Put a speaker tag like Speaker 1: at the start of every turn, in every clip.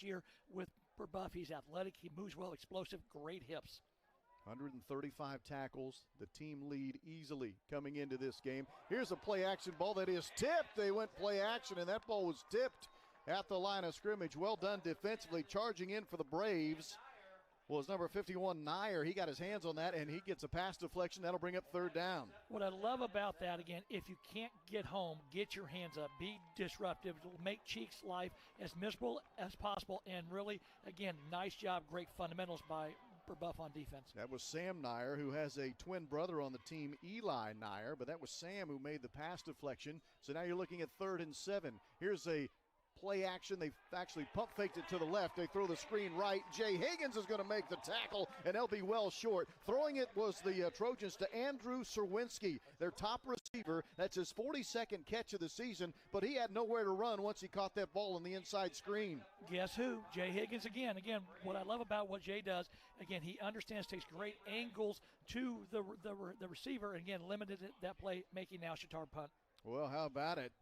Speaker 1: year with Buff. He's athletic, he moves well, explosive, great hips.
Speaker 2: 135 tackles, the team lead easily coming into this game. Here's a play action ball that is tipped. They went play action, and that ball was tipped at the line of scrimmage. Well done defensively. Charging in for the Braves was number 51, Nair. He got his hands on that, and he gets a pass deflection. That'll bring up third down.
Speaker 1: What I love about that, again, if you can't get home, get your hands up. Be disruptive. It'll make Cheek's life as miserable as possible. And really, again, nice job, great fundamentals by Buff on defense.
Speaker 2: That was Sam Nair, who has a twin brother on the team, Eli Nair, but that was Sam who made the pass deflection. So now you're looking at 3rd and 7. Here's a play action. They actually pump faked it to the left. They throw the screen right. Jay Higgins is going to make the tackle, and they'll be well short. Throwing it was the Trojans to Andrew Serwinski, their top receiver. That's his 42nd catch of the season, but he had nowhere to run once he caught that ball on the inside screen.
Speaker 1: Guess who? Jay Higgins again. Again, what I love about what Jay does, again, he understands, takes great angles to the receiver, and again, limited that play, making now Shatar punt.
Speaker 2: Well, how about it?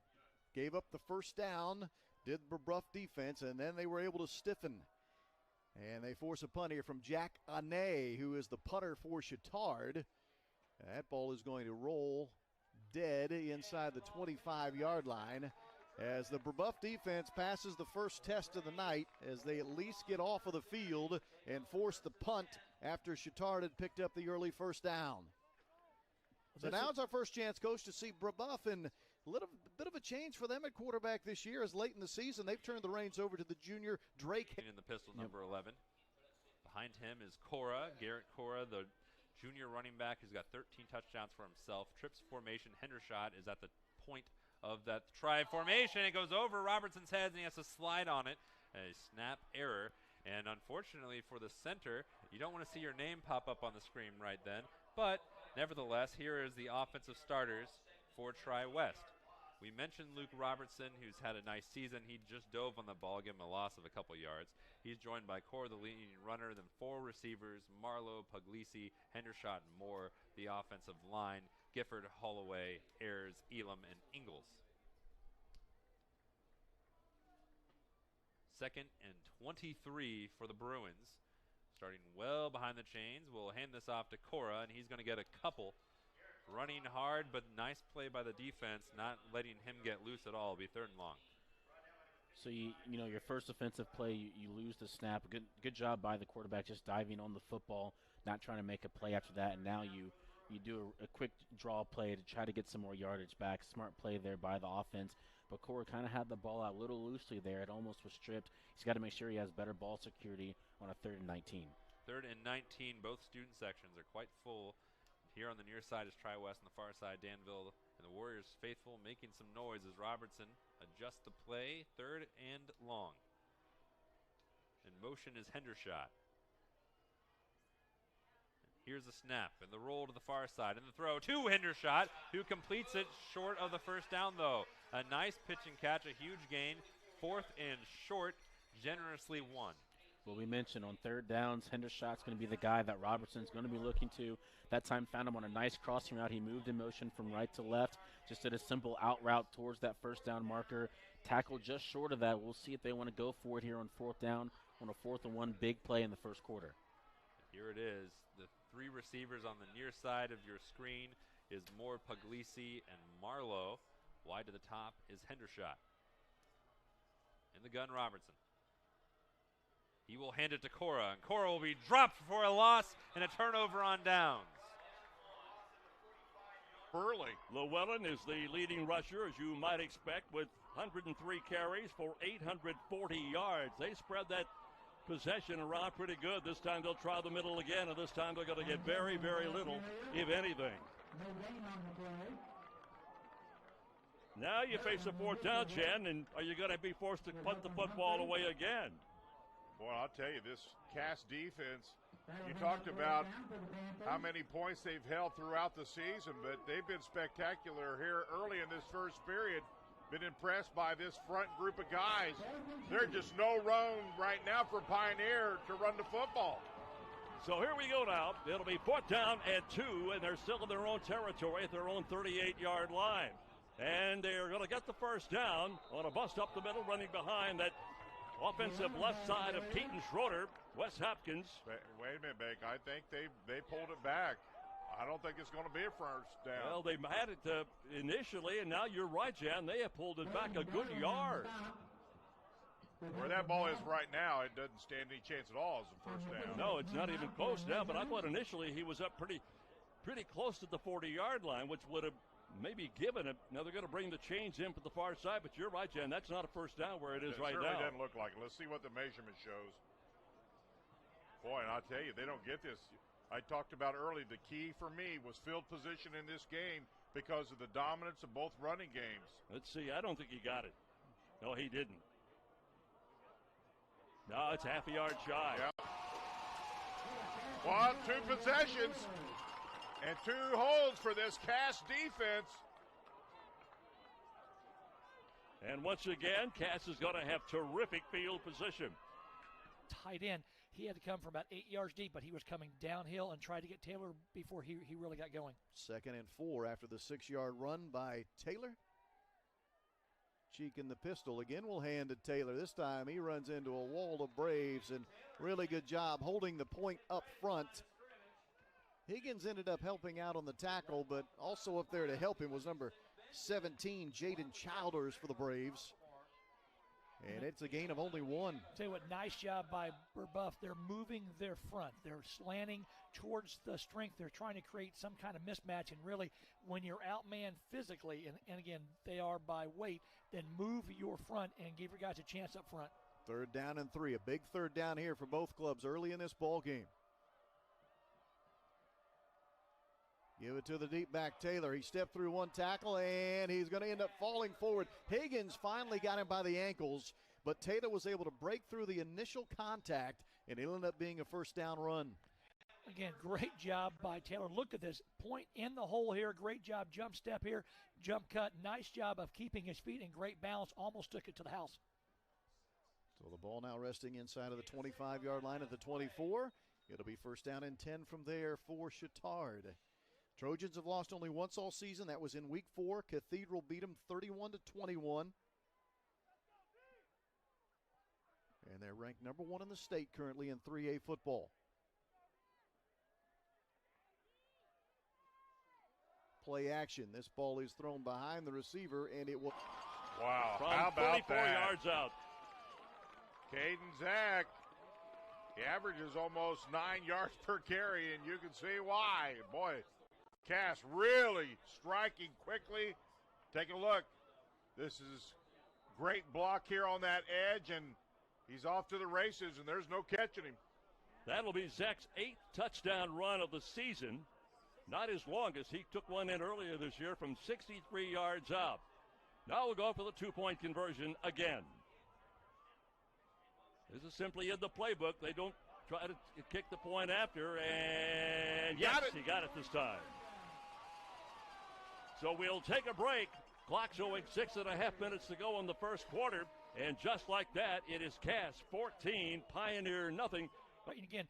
Speaker 2: Gave up the first down, did the rough defense, and then they were able to stiffen. And they force a punt here from Jack Ane, who is the punter for Chittard. That ball is going to roll dead inside the 25-yard line as the Brebeuf defense passes the first test of the night as they at least get off of the field and force the punt after Chittard had picked up the early first down. So now it's our first chance, Coach, to see Brebeuf, and a little bit of a change for them at quarterback this year as late in the season they've turned the reins over to the junior Drake.
Speaker 3: In the pistol, number 11. Behind him is Garrett Cora, the junior running back who's got 13 touchdowns for himself. Trips formation. Hendershot is at the point of that try formation. It goes over Robertson's head, and he has to slide on it. A snap error. And unfortunately for the center, you don't want to see your name pop up on the screen right then. But nevertheless, here is the offensive starters for Tri-West. We mentioned Luke Robertson, who's had a nice season. He just dove on the ball, gave him a loss of a couple yards. He's joined by Cora, the leading runner, then 4 receivers, Marlowe, Puglisi, Hendershot, and Moore. The offensive line, Gifford, Holloway, Ayers, Elam, and Ingalls. 2nd and 23 for the Bruins. Starting well behind the chains. We'll hand this off to Cora, and he's going to get a couple. Running hard, but nice play by the defense, not letting him get loose at all. It'll be 3rd and long.
Speaker 4: So, you know, your first offensive play, you lose the snap. Good job by the quarterback just diving on the football, not trying to make a play after that. And now you do a quick draw play to try to get some more yardage back. Smart play there by the offense. But Cora kind of had the ball out a little loosely there. It almost was stripped. He's got to make sure he has better ball security on a 3rd and 19.
Speaker 3: 3rd and 19, both student sections are quite full. Here on the near side is Tri-West, on the far side, Danville, and the Warriors faithful making some noise as Robertson adjusts the play. 3rd and long. In motion is Hendershot. Here's the snap and the roll to the far side and the throw to Hendershot, who completes it short of the first down, though. A nice pitch and catch, a huge gain. 4th and short, generously won.
Speaker 4: Well, we mentioned on 3rd downs, Hendershot's going to be the guy that Robertson's going to be looking to. That time found him on a nice crossing route. He moved in motion from right to left, just did a simple out route towards that first down marker. Tackle just short of that. We'll see if they want to go for it here on 4th down on a 4th and 1 big play in the first quarter.
Speaker 3: Here it is. The 3 receivers on the near side of your screen is Moore, Puglisi, and Marlowe. Wide to the top is Hendershot. In the gun, Robertson. He will hand it to Cora, and Cora will be dropped for a loss and a turnover on downs.
Speaker 5: Burley. Llewellyn is the leading rusher, as you might expect, with 103 carries for 840 yards. They spread that possession around pretty good. This time they'll try the middle again, and this time they're going to get very, very little, if anything. Now you face a 4th down, Chen, and are you going to be forced to punt the football away again?
Speaker 6: Boy, I'll tell you, this Cass defense, you talked about how many points they've held throughout the season, but they've been spectacular here early in this first period. Been impressed by this front group of guys. There's just no room right now for Pioneer to run the football.
Speaker 5: So here we go now. It'll be 4th down and 2, and they're still in their own territory at their own 38-yard line. And they're going to get the first down on a bust up the middle, running behind that Offensive left side of Keaton Schroeder. Wes Hopkins.
Speaker 6: Wait a minute, Bake. I think they pulled it back. I don't think it's going to be a first down.
Speaker 5: Well, they had it initially, and now you're right, Jan. They have pulled it back a good yard.
Speaker 6: Where that ball is right now, it doesn't stand any chance at all as a first down.
Speaker 5: No, it's not even close now, but I thought initially he was up pretty close to the 40-yard line, which would have maybe given it. Now they're going to bring the chains in for the far side, but you're right, Jan. That's not a first down where it is right now.
Speaker 6: It certainly doesn't look like it. Let's see what the measurement shows. Boy, and I'll tell you, they don't get this. I talked about earlier, the key for me was field position in this game because of the dominance of both running games.
Speaker 5: Let's see. I don't think he got it. No, he didn't. No, it's half a yard shy.
Speaker 6: Yep. Well, 2 possessions and 2 holds for this Cass defense.
Speaker 5: And once again, Cass is going to have terrific field position.
Speaker 1: Tight end. He had to come from about 8 yards deep, but he was coming downhill and tried to get Taylor before he really got going.
Speaker 2: 2nd and 4 after the 6-yard run by Taylor. Cheek in the pistol again will hand to Taylor. This time he runs into a wall of Braves, and really good job holding the point up front. Higgins ended up helping out on the tackle, but also up there to help him was number 17, Jaden Childers for the Braves. And it's a gain of only 1.
Speaker 1: Tell you what, nice job by Burbuff. They're moving their front. They're slanting towards the strength. They're trying to create some kind of mismatch. And really, when you're outmanned physically, and again, they are by weight, then move your front and give your guys a chance up front.
Speaker 2: 3rd down and 3. A big 3rd down here for both clubs early in this ball game. Give it to the deep back, Taylor. He stepped through 1 tackle, and he's going to end up falling forward. Higgins finally got him by the ankles, but Taylor was able to break through the initial contact, and it ended up being a first down run.
Speaker 1: Again, great job by Taylor. Look at this. Point in the hole here. Great job. Jump step here. Jump cut. Nice job of keeping his feet in great balance. Almost took it to the house.
Speaker 2: So the ball now resting inside of the 25-yard line at the 24. It'll be first down and 10 from there for Chittard. Trojans have lost only once all season. That was in week 4. Cathedral beat them 31-21. And they're ranked number 1 in the state currently in 3A football. Play action. This ball is thrown behind the receiver, and it will.
Speaker 6: Wow,
Speaker 5: From
Speaker 6: how about
Speaker 5: 34
Speaker 6: that?
Speaker 5: yards out.
Speaker 6: Caden Zach, he averages almost 9 yards per carry, and you can see why. Boy, Cass really striking quickly. Take a look. This is great block here on that edge, and he's off to the races, and there's no catching him.
Speaker 5: That'll be Zach's 8th touchdown run of the season. Not his longest. He took one in earlier this year from 63 yards out. Now we'll go for the 2-point conversion again. This is simply in the playbook. They don't try to kick the point after, and yes, he got it this time. So we'll take a break. Clock showing 6.5 minutes to go in the first quarter, and just like that, it is Cass 14, Pioneer nothing.
Speaker 1: But again,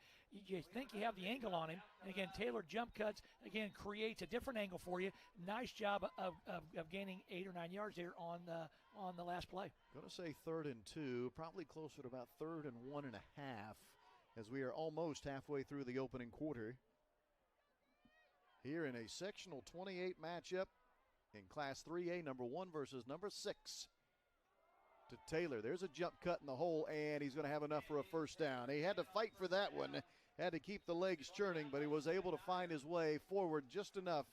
Speaker 1: you think you have the angle on him. And again, Taylor jump cuts, again, creates a different angle for you. Nice job of gaining 8 or 9 yards there on the last play.
Speaker 2: Going to say 3rd and 2, probably closer to about 3rd and 1.5, as we are almost halfway through the opening quarter. Here in a sectional 28 matchup in Class 3A, number 1 versus number 6. To Taylor. There's a jump cut in the hole, and he's going to have enough for a first down. He had to fight for that one, had to keep the legs churning, but he was able to find his way forward just enough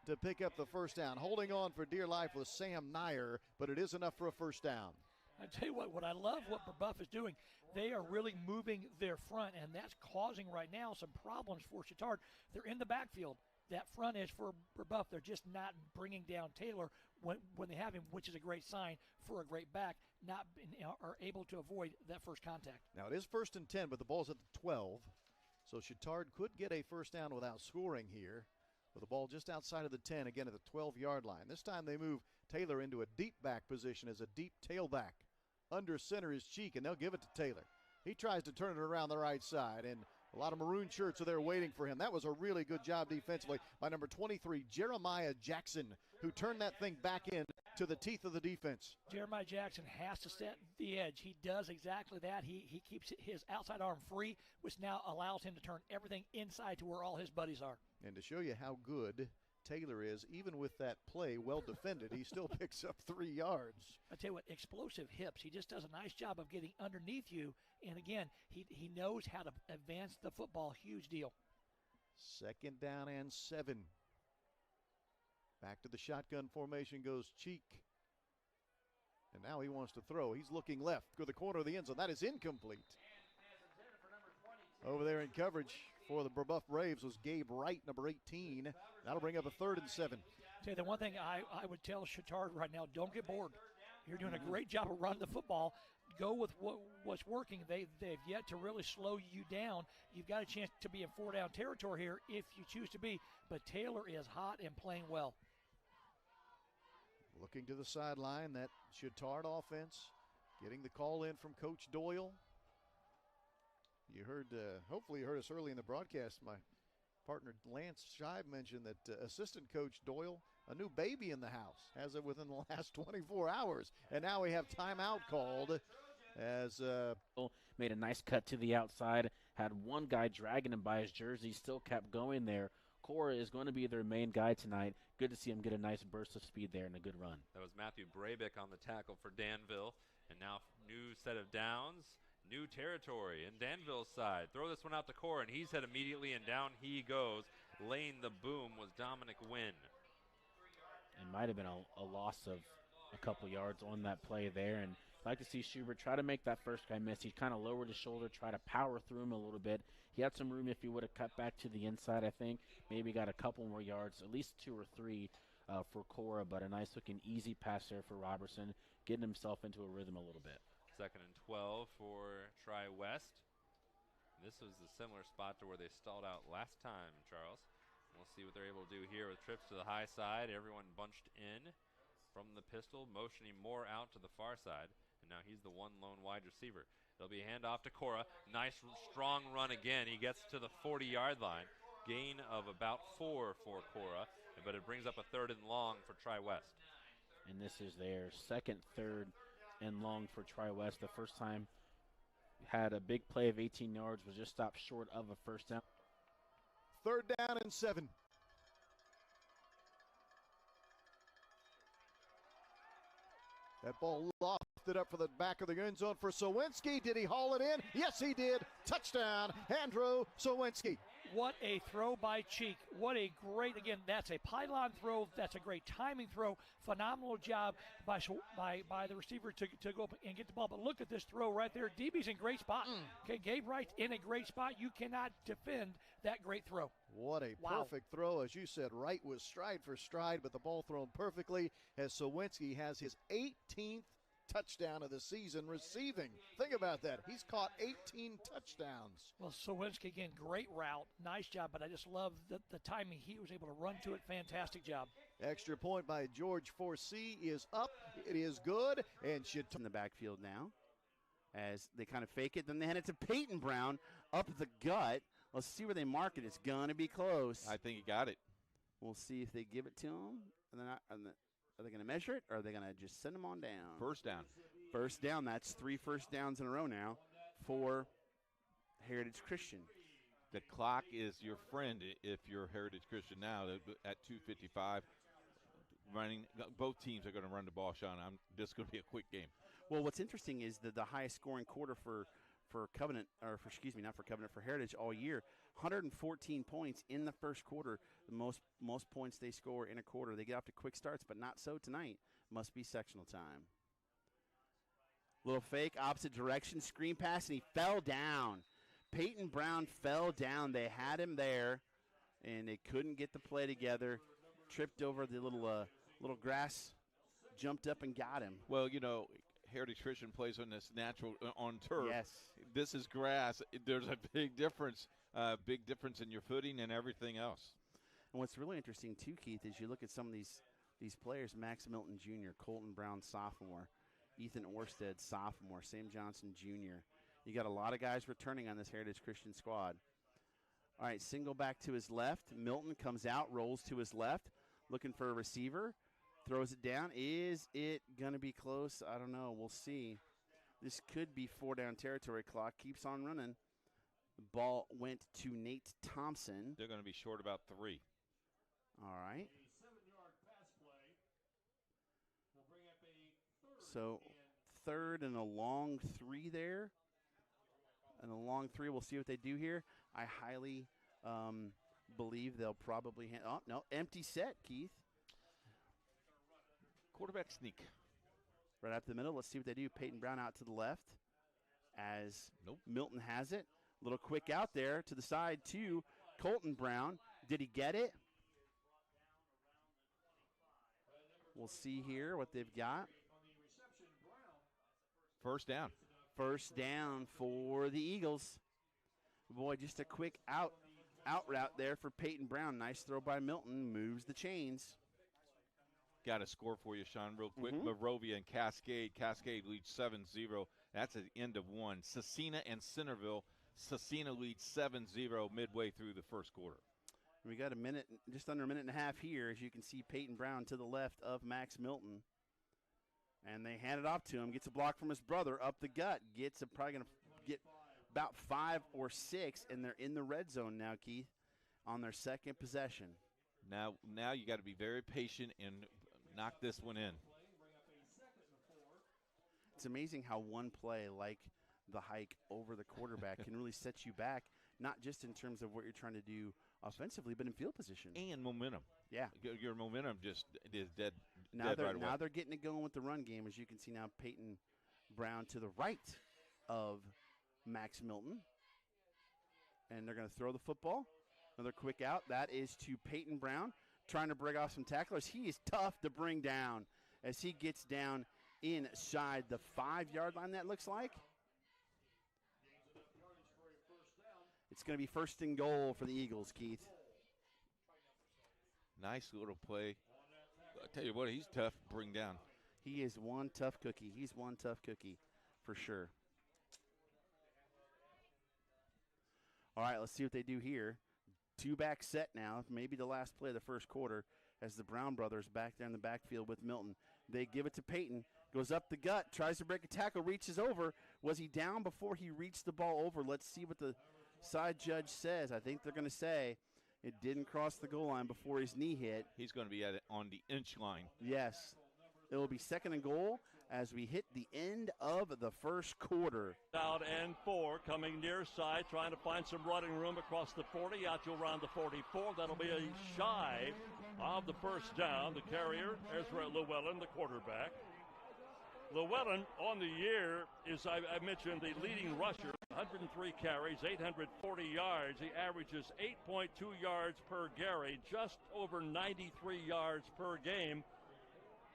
Speaker 2: to pick up the first down. Holding on for dear life was Sam Nyer, but it is enough for a first down.
Speaker 1: I tell you what I love what Burbuff is doing. They are really moving their front, and that's causing right now some problems for Chittard. They're in the backfield. That front edge for Burbuff, they're just not bringing down Taylor when they have him, which is a great sign for a great back, are able to avoid that first contact.
Speaker 2: Now it is 1st and 10, but the ball's at the 12. So Chittard could get a first down without scoring here, with the ball just outside of the 10, again at the 12-yard line. This time they move Taylor into a deep back position as a deep tailback. Under center is Cheek, and they'll give it to Taylor. He tries to turn it around the right side, and a lot of maroon shirts are there waiting for him. That was a really good job defensively by number 23, Jeremiah Jackson, who turned that thing back in to the teeth of the defense.
Speaker 1: Jeremiah Jackson has to set the edge. He does exactly that. He keeps his outside arm free, which now allows him to turn everything inside to where all his buddies are.
Speaker 2: And to show you how good Taylor is, even with that play well defended, he still picks up 3 yards.
Speaker 1: I tell you what, explosive hips. He just does a nice job of getting underneath you. And again, he knows how to advance the football. Huge deal.
Speaker 2: 2nd down and 7. Back to the shotgun formation goes Cheek. And now he wants to throw. He's looking left to the corner of the end zone. That is incomplete. Over there in coverage for the Brebeuf Braves was Gabe Wright, number 18. That'll bring up a 3rd and 7.
Speaker 1: Say the one thing I would tell Chittard right now, don't get bored. You're doing a great job of running the football. Go with what's working. They've yet to really slow you down. You've got a chance to be in 4-down territory here if you choose to be. But Taylor is hot and playing well.
Speaker 2: Looking to the sideline, that Chittard offense, getting the call in from Coach Doyle. You heard, hopefully you heard us early in the broadcast. My partner Lance Shive mentioned that assistant coach Doyle, a new baby in the house, has it within the last 24 hours. And now we have timeout called as
Speaker 4: made a nice cut to the outside, had one guy dragging him by his jersey, still kept going there. Cora is going to be their main guy tonight. Good to see him get a nice burst of speed there and a good run.
Speaker 3: That was Matthew Brabick on the tackle for Danville. And now new set of downs, new territory. And Danville's side, throw this one out to Cora, and he's hit immediately, and down he goes. Laying the boom was Dominic Wynn.
Speaker 4: It might have been a loss of a couple yards on that play there. And I'd like to see Schubert try to make that first guy miss. He kind of lowered his shoulder, try to power through him a little bit. He had some room if he would have cut back to the inside, I think. Maybe got a couple more yards, at least 2 or 3 for Cora, but a nice looking easy pass there for Robertson, getting himself into a rhythm a little bit.
Speaker 3: 2nd and 12 for Tri-West. This was a similar spot to where they stalled out last time, Charles. We'll see what they're able to do here with trips to the high side. Everyone bunched in from the pistol, motioning more out to the far side. And now he's the one lone wide receiver. There'll be a handoff to Cora. Nice, strong run again. He gets to the 40-yard line. Gain of about 4 for Cora, but it brings up a 3rd and long for Tri-West.
Speaker 4: And this is their 2nd, 3rd, and long for Tri-West. The first time had a big play of 18 yards, was just stopped short of a first down.
Speaker 2: 3rd down and 7. That ball lofted up for the back of the end zone for Sowinski. Did he haul it in? Yes, he did. Touchdown, Andrew Sowinski.
Speaker 1: What a throw by Cheek. What a great, again, that's a pylon throw. That's a great timing throw. Phenomenal job by the receiver to go up and get the ball. But look at this throw right there. DB's in great spot. Okay, Gabe Wright's in a great spot. You cannot defend that great throw.
Speaker 2: What a perfect throw. As you said, Wright was stride for stride, but the ball thrown perfectly as Sowinski has his 18th touchdown of the season receiving. Think about that. He's caught 18 touchdowns.
Speaker 1: Well, Sowinski, again, great route. Nice job, but I just love the timing. He was able to run to it. Fantastic job.
Speaker 2: Extra point by George Forsey is up. It is good. And should
Speaker 7: in the backfield now as they kind of fake it. Then they hand it to Peyton Brown up the gut. Let's see where they mark it. It's going to be close.
Speaker 8: I think he got it.
Speaker 7: We'll see if they give it to him. And then are they going to measure it, or are they going to just send them on down?
Speaker 8: First down.
Speaker 7: First down. That's 3 first downs in a row now for Heritage Christian.
Speaker 8: The clock is your friend if you're Heritage Christian now at 2:55. Running, both teams are going to run the ball, Sean. This is going to be a quick game.
Speaker 7: Well, what's interesting is that the highest scoring quarter for Covenant, or for, excuse me, not for Covenant, for Heritage all year, 114 points in the first quarter. The most points they score in a quarter. They get off to quick starts, but not so tonight. Must be sectional time. Little fake, opposite direction, screen pass, and he fell down. Peyton Brown fell down. They had him there, and they couldn't get the play together. Tripped over the little grass, jumped up and got him.
Speaker 8: Well, you know, Heritage Christian plays on this natural on turf.
Speaker 7: Yes.
Speaker 8: This is grass. There's a big difference in your footing and everything else.
Speaker 7: And what's really interesting too, Keith, is you look at some of these players: Max Milton Jr., Colton Brown, sophomore, Ethan Orsted, sophomore, Sam Johnson Jr. You got a lot of guys returning on this Heritage Christian squad. All right, single back to his left. Milton comes out, rolls to his left, looking for a receiver. Throws it down. Is it going to be close? I don't know. We'll see. This could be 4-down territory. Clock keeps on running. The ball went to Nate Thompson.
Speaker 8: They're going to be short about 3.
Speaker 7: All right. So 3rd and a long 3 there. And a long 3. We'll see what they do here. I highly believe they'll probably – oh, no, empty set, Keith.
Speaker 8: Quarterback sneak.
Speaker 7: Right up the middle. Let's see what they do. Peyton Brown out to the left as Milton has it. A little quick out there to the side to Colton Brown. Did he get it? We'll see here what they've got.
Speaker 8: First down.
Speaker 7: First down for the Eagles. Boy, just a quick out route there for Peyton Brown. Nice throw by Milton. Moves the chains.
Speaker 8: Got a score for you, Sean, real quick. Morovia and Cascade. Cascade leads 7-0. That's at the end of 1. Cecina and Centerville. Cecina leads 7-0 midway through the first quarter.
Speaker 7: We got a minute, just under a minute and a half here, as you can see Peyton Brown to the left of Max Milton. And they hand it off to him. Gets a block from his brother up the gut. Probably going to get about 5 or 6, and they're in the red zone now, Keith, on their second possession.
Speaker 8: Now you got to be very patient and knock this one in.
Speaker 7: It's amazing how one play like the hike over the quarterback can really set you back, not just in terms of what you're trying to do offensively, but in field position.
Speaker 8: And momentum.
Speaker 7: Yeah.
Speaker 8: Your momentum just is dead.
Speaker 7: Now
Speaker 8: Now
Speaker 7: they're getting it going with the run game, as you can see now. Peyton Brown to the right of Max Milton. And they're going to throw the football. Another quick out. That is to Peyton Brown, trying to break off some tacklers. He is tough to bring down as he gets down inside the 5-yard line, that looks like. It's going to be 1st and goal for the Eagles, Keith.
Speaker 8: Nice little play. I tell you what, he's tough to bring down.
Speaker 7: He is one tough cookie. He's one tough cookie for sure. All right, let's see what they do here. 2-back set now, maybe the last play of the first quarter, as the Brown brothers back there in the backfield with Milton. They give it to Peyton, goes up the gut, tries to break a tackle, reaches over. Was he down before he reached the ball over? Let's see what the side judge says. I think they're going to say it didn't cross the goal line before his knee hit.
Speaker 8: He's going to be at it on the inch line.
Speaker 7: Yes. It will be 2nd and goal as we hit the end of the first quarter.
Speaker 5: Out and 4 coming near side, trying to find some running room across the 40, out to around the 44. That'll be a shy of the first down. The carrier, Ezra Llewellyn, the quarterback. Llewellyn on the year is, I mentioned, the leading rusher. 103 carries, 840 yards. He averages 8.2 yards per carry, just over 93 yards per game.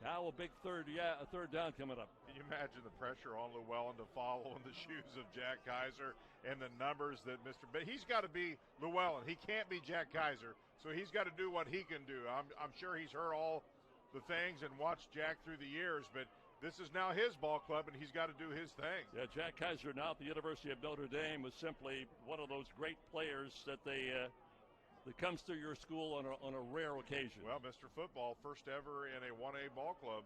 Speaker 5: Now a big third down coming up.
Speaker 6: Can you imagine the pressure on Llewellyn to follow in the shoes of Jack Kaiser and the numbers that but he's got to be Llewellyn. He can't be Jack Kaiser, so he's got to do what he can do. I'm sure he's heard all the things and watched Jack through the years, but this is now his ball club, and he's got to do his thing.
Speaker 5: Yeah, Jack Kaiser now at the University of Notre Dame was simply one of those great players that that comes through your school on a rare occasion.
Speaker 6: Well, Mr. Football, first ever in a 1A ball club.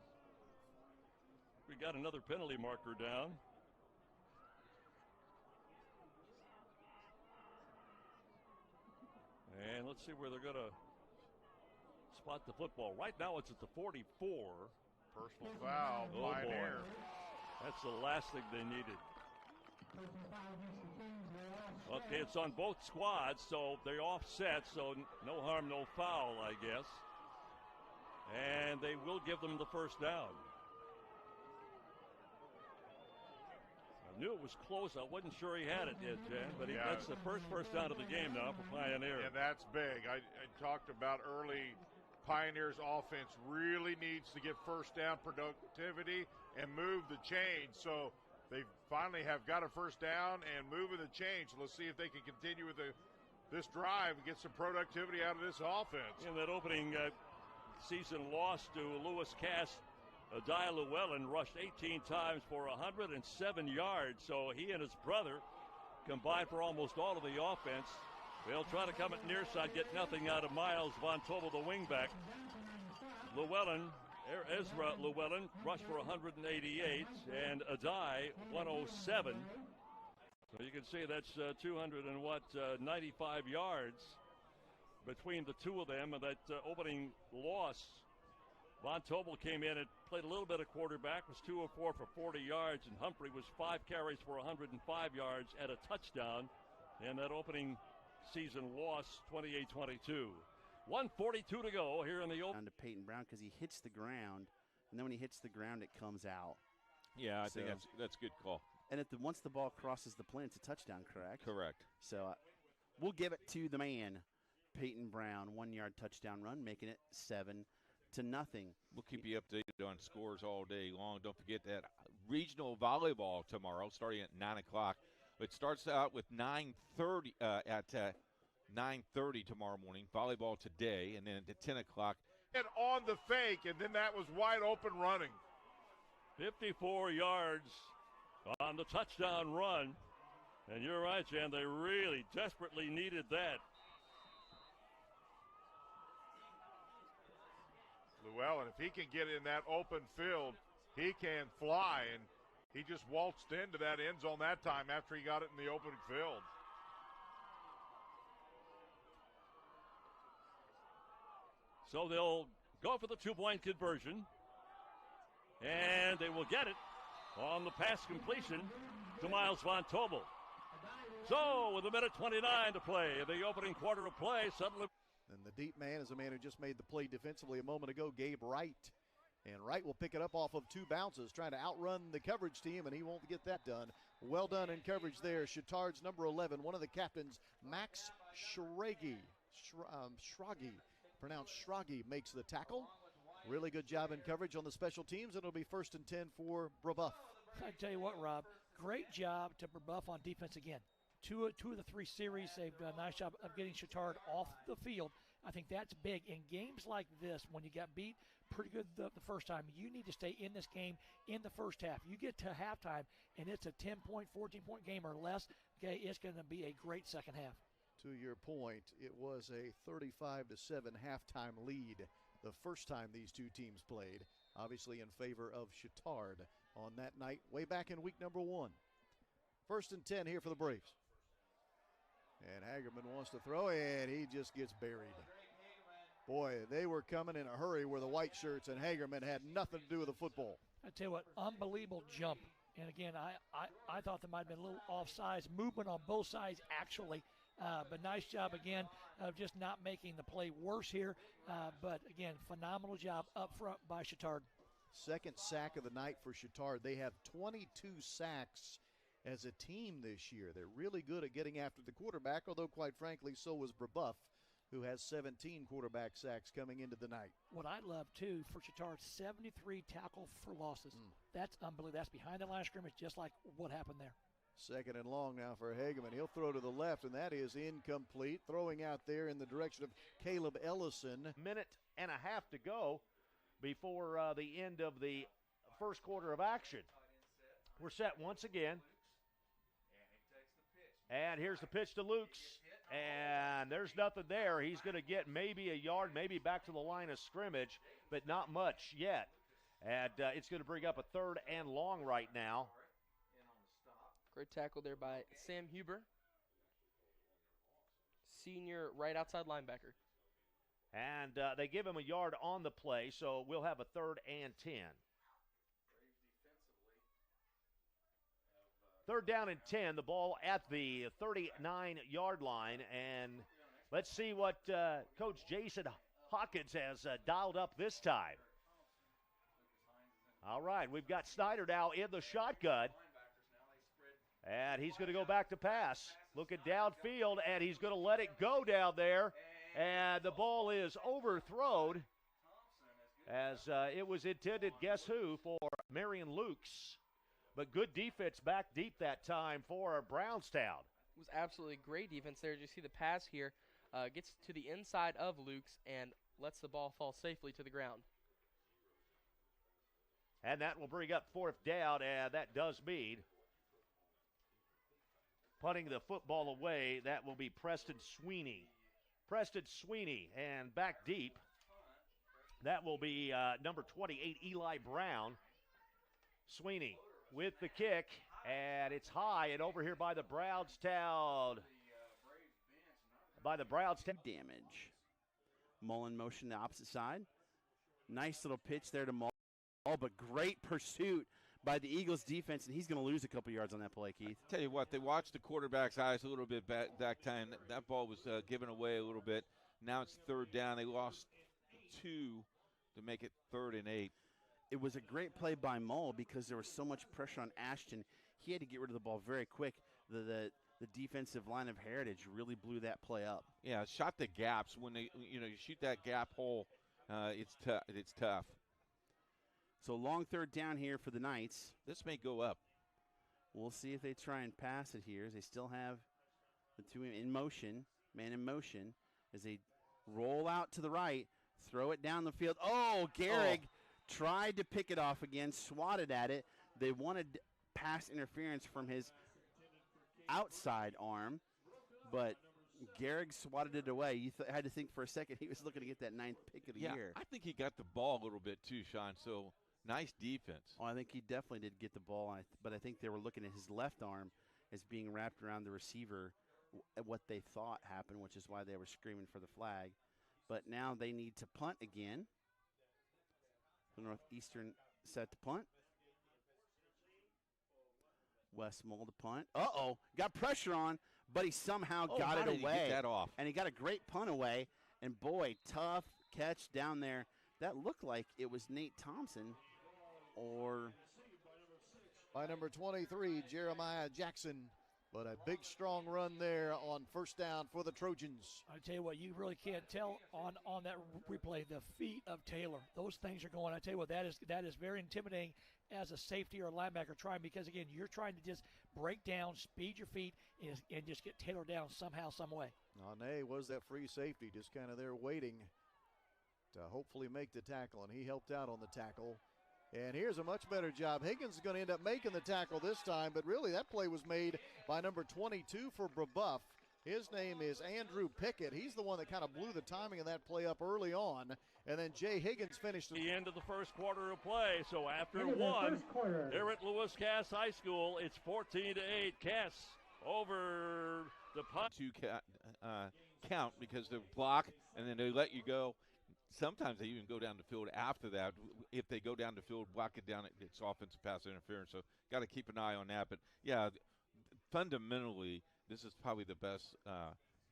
Speaker 5: We got another penalty marker down. And let's see where they're going to spot the football. Right now it's at the 44.
Speaker 6: Personal foul, Pioneer.
Speaker 5: That's the last thing they needed. Okay, it's on both squads, so they're offset, so no harm, no foul, I guess. And they will give them the first down. I knew it was close. I wasn't sure he had it yet, Jan, but that's the first down of the game now for Pioneer.
Speaker 6: And that's big. I talked about early. Pioneer's offense really needs to get first down productivity and move the chains. So they finally have got a first down and moving the chains. Let's see if they can continue with this drive and get some productivity out of this offense.
Speaker 5: In that opening season loss to Lewis Cass, Dia Llewellyn rushed 18 times for 107 yards. So he and his brother combined for almost all of the offense. They'll try to come at near side, get nothing out of Miles Von Tobel, the wingback. Llewellyn Ezra Llewellyn rushed for 188 and Adai 107. So you can see that's 95 yards between the two of them, and that opening loss. Von Tobel came in and played a little bit of quarterback, was 2 of 4 for 40 yards, and Humphrey was 5 carries for 105 yards at a touchdown in that opening season loss, 28-22. 1:42 to go here in the open.
Speaker 7: To Peyton Brown because he hits the ground, and then when he hits the ground, it comes out.
Speaker 8: Yeah, I think that's a good call.
Speaker 7: And once the ball crosses the plane, it's a touchdown, correct?
Speaker 8: Correct.
Speaker 7: So we'll give it to the man, Peyton Brown, 1-yard touchdown run, making it 7-0.
Speaker 8: We'll keep you updated on scores all day long. Don't forget that regional volleyball tomorrow, starting at 9 o'clock. It starts out with 9:30 at 9:30 tomorrow morning. Volleyball today, and then at 10 o'clock.
Speaker 6: And on the fake, and then that was wide open running.
Speaker 5: 54 yards on the touchdown run. And you're right, Jan, they really desperately needed that.
Speaker 6: Llewellyn, if he can get in that open field, he can fly, and he just waltzed into that end zone that time after he got it in the open field.
Speaker 5: So they'll go for the two-point conversion, and they will get it on the pass completion to Miles Von Tobel. So with 1:29 to play, the opening quarter of play, suddenly.
Speaker 2: And the deep man is a man who just made the play defensively a moment ago, Gabe Wright. And Wright will pick it up off of 2 bounces, trying to outrun the coverage team, and he won't get that done. Well done in coverage there. Chittard's number 11, one of the captains, Max Schragi, pronounced Schragi, makes the tackle. Really good job in coverage on the special teams, and it'll be 1st and 10 for Brebeuf.
Speaker 1: I tell you what, Rob, great job to Brebeuf on defense again. Two of the 3 series, they've done a nice job of getting Chittard off the field. I think that's big. In games like this, when you got beat pretty good the first time, you need to stay in this game in the first half. You get to halftime, and it's a 10-point, 14-point game or less, okay, it's going to be a great second half.
Speaker 2: To your point, it was a 35-7 halftime lead the first time these two teams played, obviously in favor of Chittard on that night way back in week number 1. 1st and 10 here for the Braves. And Hagerman wants to throw, and he just gets buried. Boy, they were coming in a hurry where the white shirts, and Hagerman had nothing to do with the football.
Speaker 1: I tell you what, unbelievable jump. And again, I thought there might have been a little offsides movement on both sides, actually. But nice job again of just not making the play worse here. But again, phenomenal job up front by Chittard.
Speaker 2: Second sack of the night for Chittard. They have 22 sacks as a team this year. They're really good at getting after the quarterback, although quite frankly, so was Brebeuf, who has 17 quarterback sacks coming into the night.
Speaker 1: What I love, too, for Chittard, 73 tackle for losses. That's unbelievable. That's behind the line of scrimmage, just like what happened there.
Speaker 2: 2nd and long now for Hageman. He'll throw to the left, and that is incomplete. Throwing out there in the direction of Caleb Ellison.
Speaker 9: Minute and a half to go before the end of the first quarter of action. We're set once again. And here's the pitch to Lukes. And there's nothing there. He's going to get maybe a yard, maybe back to the line of scrimmage, but not much yet. And it's going to bring up a 3rd and long right now.
Speaker 10: Great tackle there by Sam Huber, senior right outside linebacker.
Speaker 9: And they give him a yard on the play, so we'll have a 3rd and 10. 3rd down and 10, the ball at the 39-yard line. And let's see what Coach Jason Hawkins has dialed up this time. All right, we've got Snyder now in the shotgun. And he's going to go back to pass. Looking downfield, and he's going to let it go down there. And the ball is overthrown as it was intended, guess who, for Marion Lukes. But good defense back deep that time for Brownstown.
Speaker 10: It was absolutely great defense there. You see the pass here. Gets to the inside of Lukes and lets the ball fall safely to the ground.
Speaker 9: And that will bring up 4th down, and that does mean punting the football away. That will be Preston Sweeney. Preston Sweeney, and back deep That will be number 28, Eli Brown. Sweeney with the kick, and it's high and over here by the Brownstown.
Speaker 7: Damage. Mullen motion the opposite side. Nice little pitch there to Mullen, but great pursuit by the Eagles defense, and he's going to lose a couple yards on that play, Keith.
Speaker 8: Tell you what, they watched the quarterback's eyes a little bit back that time. That ball was given away a little bit. Now it's third down. They lost 2 to make it 3rd and 8.
Speaker 7: It was a great play by Mull because there was so much pressure on Ashton. He had to get rid of the ball very quick. The defensive line of Heritage really blew that play up.
Speaker 8: Yeah, shot the gaps. When you shoot that gap hole, it's tough. It's tough.
Speaker 7: So long third down here for the Knights.
Speaker 8: This may go up.
Speaker 7: We'll see if they try and pass it here. As they still have the two in motion, man in motion, as they roll out to the right, throw it down the field. Oh, Gehrig tried to pick it off again, swatted at it. They wanted pass interference from his outside arm, but Gehrig swatted it away. You had to think for a second he was looking to get that 9th pick of the year.
Speaker 8: I think he got the ball a little bit too, Sean, so nice defense.
Speaker 7: Oh, I think he definitely did get the ball, but I think they were looking at his left arm as being wrapped around the receiver, what they thought happened, which is why they were screaming for the flag. But now they need to punt again. The Northeastern set to punt. Wes Mull to punt. Got pressure on, but he somehow got it away.
Speaker 8: He get that off?
Speaker 7: And he got a great punt away. And boy, tough catch down there. That looked like it was Nate Thompson or
Speaker 2: by number 23, Jeremiah Jackson. But a big, strong run there on first down for the Trojans.
Speaker 1: I tell you what, you really can't tell on that replay the feet of Taylor. Those things are going. I tell you what, that is very intimidating as a safety or a linebacker trying, because again, you're trying to just break down, speed your feet, and just get Taylor down somehow, some way.
Speaker 2: Ane was that free safety, just kind of there waiting to hopefully make the tackle, and he helped out on the tackle. And here's a much better job. Higgins is going to end up making the tackle this time, but really that play was made by number 22 for Brebeuf. His name is Andrew Pickett. He's the one that kind of blew the timing of that play up early on. And then Jay Higgins finished
Speaker 5: the end of the first quarter of play. So after one, here at Lewis Cass High School, it's 14-8. Cass over the punt.
Speaker 8: Count because they block and then they let you go. Sometimes they even go down the field after that. If they go down the field, block it down, it's offensive pass interference. So got to keep an eye on that. But, yeah, fundamentally, this is probably the best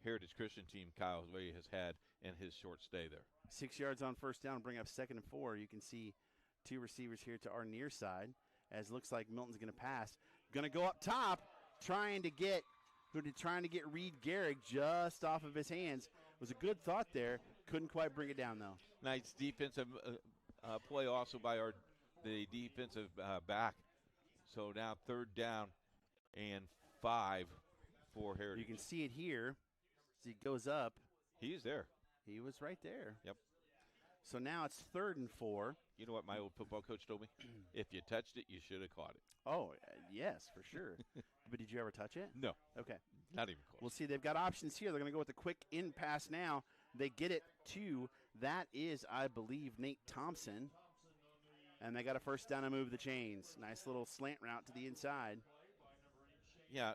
Speaker 8: Heritage Christian team Kyle Ray has had in his short stay there.
Speaker 7: 6 yards on first down, bring up 2nd and 4. You can see 2 receivers here to our near side, as looks like Milton's going to pass. Going to go up top, trying to get Reed Gehrig just off of his hands. It was a good thought there. Couldn't quite bring it down, though.
Speaker 8: Nice defensive play also by the defensive back. So now 3rd down and 5 for Heritage.
Speaker 7: You can see it here as he goes up.
Speaker 8: He's there.
Speaker 7: He was right there.
Speaker 8: Yep.
Speaker 7: So now it's 3rd and 4.
Speaker 8: You know what my old football coach told me? If you touched it, you should have caught it.
Speaker 7: Oh, yes, for sure. But did you ever touch it?
Speaker 8: No.
Speaker 7: Okay.
Speaker 8: Not even close.
Speaker 7: We'll see. They've got options here. They're going to go with the quick in pass now. They get it to, that is, I believe, Nate Thompson. And they got a first down and move the chains. Nice little slant route to the inside.
Speaker 8: Yeah,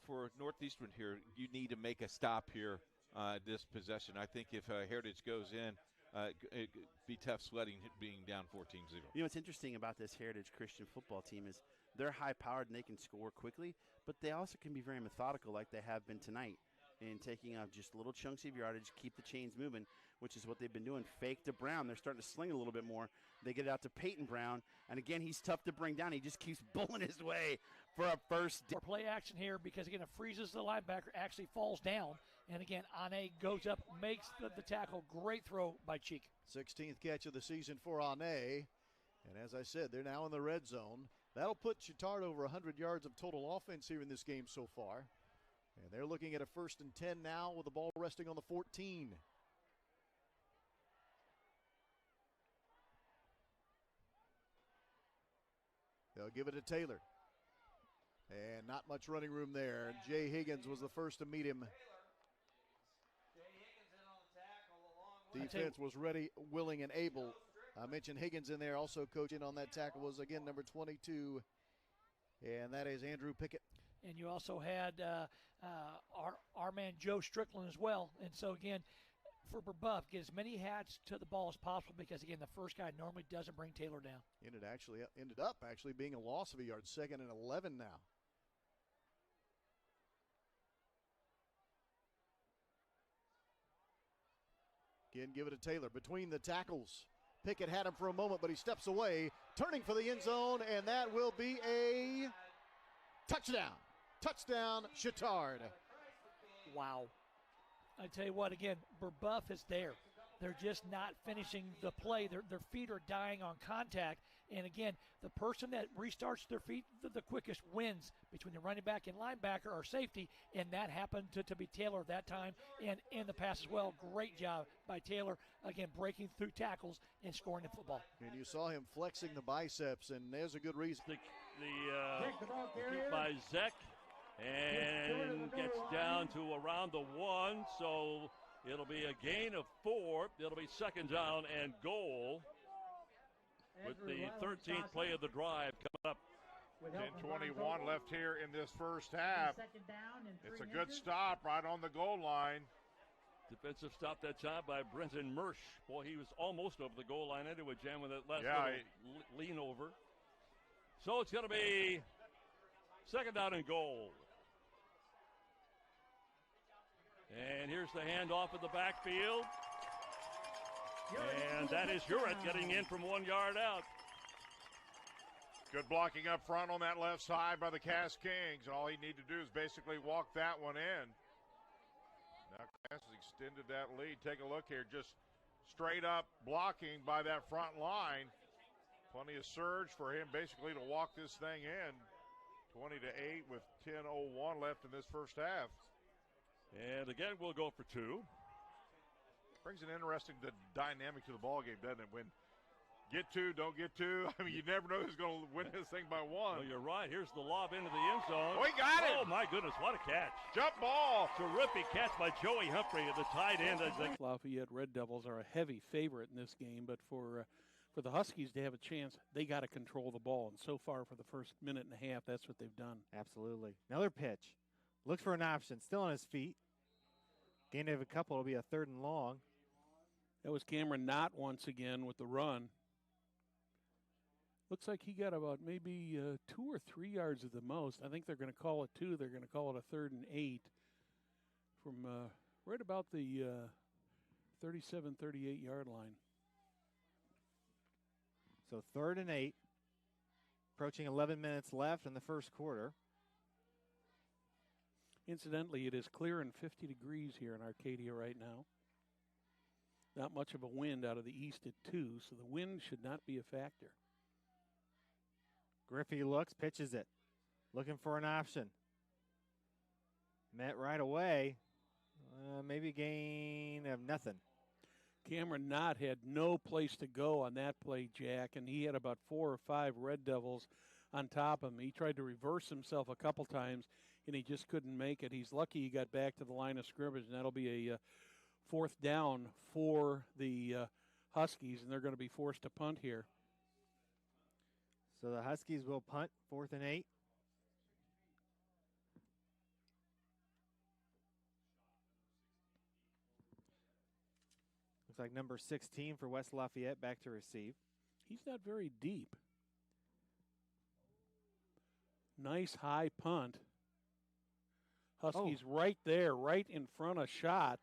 Speaker 8: for Northeastern here, you need to make a stop here this possession. I think if Heritage goes in, it'd be tough sledding being down 14-0.
Speaker 7: You know what's interesting about this Heritage Christian football team is they're high-powered and they can score quickly, but they also can be very methodical like they have been tonight in taking off just little chunks of yardage, keep the chains moving, which is what they've been doing. Fake to Brown. They're starting to sling a little bit more. They get it out to Peyton Brown, and again, he's tough to bring down. He just keeps bulling his way for a first down.
Speaker 1: Play action here because, again, it freezes the linebacker, actually falls down, and again, Ane goes up, makes the tackle. Great throw by Cheek.
Speaker 2: 16th catch of the season for Ane. And as I said, they're now in the red zone. That'll put Chittard over 100 yards of total offense here in this game so far. And they're looking at a 1st and 10 now with the ball resting on the 14. They'll give it to Taylor. And not much running room there. Jay Higgins was the first to meet him. Defense was ready, willing, and able. I mentioned Higgins in there also coaching on that tackle was, again, number 22, and that is Andrew Pickett.
Speaker 1: And you also had our man Joe Strickland as well. And so, again, for Brebeuf, get as many hats to the ball as possible because, again, the first guy normally doesn't bring Taylor down.
Speaker 2: Ended up being a loss of a yard, 2nd and 11 now. Again, give it to Taylor between the tackles. Pickett had him for a moment, but he steps away, turning for the end zone, and that will be a touchdown. Touchdown, Chittard.
Speaker 1: Wow. I tell you what, again, Brebeuf is there. They're just not finishing the play. Their feet are dying on contact. And again, the person that restarts their feet the quickest wins between the running back and linebacker or safety, and that happened to be Taylor that time and in the pass as well. Great job by Taylor, again, breaking through tackles and scoring the football.
Speaker 2: And you saw him flexing the biceps, and there's a good reason.
Speaker 5: The keep by Zek, and gets down to around the 1, so it'll be a gain of 4. It'll be 2nd down and goal with the 13th play of the drive coming up.
Speaker 6: 10:21 left here in this first half. It's a good stop right on the goal line.
Speaker 5: Defensive stop that time by Brenton Mersch. Boy, he was almost over the goal line anyway, Jam, with that last lean over. So it's going to be 2nd down and goal. And here's the handoff in the backfield. And that is Hurett getting in from 1 yard out.
Speaker 6: Good blocking up front on that left side by the Cass Kings. All he needed to do is basically walk that one in. Now Cass has extended that lead. Take a look here. Just straight up blocking by that front line. Plenty of surge for him basically to walk this thing in. 20-8 with 10:01 left in this first half.
Speaker 5: And again, we'll go for 2.
Speaker 6: Brings an interesting dynamic to the ball game, doesn't it? When get 2, don't get 2. I mean, you never know who's going to win this thing by 1.
Speaker 5: Well, you're right. Here's the lob into the end zone.
Speaker 6: Oh, he got it.
Speaker 5: Oh, my goodness, what a catch.
Speaker 6: Jump ball.
Speaker 5: Terrific catch by Joey Humphrey at the tight end.
Speaker 11: Lafayette Red Devils are a heavy favorite in this game, but for the Huskies to have a chance, they got to control the ball. And so far, for the first minute and a half, that's what they've done.
Speaker 12: Absolutely. Another pitch. Looks for an option. Still on his feet. Gain of a couple. It'll be a 3rd and long.
Speaker 11: That was Cameron Knott once again with the run. Looks like he got about maybe 2 or 3 yards at the most. I think they're going to call it 2. They're going to call it a 3rd and 8 from right about the 37, 38-yard line.
Speaker 12: So 3rd and 8. Approaching 11 minutes left in the first quarter.
Speaker 11: Incidentally, it is clear and 50 degrees here in Arcadia right now. Not much of a wind out of the east at 2, so the wind should not be a factor.
Speaker 12: Griffey looks, pitches it. Looking for an option. Met right away. Maybe gain of nothing.
Speaker 11: Cameron Knott had no place to go on that play, Jack, and he had about 4 or 5 Red Devils on top of him. He tried to reverse himself a couple times, and he just couldn't make it. He's lucky he got back to the line of scrimmage, and that'll be a 4th down for the Huskies, and they're going to be forced to punt here.
Speaker 12: So the Huskies will punt, 4th and 8. Looks like number 16 for West Lafayette back to receive.
Speaker 11: He's not very deep. Nice high punt. Huskies right there, right in front of shot,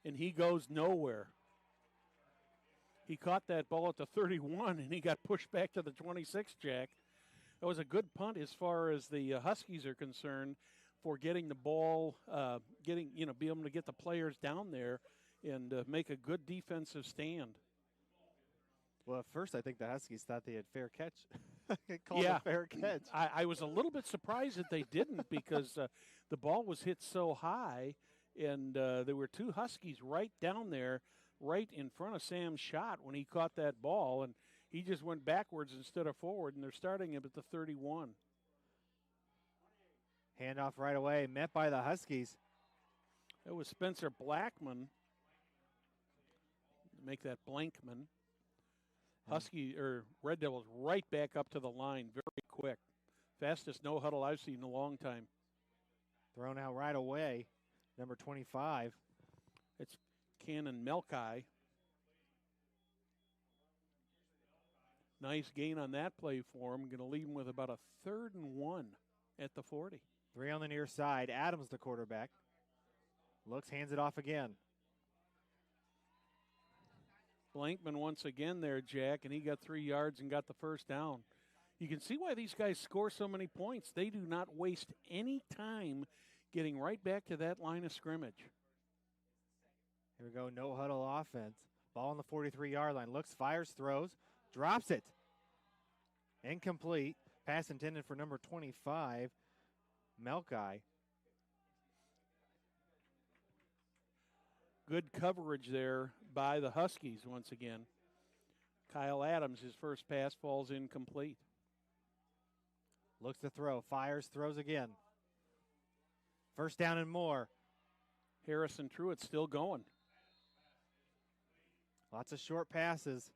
Speaker 11: and he goes nowhere. He caught that ball at the 31, and he got pushed back to the 26, Jack. That was a good punt as far as the Huskies are concerned for getting the ball, be able to get the players down there and make a good defensive stand.
Speaker 12: Well, at first I think the Huskies thought they had fair catch. Called a fair catch.
Speaker 11: I was a little bit surprised that they didn't because the ball was hit so high, and there were 2 Huskies right down there, right in front of Sam's shot when he caught that ball, and he just went backwards instead of forward, and they're starting him at the 31.
Speaker 12: Handoff right away, met by the Huskies.
Speaker 11: That was Spencer Blackman. make that Blankman. Husky or Red Devils right back up to the line very quick. Fastest no huddle I've seen in a long time.
Speaker 12: Thrown out right away, number 25.
Speaker 11: It's Cannon Melkai. Nice gain on that play for him. Going to leave him with about a 3rd and 1 at the 40.
Speaker 12: 3 on the near side. Adams, the quarterback. Looks, hands it off again.
Speaker 11: Blankman once again there, Jack, and he got 3 yards and got the first down. You can see why these guys score so many points. They do not waste any time getting right back to that line of scrimmage.
Speaker 12: Here we go, no huddle offense. Ball on the 43-yard line. Looks, fires, throws, drops it. Incomplete. Pass intended for number 25, Melkai.
Speaker 11: Good coverage there by the Huskies once again. Kyle Adams, his first pass falls incomplete.
Speaker 12: Looks to throw, fires, throws again. First down and more.
Speaker 11: Harrison Truitt still going.
Speaker 12: Lots of short passes.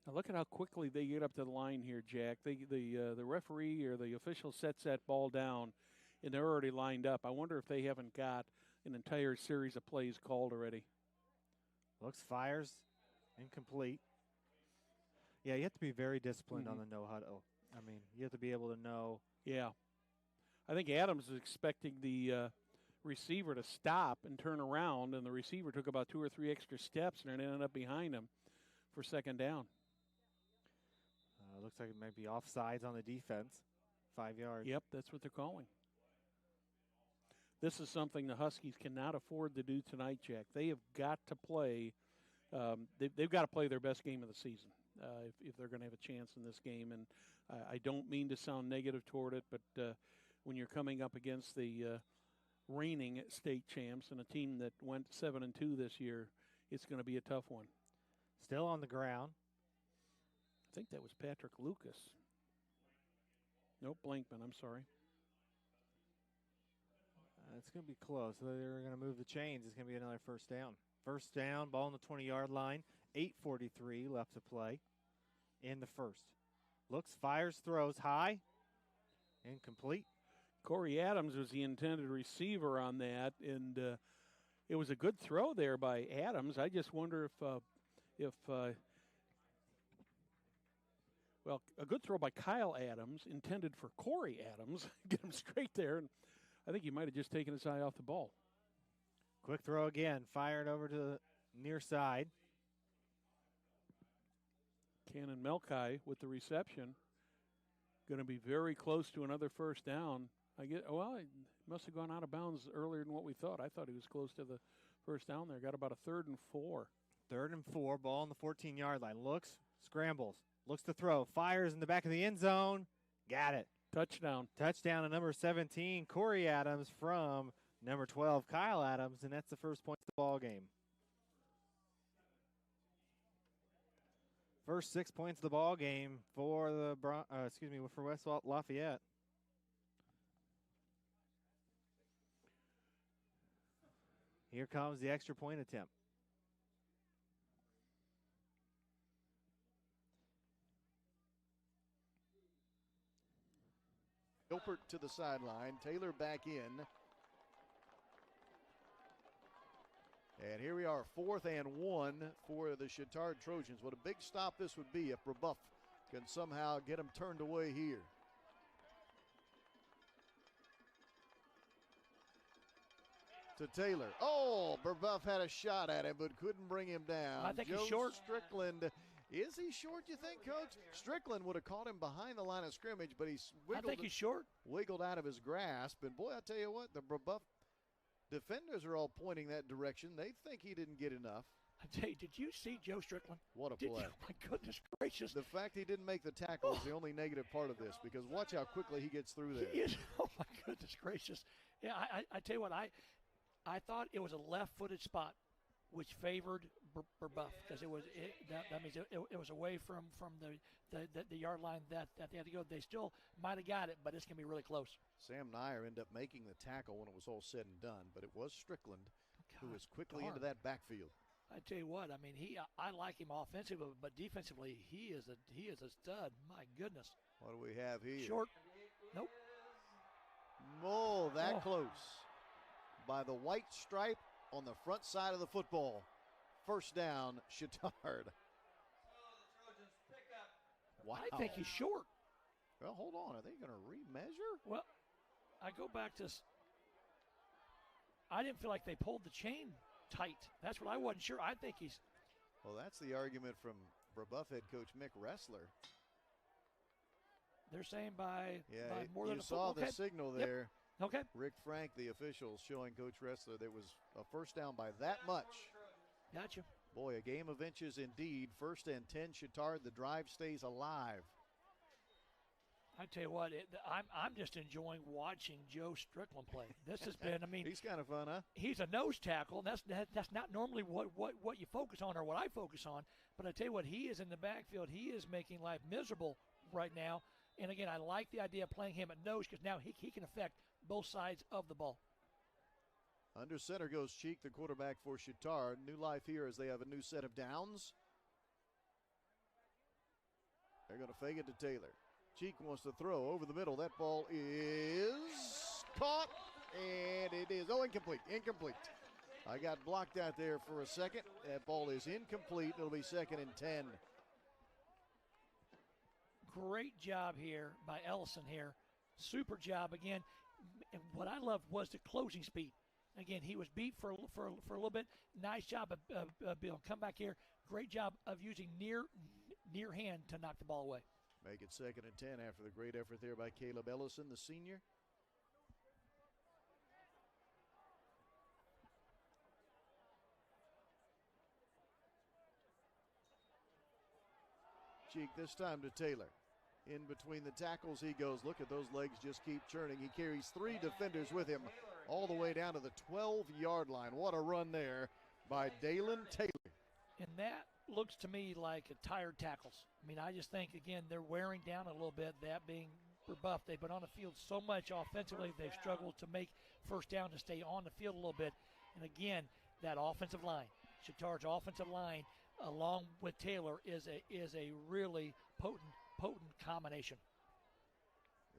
Speaker 11: Now look at how quickly they get up to the line here, Jack. The referee or the official sets that ball down, and they're already lined up. I wonder if they haven't got an entire series of plays called already.
Speaker 12: Looks, fires, incomplete. Yeah, you have to be very disciplined on the no huddle. I mean, you have to be able to know.
Speaker 11: Yeah. I think Adams is expecting the receiver to stop and turn around, and the receiver took about 2 or 3 extra steps and it ended up behind him for second down.
Speaker 12: Looks like it might be offsides on the defense. 5 yards.
Speaker 11: Yep, that's what they're calling. This is something the Huskies cannot afford to do tonight, Jack. They have got to play. They've got to play their best game of the season if they're going to have a chance in this game. And I don't mean to sound negative toward it, but when you're coming up against the reigning state champs and a team that went 7-2 this year, it's going to be a tough one.
Speaker 12: Still on the ground.
Speaker 11: I think that was Patrick Lucas. Nope, Blankman, I'm sorry.
Speaker 12: It's going to be close. They're going to move the chains. It's going to be another first down. First down, ball on the 20-yard line. 8:43 left to play in the first. Looks, fires, throws high. Incomplete.
Speaker 11: Corey Adams was the intended receiver on that, and it was a good throw there by Adams. I just wonder if a good throw by Kyle Adams intended for Corey Adams. Get him straight there, and I think he might have just taken his eye off the ball.
Speaker 12: Quick throw again, fired over to the near side.
Speaker 11: Cannon Melkai with the reception. Going to be very close to another first down. It must have gone out of bounds earlier than what we thought. I thought he was close to the first down there. Got about a 3rd and 4.
Speaker 12: 3rd and 4, ball on the 14-yard line. Looks, scrambles, looks to throw, fires in the back of the end zone. Got it.
Speaker 11: Touchdown.
Speaker 12: Touchdown to number 17, Corey Adams from number 12, Kyle Adams, and that's the first point of the ball game. First 6 points of the ball game for for West Lafayette. Here comes the extra point attempt.
Speaker 2: Gilbert to the sideline. Taylor back in. And here we are, 4th and 1 for the Chittard Trojans. What a big stop this would be if Brebeuf can somehow get them turned away here. To Taylor. Oh, Brebeuf had a shot at him, but couldn't bring him down.
Speaker 1: I think
Speaker 2: Joe
Speaker 1: he's short.
Speaker 2: Strickland. Is he short, you think, Coach? Strickland would have caught him behind the line of scrimmage, but he's wiggled,
Speaker 1: I think he's short.
Speaker 2: Wiggled out of his grasp. And, boy, I tell you what, the Brebeuf defenders are all pointing that direction. They think he didn't get enough.
Speaker 1: I tell you, did you see Joe Strickland?
Speaker 2: What a play.
Speaker 1: Oh, my goodness gracious.
Speaker 2: The fact he didn't make the tackle is the only negative part of this, because watch how quickly he gets through there.
Speaker 1: He is, oh, my goodness gracious. Yeah, I tell you what, I thought it was a left-footed spot, which favored Brebeuf, because that means it was away from the yard line that they had to go. They still might have got it, but it's going to be really close.
Speaker 2: Sam Nyer ended up making the tackle when it was all said and done, but it was Strickland who was quickly into that backfield.
Speaker 1: I tell you what, I mean, I like him offensively, but defensively, he is a stud. My goodness.
Speaker 2: What do we have here?
Speaker 1: Short. Nope.
Speaker 2: Oh, that close. By the white stripe on the front side of the football. First down, Chittard. Wow.
Speaker 1: I think he's short.
Speaker 2: Well, hold on. Are they going to remeasure?
Speaker 1: Well, I go back to I didn't feel like they pulled the chain tight. That's what I wasn't sure. I think he's.
Speaker 2: Well, that's the argument from Brebeuf head coach Mick Ressler.
Speaker 1: They're saying by more
Speaker 2: you
Speaker 1: than a
Speaker 2: saw
Speaker 1: foot.
Speaker 2: the signal there.
Speaker 1: Yep. Okay.
Speaker 2: Rick Frank, the officials, showing Coach Ressler there was a first down by that much.
Speaker 1: Gotcha.
Speaker 2: Boy, a game of inches indeed. 1st and 10, Chittard. The drive stays alive.
Speaker 1: I tell you what, I'm just enjoying watching Joe Strickland play. This has been, I mean,
Speaker 2: he's kind of fun, huh?
Speaker 1: He's a nose tackle, and that's not normally what you focus on or what I focus on. But I tell you what, he is in the backfield. He is making life miserable right now. And again, I like the idea of playing him at nose because now he can affect both sides of the ball.
Speaker 2: Under center goes Cheek, the quarterback for Chittard. New life here as they have a new set of downs. They're going to fake it to Taylor. Cheek wants to throw over the middle. That ball is caught, and it is, incomplete. Incomplete. I got blocked out there for a second. That ball is incomplete. It'll be 2nd and 10.
Speaker 1: Great job here by Ellison here. Super job again. And what I loved was the closing speed. Again, he was beat for a little bit. Nice job of Bill. Come back here. Great job of using near hand to knock the ball away.
Speaker 2: Make it 2nd and 10 after the great effort there by Caleb Ellison, the senior. Cheek this time to Taylor. In between the tackles he goes. Look at those legs just keep churning. He carries 3 defenders with him all the way down to the 12-yard line. What a run there by Dalen Taylor.
Speaker 1: And that looks to me like a tired tackles. I mean, I just think, again, they're wearing down a little bit, that being Brebeuf. They've been on the field so much offensively, they've struggled to make first down to stay on the field a little bit. And again, that offensive line, Chittard's offensive line, along with Taylor, is a really potent combination.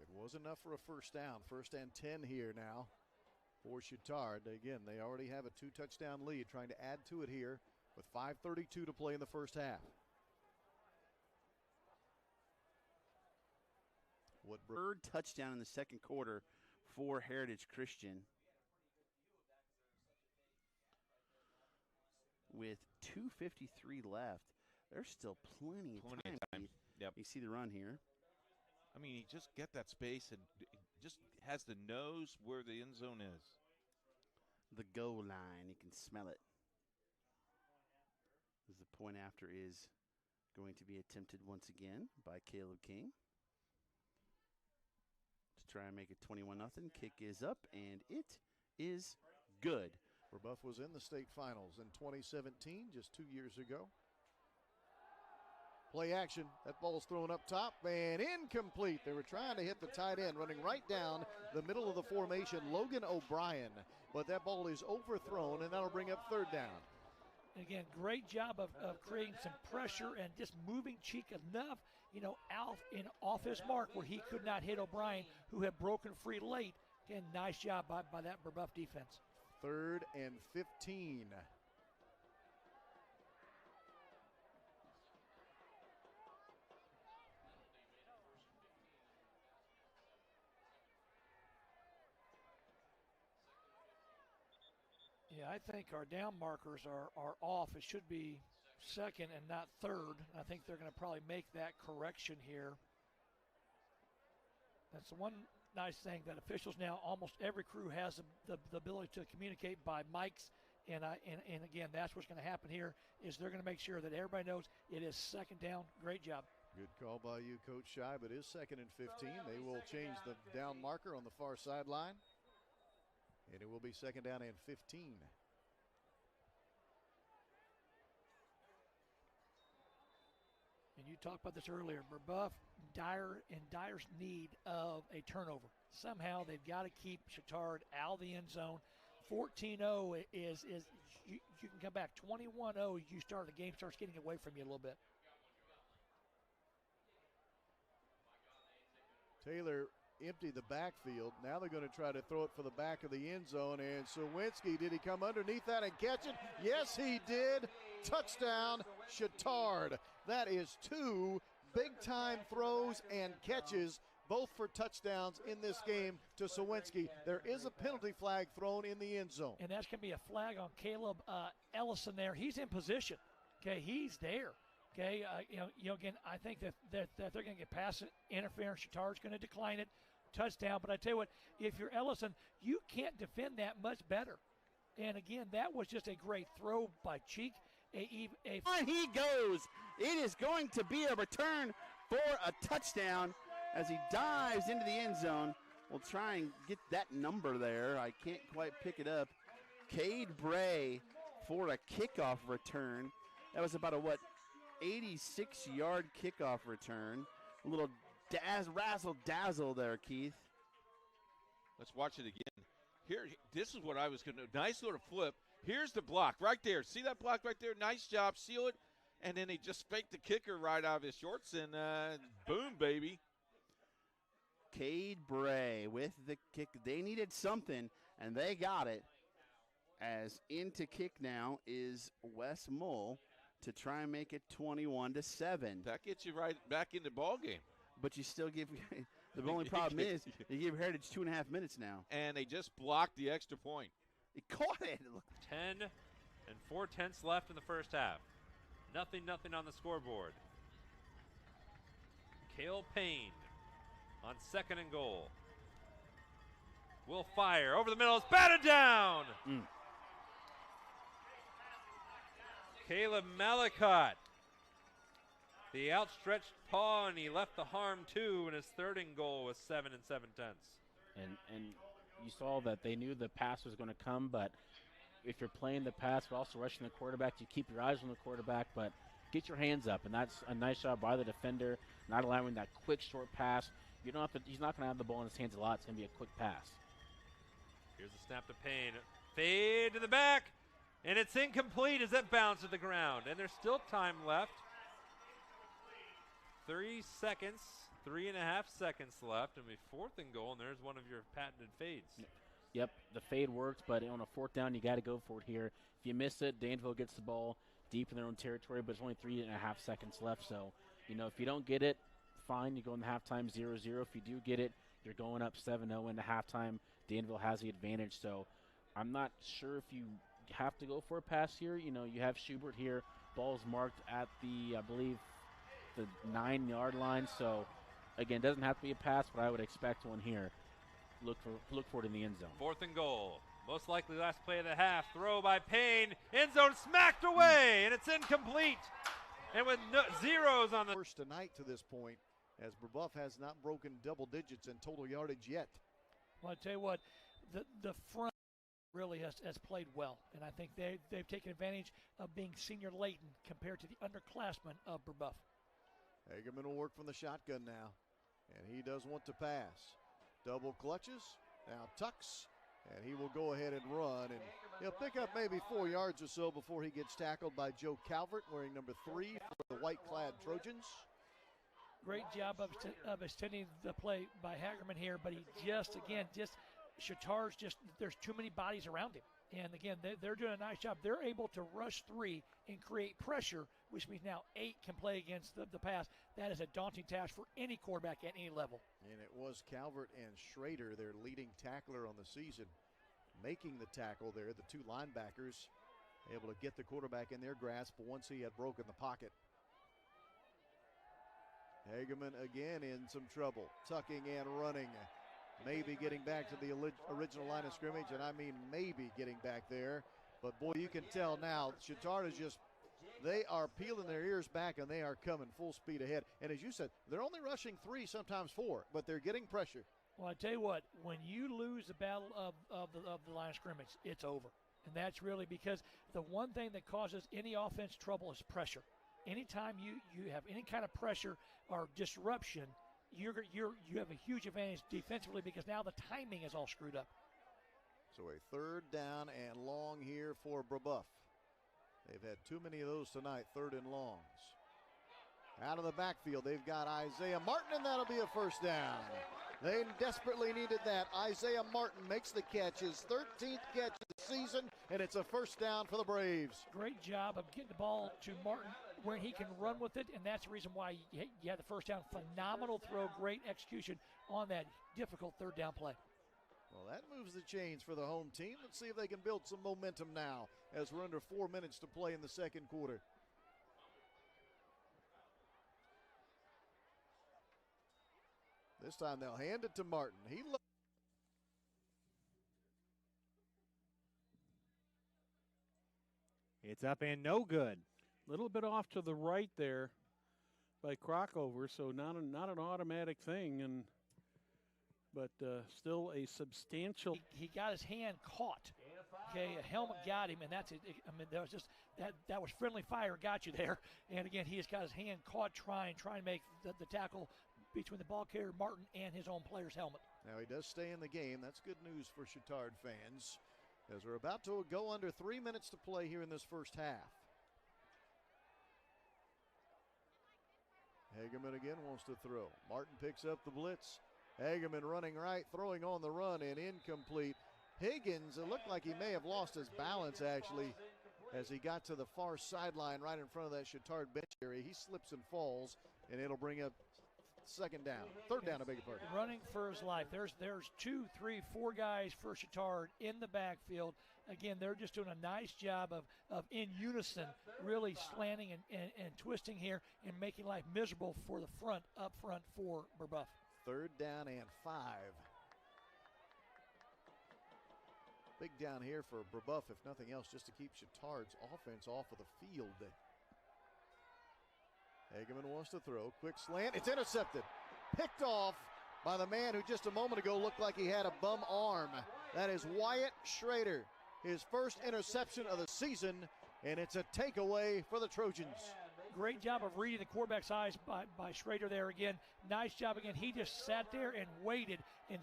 Speaker 2: It was enough for a first down. 1st and 10 here now for Chittard. Again, they already have a 2-touchdown lead, trying to add to it here with 5:32 to play in the first half.
Speaker 7: Third touchdown in the second quarter for Heritage Christian. With 2:53 left, there's still plenty of time.
Speaker 8: Yep.
Speaker 7: You see the run here.
Speaker 8: I mean, he just get that space and just has to nose where the end zone is.
Speaker 7: The goal line, you can smell it. As the point after is going to be attempted once again by Caleb King. To try and make it 21-0. Kick is up, and it is good.
Speaker 2: Brebeuf was in the state finals in 2017, just 2 years ago. Play action. That ball's thrown up top and incomplete. They were trying to hit the tight end, running right down the middle of the formation, Logan O'Brien. But that ball is overthrown, and that'll bring up 3rd down.
Speaker 1: Again, great job of creating some pressure and just moving Cheek enough, off his mark where he could not hit O'Brien, who had broken free late. Again, nice job by that Brebeuf defense.
Speaker 2: 3rd and 15.
Speaker 1: Yeah, I think our down markers are off. It should be 2nd and not 3rd. I think they're going to probably make that correction here. That's the one nice thing that officials now, almost every crew has the ability to communicate by mics. And again, that's what's going to happen here is they're going to make sure that everybody knows it is 2nd down. Great job.
Speaker 2: Good call by you, Coach Scheib. It is 2nd and 15. They will change the down marker on the far sideline. And it will be 2nd down and 15.
Speaker 1: And you talked about this earlier. Brebeuf, Dyer's need of a turnover. Somehow they've got to keep Chittard out of the end zone. 14-0 is you can come back. 21-0, you start, the game starts getting away from you a little bit.
Speaker 2: Taylor emptied the backfield. Now they're going to try to throw it for the back of the end zone. And Sawinski, did he come underneath that and catch it? Yes, he did. Touchdown, Chittard. That is 2 big-time throws and catches, both for touchdowns in this game to Sawinski. There is a penalty flag thrown in the end zone.
Speaker 1: And that's going to be a flag on Caleb Ellison there. He's in position. Okay, he's there. Okay, again, I think that they're going to get pass interference. Chittard's going to decline it. Touchdown. But I tell you what, if you're Ellison, you can't defend that much better. And again, that was just a great throw by Cheek.
Speaker 7: On he goes. It is going to be a return for a touchdown as he dives into the end zone. We'll try and get that number there. I can't quite pick it up. Cade Bray for a kickoff return. That was about a 86-yard kickoff return. A little razzle-dazzle there, Keith.
Speaker 8: Let's watch it again. Here, this is what I was going to do. Nice little flip. Here's the block right there. See that block right there? Nice job. Seal it. And then he just faked the kicker right out of his shorts, and boom, baby.
Speaker 7: Cade Bray with the kick. They needed something, and they got it. As into kick now is Wes Mull to try and make it 21-7.
Speaker 8: That gets you right back in the ball game.
Speaker 7: But you still give – the only problem is you give Heritage 2.5 minutes now.
Speaker 8: And they just blocked the extra point.
Speaker 7: He caught it.
Speaker 3: 10 and 4/10 left in the first half. Nothing on the scoreboard. Cale Payne on 2nd and goal. Will fire over the middle. It's batted down. Caleb Malacott. The outstretched paw, and he left the harm too in his 3rd and goal with 7 7/10.
Speaker 4: And you saw that they knew the pass was going to come, but if you're playing the pass but also rushing the quarterback, you keep your eyes on the quarterback, but get your hands up, and that's a nice job by the defender, not allowing that quick short pass. You don't have to. He's not going to have the ball in his hands a lot. It's going to be a quick pass.
Speaker 3: Here's the snap to Payne. Fade to the back, and it's incomplete as it bounces to the ground. And there's still time left. 3 seconds, 3.5 seconds left, and we 4th and goal, and there's one of your patented fades.
Speaker 4: Yep, the fade worked, but on a 4th down, you got to go for it here. If you miss it, Danville gets the ball deep in their own territory, but it's only 3.5 seconds left. So, if you don't get it, fine. You go in the halftime 0-0. If you do get it, you're going up 7-0 into halftime. Danville has the advantage. So, I'm not sure if you have to go for a pass here. You have Schubert here. Ball's marked at the, I believe, the 9-yard line. So, again, doesn't have to be a pass, but I would expect one here. Look for it in the end zone.
Speaker 3: 4th and goal. Most likely last play of the half. Throw by Payne. End zone smacked away, and it's incomplete. And with zeros on the
Speaker 2: first tonight to this point, as Brebeuf has not broken double digits in total yardage yet.
Speaker 1: Well, I tell you what, the front really has played well, and I think they've taken advantage of being senior laden compared to the underclassmen of Brebeuf.
Speaker 2: Hageman will work from the shotgun now, and he does want to pass. Double clutches, now tucks, and he will go ahead and run, and he'll pick up maybe 4 yards or so before he gets tackled by Joe Calvert, wearing number 3 for the white-clad Trojans.
Speaker 1: Great job of extending the play by Hagerman here, but he Chittard's there's too many bodies around him. And again, they're doing a nice job. They're able to rush 3 and create pressure, which means now 8 can play against the pass. That is a daunting task for any quarterback at any level.
Speaker 2: And it was Calvert and Schrader, their leading tackler on the season, making the tackle there. The 2 linebackers able to get the quarterback in their grasp once he had broken the pocket. Hageman again in some trouble, tucking and running. Maybe getting back to the original line of scrimmage, and I mean maybe getting back there. But, boy, you can tell now, Chittard is they are peeling their ears back, and they are coming full speed ahead. And as you said, they're only rushing 3, sometimes 4, but they're getting pressure.
Speaker 1: Well, I tell you what, when you lose the battle of the line of scrimmage, it's over. And that's really because the one thing that causes any offense trouble is pressure. Anytime you have any kind of pressure or disruption, you have a huge advantage defensively because now the timing is all screwed up.
Speaker 2: So a third down and long here for Brebeuf. They've had too many of those tonight, third and longs. Out of the backfield, they've got Isaiah Martin, and that'll be a first down. They desperately needed that. Isaiah Martin makes the catch, his 13th catch of the season, and it's a first down for the Braves.
Speaker 1: Great job of getting the ball to Martin where he can run with it, and that's the reason why you had the first down. Phenomenal throw, great execution on that difficult third down play.
Speaker 2: Well, that moves the chains for the home team. Let's see if they can build some momentum now as we're under 4 minutes to play in the second quarter. This time they'll hand it to Martin.
Speaker 12: It's up and no good.
Speaker 11: A little bit off to the right there by Crockover, so not an automatic thing, but still a substantial.
Speaker 1: He got his hand caught. Okay, a helmet got him, and that's it. I mean, there was just that was friendly fire got you there. And again, he has got his hand caught trying to make the tackle between the ball carrier Martin and his own player's helmet.
Speaker 2: Now he does stay in the game. That's good news for Chittard fans, as we're about to go under 3 minutes to play here in this first half. Hageman again wants to throw. Martin picks up the blitz. Hageman running right, throwing on the run, and incomplete. Higgins, it looked like he may have lost his balance actually as he got to the far sideline right in front of that Chittard bench area. He slips and falls, and it'll bring up third down, I beg your pardon.
Speaker 1: Running for his life. There's 2, 3, 4 guys for Chittard in the backfield. Again, they're just doing a nice job of in unison, really slanting and twisting here and making life miserable for the up front for Brebeuf.
Speaker 2: Third down and 5. Big down here for Brebeuf, if nothing else, just to keep Chittard's offense off of the field. Hageman wants to throw. Quick slant. It's intercepted. Picked off by the man who just a moment ago looked like he had a bum arm. That is Wyatt Schrader. His first interception of the season, and it's a takeaway for the Trojans.
Speaker 1: Great job of reading the quarterback's eyes by Schrader there again. Nice job again. He just sat there and waited and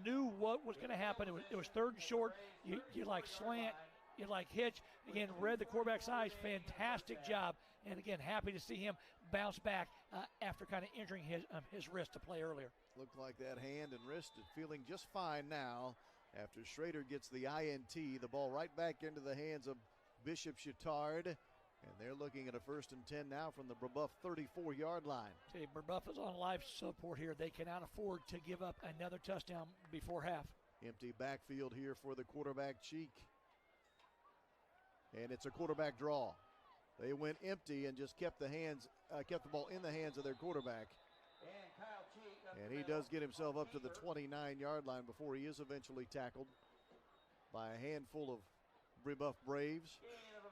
Speaker 1: knew what was going to happen. It was third and short. You like slant, you like hitch. Again, read the quarterback's eyes. Fantastic job. And again, happy to see him bounce back after kind of injuring his wrist to play earlier.
Speaker 2: Looked like that hand and wrist is feeling just fine now after Schrader gets the INT. The ball right back into the hands of Bishop Chittard. And they're looking at a 1st and 10 now from the Brebeuf 34-yard line.
Speaker 1: Okay, Brebeuf is on life support here. They cannot afford to give up another touchdown before half.
Speaker 2: Empty backfield here for the quarterback Cheek. And it's a quarterback draw. They went empty and just kept the ball in the hands of their quarterback. And he does get himself up to the 29-yard line before he is eventually tackled by a handful of Brebeuf Braves.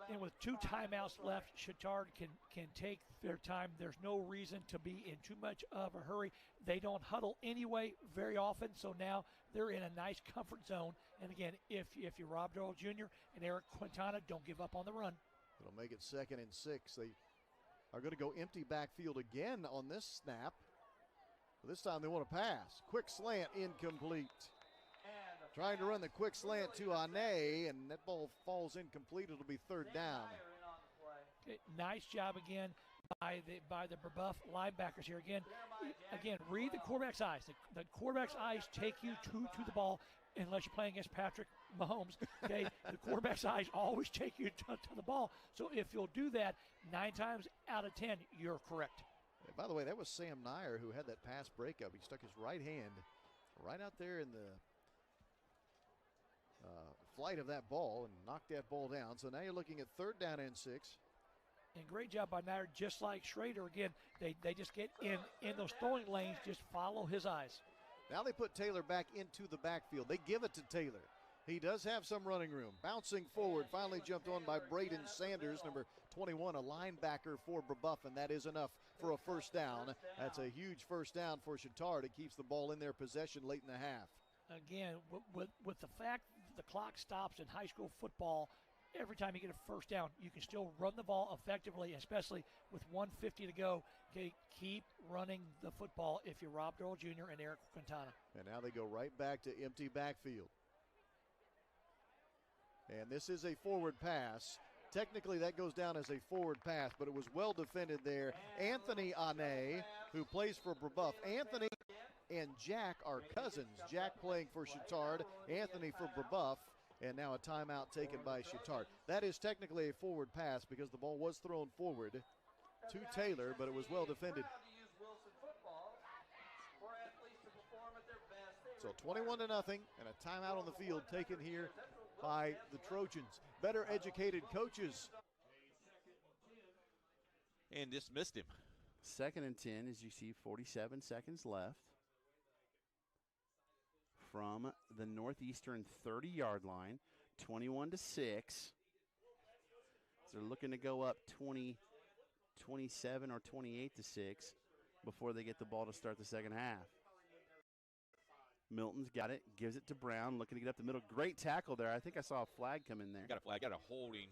Speaker 1: And with 2 timeouts left, Chittard can take their time. There's no reason to be in too much of a hurry. They don't huddle anyway very often, so now they're in a nice comfort zone. And again, if you're Rob Darrell Jr. and Eric Quintana, don't give up on the run.
Speaker 2: It'll make it 2nd and 6. They are going to go empty backfield again on this snap. This time they want to pass. Quick slant, incomplete. Trying to run the quick slant to Ane, and that ball falls incomplete. It'll be 3rd down.
Speaker 1: Okay, nice job again by the Brebeuf linebackers here. Again, read the quarterback's eyes. The quarterback's eyes take you to the ball unless you're playing against Patrick Mahomes. Okay, the quarterback's eyes always take you to the ball. So if you'll do that 9 times out of 10, you're correct.
Speaker 2: And by the way, that was Sam Nyer who had that pass breakup. He stuck his right hand right out there in the flight of that ball and knocked that ball down. So now you're looking at 3rd down and 6.
Speaker 1: And great job by Nyer, just like Schrader. Again, they just get in those throwing lanes, just follow his eyes.
Speaker 2: Now they put Taylor back into the backfield. They give it to Taylor. He does have some running room. Bouncing forward, finally jumped on by Braden Sanders, number 21, a linebacker for Brebeuf, and that is enough for a 1st down. That's a huge 1st down for Chittard. It keeps the ball in their possession late in the half.
Speaker 1: Again, with the fact the clock stops in high school football, every time you get a 1st down, you can still run the ball effectively, especially with 1:50 to go. Okay, keep running the football if you're Rob Darrell Jr. and Eric Quintana.
Speaker 2: And now they go right back to empty backfield. And this is a forward pass. Technically, that goes down as a forward pass, but it was well defended there. Anthony Ane, who plays for Brebeuf. Anthony and Jack are cousins. Jack playing for Chittard, Anthony for Brebeuf, and now a timeout taken by Chittard. That is technically a forward pass because the ball was thrown forward to Taylor, but it was well defended. So 21-0, and a timeout on the field taken here by the Trojans. Better educated coaches.
Speaker 8: And dismissed him.
Speaker 7: 2nd and 10, as you see, 47 seconds left from the Northeastern 30-yard line, 21-6. They're looking to go up 27 or 28-6 before they get the ball to start the second half. Milton's got it, gives it to Brown, looking to get up the middle. Great tackle there. I think I saw a flag come in there.
Speaker 8: Got a flag, got a holding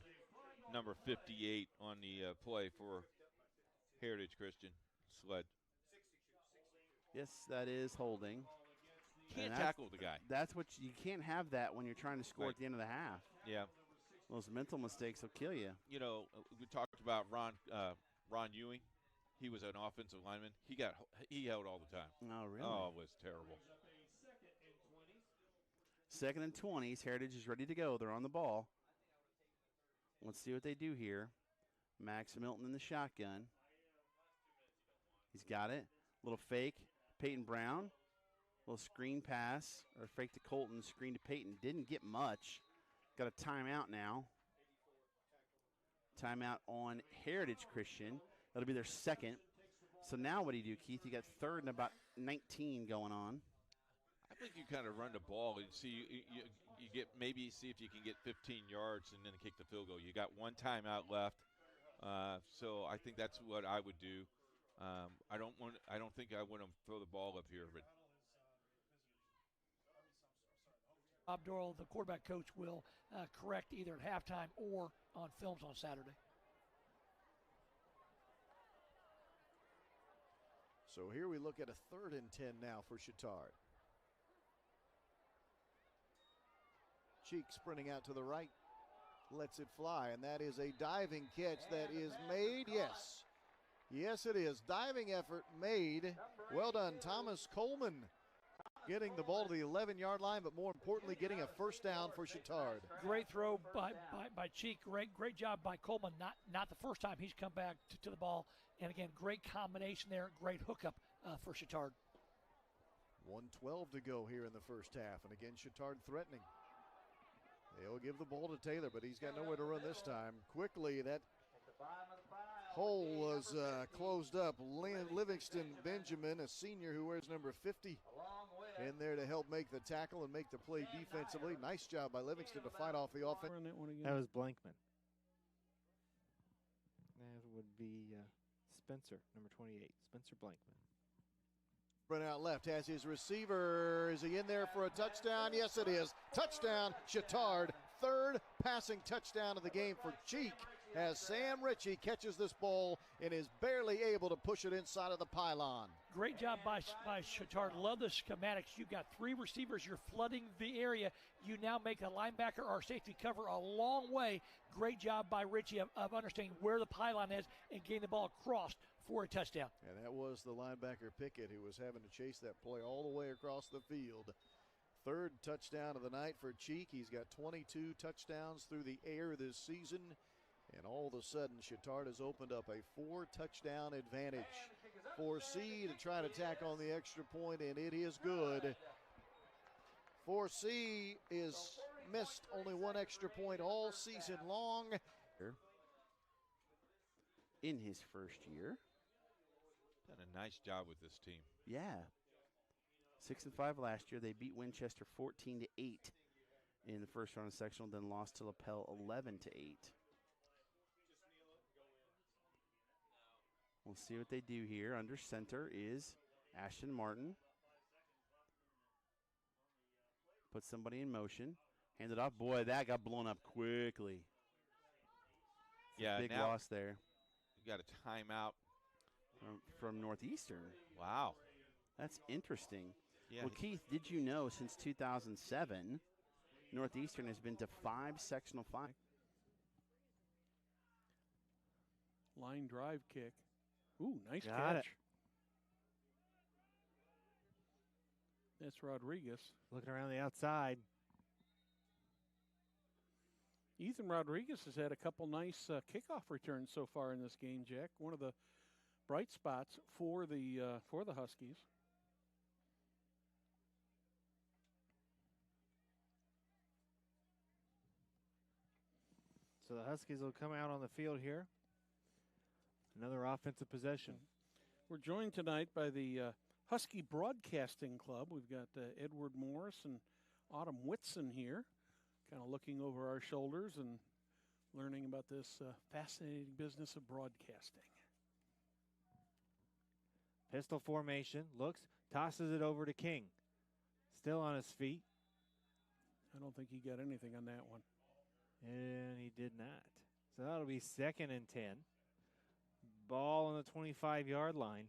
Speaker 8: number 58 on the play for Heritage Christian Sled.
Speaker 7: Yes, that is holding.
Speaker 8: Can't tackle the guy.
Speaker 7: That's what you can't have that when you're trying to score at the end of the half.
Speaker 8: Yeah.
Speaker 7: Those mental mistakes will kill you.
Speaker 8: You know, we talked about Ron Ewing. He was an offensive lineman. He held all the time.
Speaker 7: Oh, really?
Speaker 8: Oh, it was terrible.
Speaker 7: 2nd and 20s. Heritage is ready to go. They're on the ball. Let's see what they do here. Max Milton in the shotgun. He's got it. Little fake. Peyton Brown. Little screen pass. Or fake to Colton. Screen to Peyton. Didn't get much. Got a timeout now. Timeout on Heritage Christian. That'll be their second. So now what do you do, Keith? You got 3rd and about 19 going on.
Speaker 8: I think you kind of run the ball and see you get maybe see if you can get 15 yards and then kick the field goal. You got one timeout left, so I think that's what I would do. I don't think I want to throw the ball up here, but
Speaker 1: Bob Doyle, the quarterback coach, will correct either at halftime or on films on Saturday.
Speaker 2: So here we look at a 3rd and 10 now for Chittard. Cheek sprinting out to the right, lets it fly, and that is a diving catch that is made. Yes. Yes, it is. Diving effort made. Well done, Thomas Coleman, getting the ball to the 11-yard line, but more importantly, getting a first down for Chittard.
Speaker 1: Great throw by Cheek. Great job by Coleman. Not the first time he's come back to the ball. And again, great combination there. Great hookup for Chittard.
Speaker 2: 1:12 to go here in the first half, and again, Chittard threatening. They'll give the ball to Taylor, but he's got nowhere to run this time. Quickly, that hole was closed up. Livingston Benjamin, a senior who wears number 50, in there to help make the tackle and make the play defensively. Nice job by Livingston to fight off the offense.
Speaker 12: That was Blankman. That would be Spencer, number 28, Spencer Blankman.
Speaker 2: Run out left, has his receiver. Is he in there for a touchdown? Yes, it is. Touchdown, Chittard. 3rd passing touchdown of the game for Cheek, as Sam Ritchie catches this ball and is barely able to push it inside of the pylon.
Speaker 1: Great job by Chittard. Love the schematics. You've got 3 receivers. You're flooding the area. You now make a linebacker or safety cover a long way. Great job by Ritchie of understanding where the pylon is and getting the ball across for a touchdown.
Speaker 2: And that was the linebacker Pickett who was having to chase that play all the way across the field. 3rd touchdown of the night for Cheek. He's got 22 touchdowns through the air this season. And all of a sudden, Chittard has opened up a 4-touchdown advantage. 4C to try to tack on the extra point, and it is good. 4C is missed only 1 extra point all season long.
Speaker 7: In his first year.
Speaker 8: Done a nice job with this team.
Speaker 7: Yeah. 6-5 last year. They beat Winchester 14-8 in the first round of sectional, then lost to LaPel 11-8. We'll see what they do here. Under center is Ashton Martin. Put somebody in motion. Hand it off. Boy, that got blown up quickly.
Speaker 8: Yeah,
Speaker 7: big loss there.
Speaker 8: You got a timeout
Speaker 7: from Northeastern.
Speaker 8: Wow.
Speaker 7: That's interesting.
Speaker 8: Yeah.
Speaker 7: Well, Keith, did you know since 2007, Northeastern has been to 5 sectional final.
Speaker 11: Line drive kick. Ooh, nice
Speaker 12: Got
Speaker 11: catch.
Speaker 12: it.
Speaker 11: That's Rodriguez.
Speaker 12: Looking around the outside.
Speaker 11: Ethan Rodriguez has had a couple nice kickoff returns so far in this game, Jack. One of the bright spots for the Huskies.
Speaker 12: So the Huskies will come out on the field here. Another offensive possession.
Speaker 11: We're joined tonight by the Husky Broadcasting Club. We've got Edward Morris and Autumn Whitson here, kind of looking over our shoulders and learning about this fascinating business of broadcasting.
Speaker 12: Pistol formation. Looks, tosses it over to King. Still on his feet.
Speaker 11: I don't think he got anything on that one.
Speaker 12: And he did not. So that'll be 2nd and 10. Ball on the 25-yard line.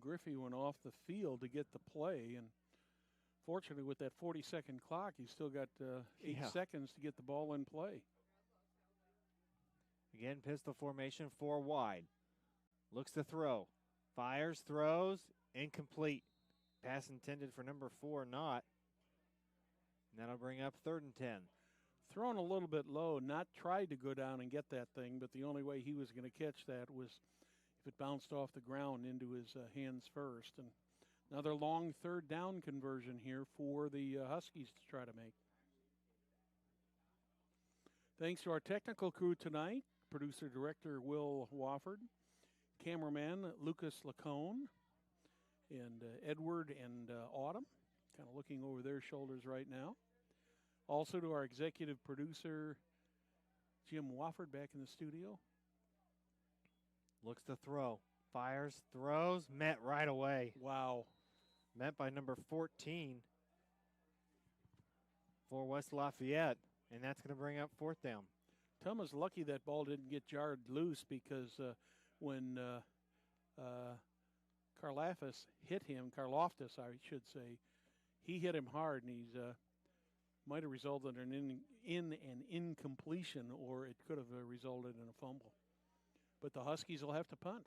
Speaker 11: Griffey went off the field to get the play, and fortunately with that 40-second clock, he's still got 8 seconds to get the ball in play.
Speaker 12: Again, pistol formation, 4 wide. Looks to throw. Fires, throws, incomplete. Pass intended for number 4, not. And that'll bring up 3rd and 10.
Speaker 11: Thrown a little bit low, not tried to go down and get that thing, but the only way he was going to catch that was if it bounced off the ground into his hands first. And another long 3rd down conversion here for the Huskies to try to make. Thanks to our technical crew tonight, producer-director Will Wofford, cameraman Lucas Lacone, and Edward and Autumn, kind of looking over their shoulders right now. Also to our executive producer, Jim Wofford, back in the studio.
Speaker 12: Looks to throw. Fires, throws, met right away.
Speaker 11: Wow.
Speaker 12: Met by number 14 for West Lafayette, and that's going to bring up 4th down.
Speaker 11: Tom is lucky that ball didn't get jarred loose because when Karlaftis hit him, Karloftis, I should say, he hit him hard, and he's might have resulted in an incompletion, or it could have resulted in a fumble. But the Huskies will have to punt.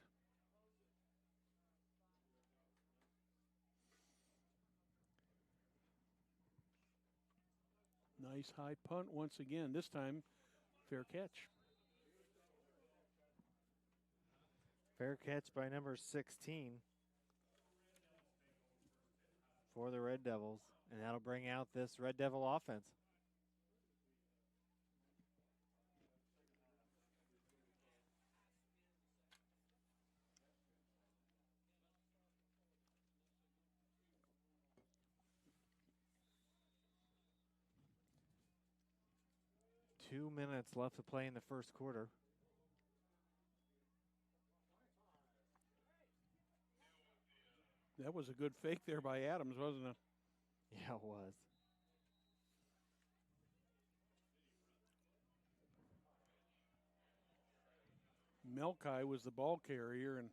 Speaker 11: Nice high punt once again. This time, fair catch.
Speaker 12: Fair catch by number 16 for the Red Devils. And that'll bring out this Red Devil offense. Two minutes left to play in the first quarter.
Speaker 11: That was a good fake there by Adams, wasn't it?
Speaker 12: Yeah, it was.
Speaker 11: Melkai was the ball carrier, and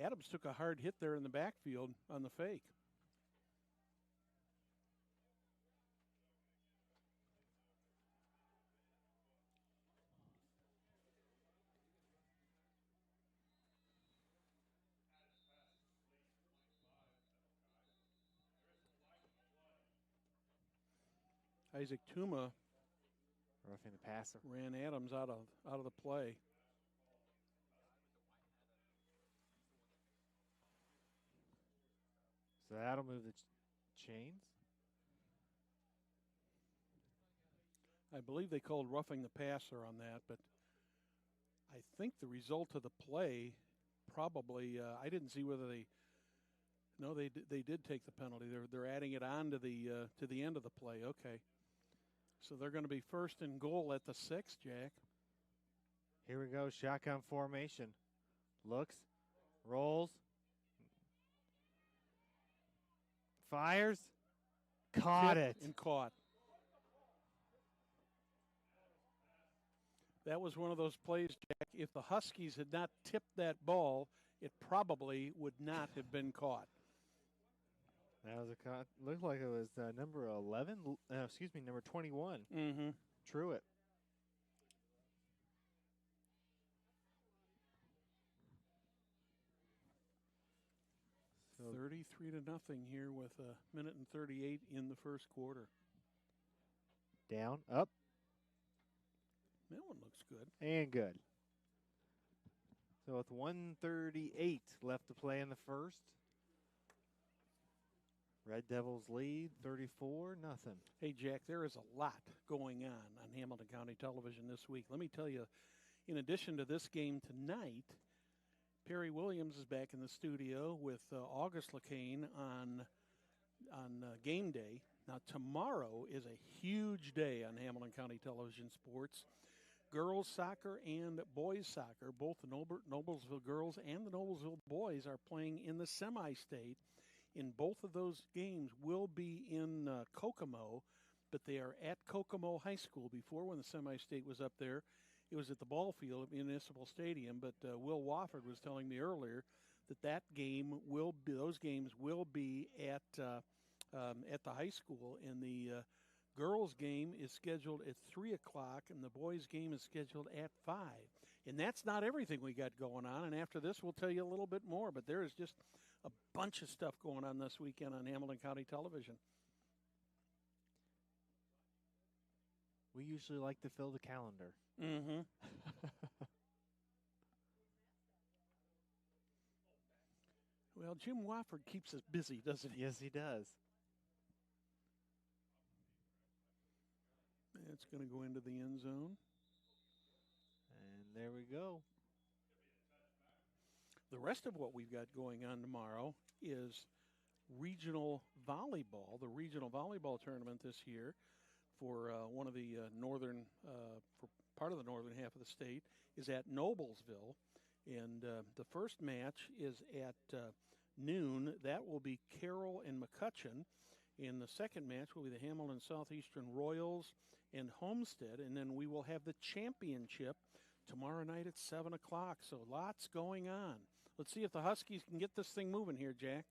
Speaker 11: Adams took a hard hit there in the backfield on the fake. Isaac Tuma
Speaker 12: roughing the passer,
Speaker 11: ran Adams out of the play.
Speaker 12: So that'll move the chains.
Speaker 11: I believe they called roughing the passer on that, but I think the result of the play probably I didn't see whether they. No, they did take the penalty. They're adding it on to the end of the play. Okay. So they're going to be 1st and goal at the 6, Jack.
Speaker 12: Here we go, shotgun formation. Looks, rolls, fires, Caught it.
Speaker 11: And caught. That was one of those plays, Jack. If the Huskies had not tipped that ball, it probably would not have been caught.
Speaker 12: That was looked like it was number 11. Number 21.
Speaker 11: Mm-hmm.
Speaker 12: Truitt.
Speaker 11: So 33-0 here with a minute and 38 in the first quarter.
Speaker 12: Down, up,
Speaker 11: That one looks good.
Speaker 12: and good. So with 1:38 left to play in the first, Red Devils lead 34-0.
Speaker 11: Hey, Jack, there is a lot going on Hamilton County Television this week. Let me tell you, in addition to this game tonight, Perry Williams is back in the studio with August LeCain on game day. Now, tomorrow is a huge day on Hamilton County Television Sports. Girls soccer and boys soccer, both the Noblesville girls and the Noblesville boys are playing in the semi-state. In both of those games will be in Kokomo, but they are at Kokomo High School. Before, when the semi-state was up there, it was at the ball field at Municipal Stadium. But Will Wofford was telling me earlier that those games will be at the high school, and the girls' game is scheduled at 3 o'clock, and the boys' game is scheduled at 5. And that's not everything we got going on. And after this, we'll tell you a little bit more. But there is just a bunch of stuff going on this weekend on Hamilton County Television.
Speaker 12: We usually like to fill the calendar.
Speaker 11: Mm-hmm. Well, Jim Wofford keeps us busy, doesn't he?
Speaker 12: Yes, he does.
Speaker 11: It's going to go into the end zone.
Speaker 12: And there we go.
Speaker 11: The rest of what we've got going on tomorrow is regional volleyball. The regional volleyball tournament this year for one of the for part of the northern half of the state is at Noblesville. And the first match is at noon. That will be Carroll and McCutcheon. And the second match will be the Hamilton Southeastern Royals and Homestead. And then we will have the championship tomorrow night at 7 o'clock. So lots going on. Let's see if the Huskies can get this thing moving here, Jack.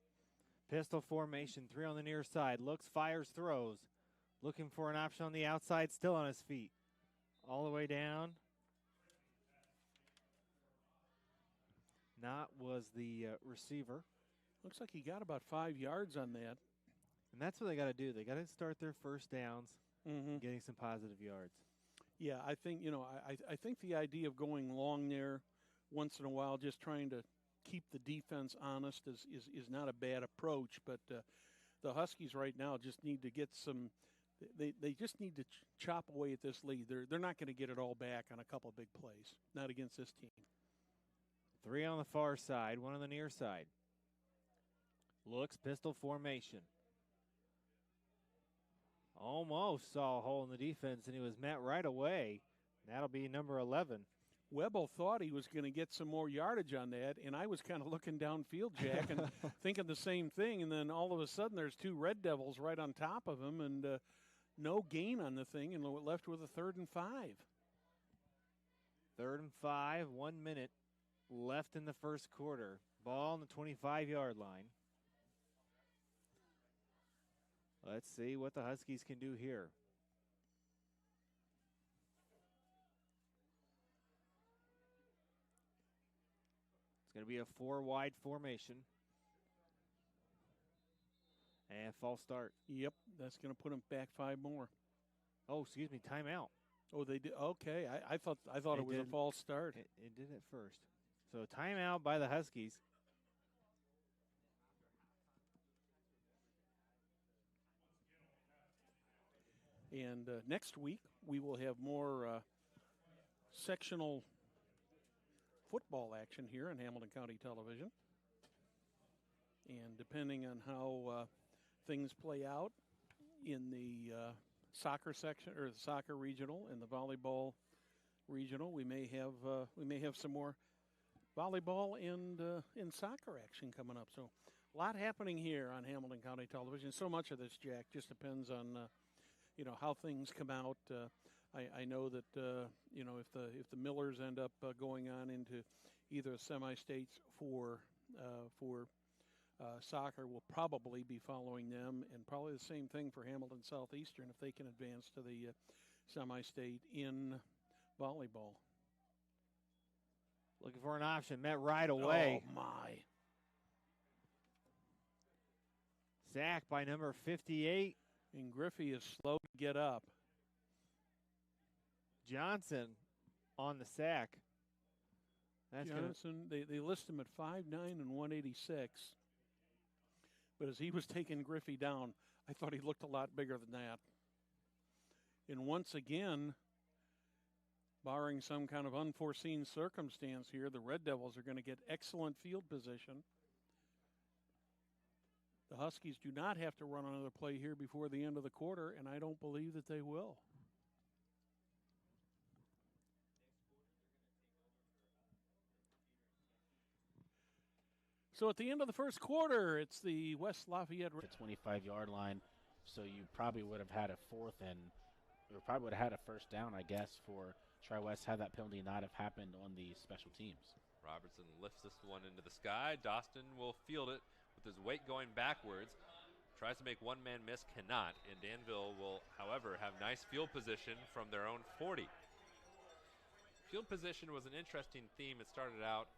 Speaker 12: Pistol formation, 3 on the near side. Looks, fires, throws. Looking for an option on the outside, still on his feet. All the way down. Not was the receiver.
Speaker 11: Looks like he got about 5 yards on that.
Speaker 12: And that's what they got to do. They got to start their first downs,
Speaker 11: Mm-hmm.
Speaker 12: getting some positive yards.
Speaker 11: Yeah, I think, I think the idea of going long there once in a while, just trying to keep the defense honest is not a bad approach. But the Huskies right now just need to get some they just need to chop away at this lead. They're not going to get it all back on a couple of big plays, not against this team.
Speaker 12: 3 on the far side, 1 on the near side. Looks, pistol formation. Almost saw a hole in the defense, and he was met right away. That'll be number 11.
Speaker 11: Webble thought he was going to get some more yardage on that, and I was kind of looking downfield, Jack, and thinking the same thing. And then all of a sudden there's 2 Red Devils right on top of him, and no gain on the thing, and left with a 3rd and 5.
Speaker 12: 3rd and 5, 1 minute left in the first quarter. Ball on the 25-yard line. Let's see what the Huskies can do here. It's going to be a 4-wide formation. And false start.
Speaker 11: Yep, that's going to put them back 5 more.
Speaker 12: Oh, excuse me, timeout.
Speaker 11: Oh, they did. Okay, I thought it was a false start.
Speaker 12: It did at first. So timeout by the Huskies.
Speaker 11: And next week we will have more sectional football action here on Hamilton County Television. And depending on how things play out in the soccer section or the soccer regional and the volleyball regional, we may have some more volleyball and soccer action coming up. So A lot happening here on Hamilton County Television. So much of this, Jack, just depends on how things come out. I know that if the Millers end up going on into either semi-states for soccer, we'll probably be following them, and probably the same thing for Hamilton Southeastern if they can advance to the semi-state in volleyball.
Speaker 12: Looking for an option, met right away.
Speaker 11: Oh my!
Speaker 12: Sack by number 58.
Speaker 11: And Griffey is slow to get up.
Speaker 12: Johnson on the sack. That's
Speaker 11: Johnson, they list him at 5'9" and 186. But as he was taking Griffey down, I thought he looked a lot bigger than that. And once again, barring some kind of unforeseen circumstance here, the Red Devils are going to get excellent field position. The Huskies do not have to run another play here before the end of the quarter, and I don't believe that they will. So at the end of the first quarter, it's the West Lafayette.
Speaker 4: The 25-yard line, so you probably would have had a fourth and or probably would have had a first down, I guess, for Tri-West had that penalty not have happened on the special teams.
Speaker 3: Robertson lifts this one into the sky. Doston will field it with his weight going backwards. Tries to make one man miss, cannot. And Danville will, however, have nice field position from their own 40. Field position was an interesting theme. It started out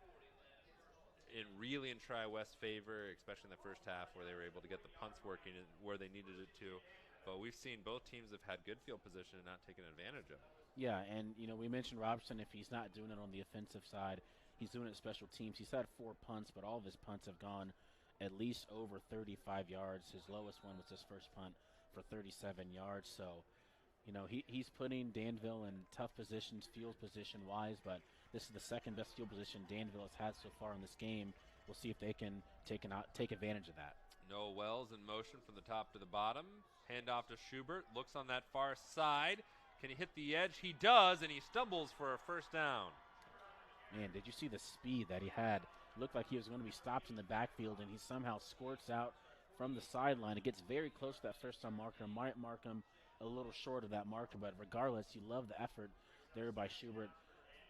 Speaker 3: really in Tri-West favor, especially in the first half where they were able to get the punts working and where they needed it to. But we've seen both teams have had good field position and not taken advantage of it.
Speaker 4: Yeah, and we mentioned Robertson, if he's not doing it on the offensive side, he's doing it at special teams. He's had 4 punts, but all of his punts have gone at least over 35 yards. His lowest one was his first punt for 37 yards. So, he's putting Danville in tough positions, field position-wise, but this is the second best field position Danville has had so far in this game. We'll see if they can take advantage of that.
Speaker 3: Noah Wells in motion from the top to the bottom. Handoff to Schubert. Looks on that far side. Can he hit the edge? He does, and he stumbles for a first down.
Speaker 4: Man, did you see the speed that he had? Looked like he was going to be stopped in the backfield, and he somehow squirts out from the sideline. It gets very close to that first-down marker. Might mark him a little short of that marker, but regardless, you love the effort there by Schubert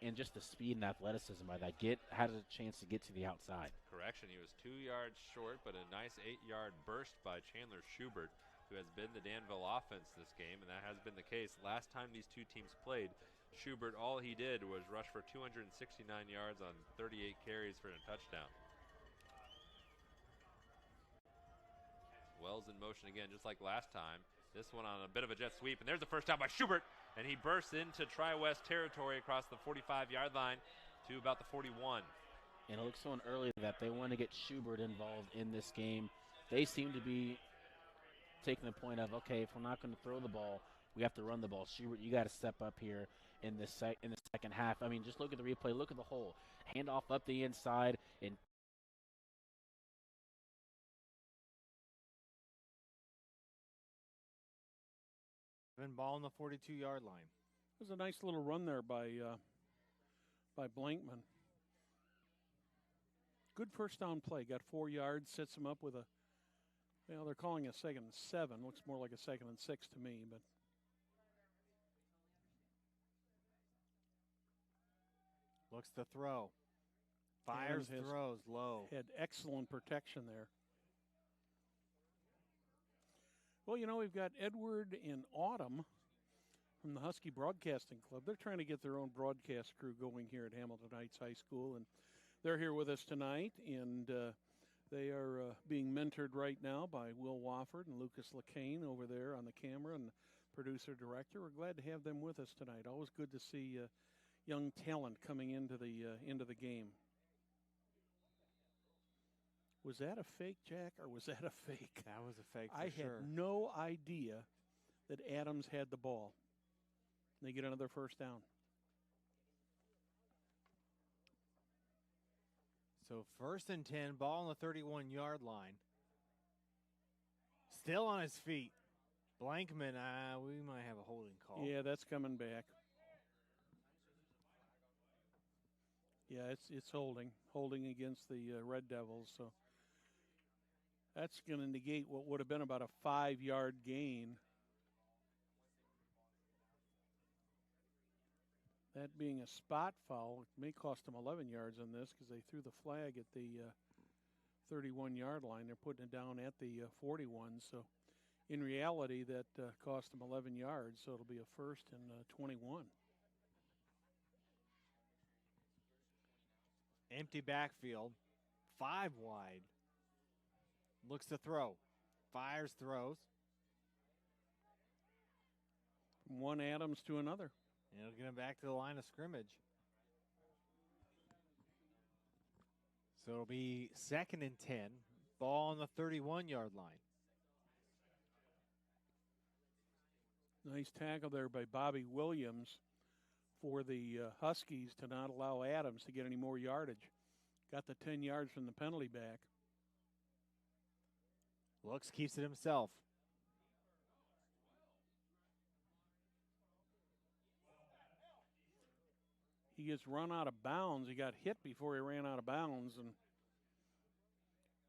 Speaker 4: and just the speed and athleticism by that. Had a chance to get to the outside.
Speaker 3: Correction, he was 2 yards short, but a nice 8-yard burst by Chandler Schubert, who has been the Danville offense this game, and that has been the case. Last time these two teams played, Schubert, all he did was rush for 269 yards on 38 carries for a touchdown. Wells in motion again, just like last time. This one on a bit of a jet sweep, and there's the first down by Schubert, and he bursts into Tri-West territory across the 45-yard line to about the 41.
Speaker 4: And it looks so early that they want to get Schubert involved in this game. They seem to be taking the point of, okay, if we're not going to throw the ball, we have to run the ball. Schubert, you got to step up here in the second half. I mean, just look at the replay. Look at the hole. Handoff up the inside and
Speaker 12: ball on the 42-yard line.
Speaker 11: It was a nice little run there by Blankman. Good first down play. Got 4 yards, sets him up with they're calling a 2nd and 7. Looks more like a 2nd and 6 to me, but.
Speaker 12: Looks to throw. Fires, throws low.
Speaker 11: Had excellent protection there. Well, we've got Edward and Autumn from the Husky Broadcasting Club. They're trying to get their own broadcast crew going here at Hamilton Heights High School, and they're here with us tonight, and they are being mentored right now by Will Wofford and Lucas LeCain over there on the camera and producer-director. We're glad to have them with us tonight. Always good to see young talent coming into the game. Was that a fake, Jack, or was that a fake?
Speaker 12: That was a fake for
Speaker 11: I
Speaker 12: sure.
Speaker 11: had no idea that Adams had the ball. They get another first down.
Speaker 12: So 1st and 10, ball on the 31-yard line. Still on his feet. Blankman, we might have a holding call.
Speaker 11: Yeah, that's coming back. Yeah, it's holding against the Red Devils. So That's going to negate what would have been about a 5-yard gain. That being a spot foul, it may cost them 11 yards on this because they threw the flag at the 31-yard line. They're putting it down at the 41. So in reality, that cost them 11 yards. So it'll be a first and 21.
Speaker 12: Empty backfield, 5 wide. Looks to throw. Fires, throws.
Speaker 11: From one Adams to another.
Speaker 12: And it'll get him back to the line of scrimmage. So it'll be 2nd and 10. Ball on the 31-yard line.
Speaker 11: Nice tackle there by Bobby Williams for the Huskies to not allow Adams to get any more yardage. Got the 10 yards from the penalty back.
Speaker 12: Looks, keeps it himself.
Speaker 11: He gets run out of bounds. He got hit before he ran out of bounds. And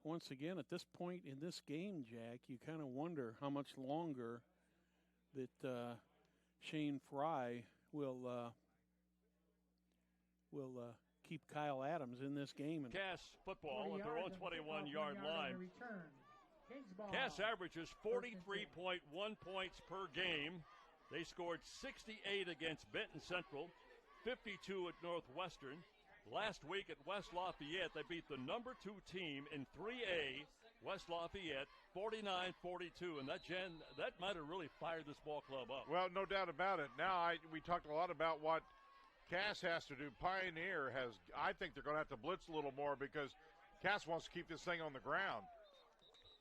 Speaker 11: once again, at this point in this game, Jack, you kind of wonder how much longer that Shane Fry will keep Kyle Adams in this game. And
Speaker 5: Cass football at their own 21-yard line. Cass averages 43.1 points per game. They scored 68 against Benton Central, 52 at Northwestern. Last week at West Lafayette, they beat the number 2 team in 3A, West Lafayette, 49-42. And that might have really fired this ball club up.
Speaker 6: Well, no doubt about it. Now, we talked a lot about what Cass has to do. Pioneer has, I think they're going to have to blitz a little more because Cass wants to keep this thing on the ground.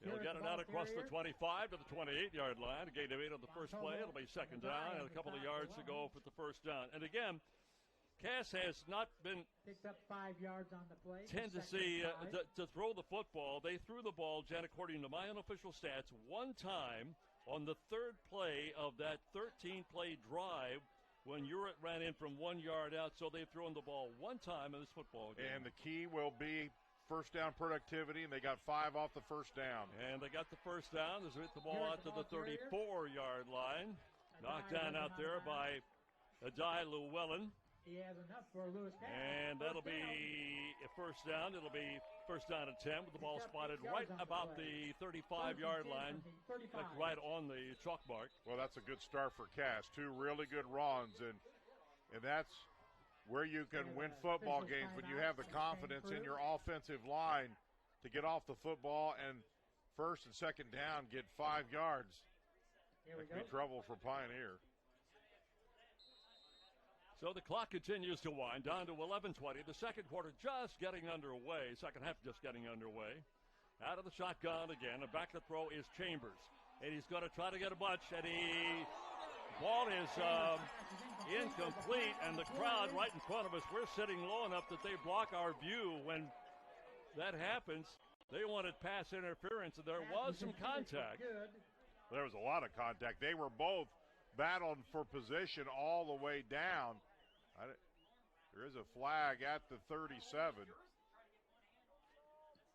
Speaker 5: He'll get it out across the 25 to the 28-yard line. A gain of 8 on the first play. It'll be 2nd down and a couple of yards to go for the first down. And again, Cass has not been
Speaker 13: picked up 5 yards on the play.
Speaker 5: Tendency to throw the football. They threw the ball, Jen, according to my unofficial stats, one time on the 3rd play of that 13-play drive when Urett ran in from 1 yard out. So they've thrown the ball one time in this football game.
Speaker 6: And the key will be first down productivity, and they got 5 off the first down.
Speaker 5: And they got the first down. They hit the ball out to the 34-yard line. Knocked down out there by Adai Llewellyn.
Speaker 13: He has enough for Lewis Cass.
Speaker 5: And that'll be a first down. It'll be first down and 10 with the ball spotted right about the 35-yard line, like right on the chalk mark.
Speaker 6: Well, that's a good start for Cass. 2 really good runs, and that's where you can win football games when you have the confidence in your offensive line to get off the football and first and second down get 5 yards. That could be trouble for Pioneer.
Speaker 5: So the clock continues to wind down to 11:20. The second quarter just getting underway. Second half just getting underway. Out of the shotgun again. And back to throw is Chambers. And he's going to try to get a bunch. And ball is incomplete. And the crowd right in front of us, we're sitting low enough that they block our view. When that happens, they wanted pass interference. And there was some contact.
Speaker 6: There was a lot of contact. They were both battling for position all the way down. There is a flag at the 37.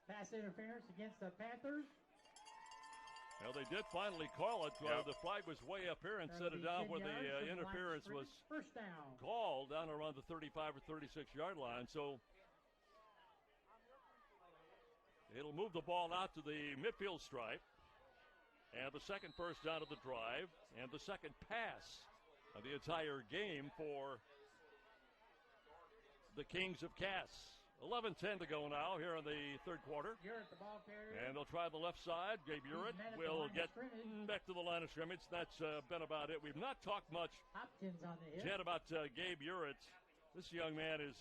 Speaker 13: Pass interference against the Panthers.
Speaker 5: Well, they did finally call it.
Speaker 6: Yep.
Speaker 5: The flag was way up here and set it down where the interference was called down around the 35 or 36-yard line. So it'll move the ball out to the midfield stripe. And the second first down of the drive and the second pass of the entire game for the Kings of Cass. 11:10 to go now here in the third quarter. And they'll try the left side. Gabe Urett will get back to the line of scrimmage. That's been about it. We've not talked much, Jen, about Gabe Urett. This young man is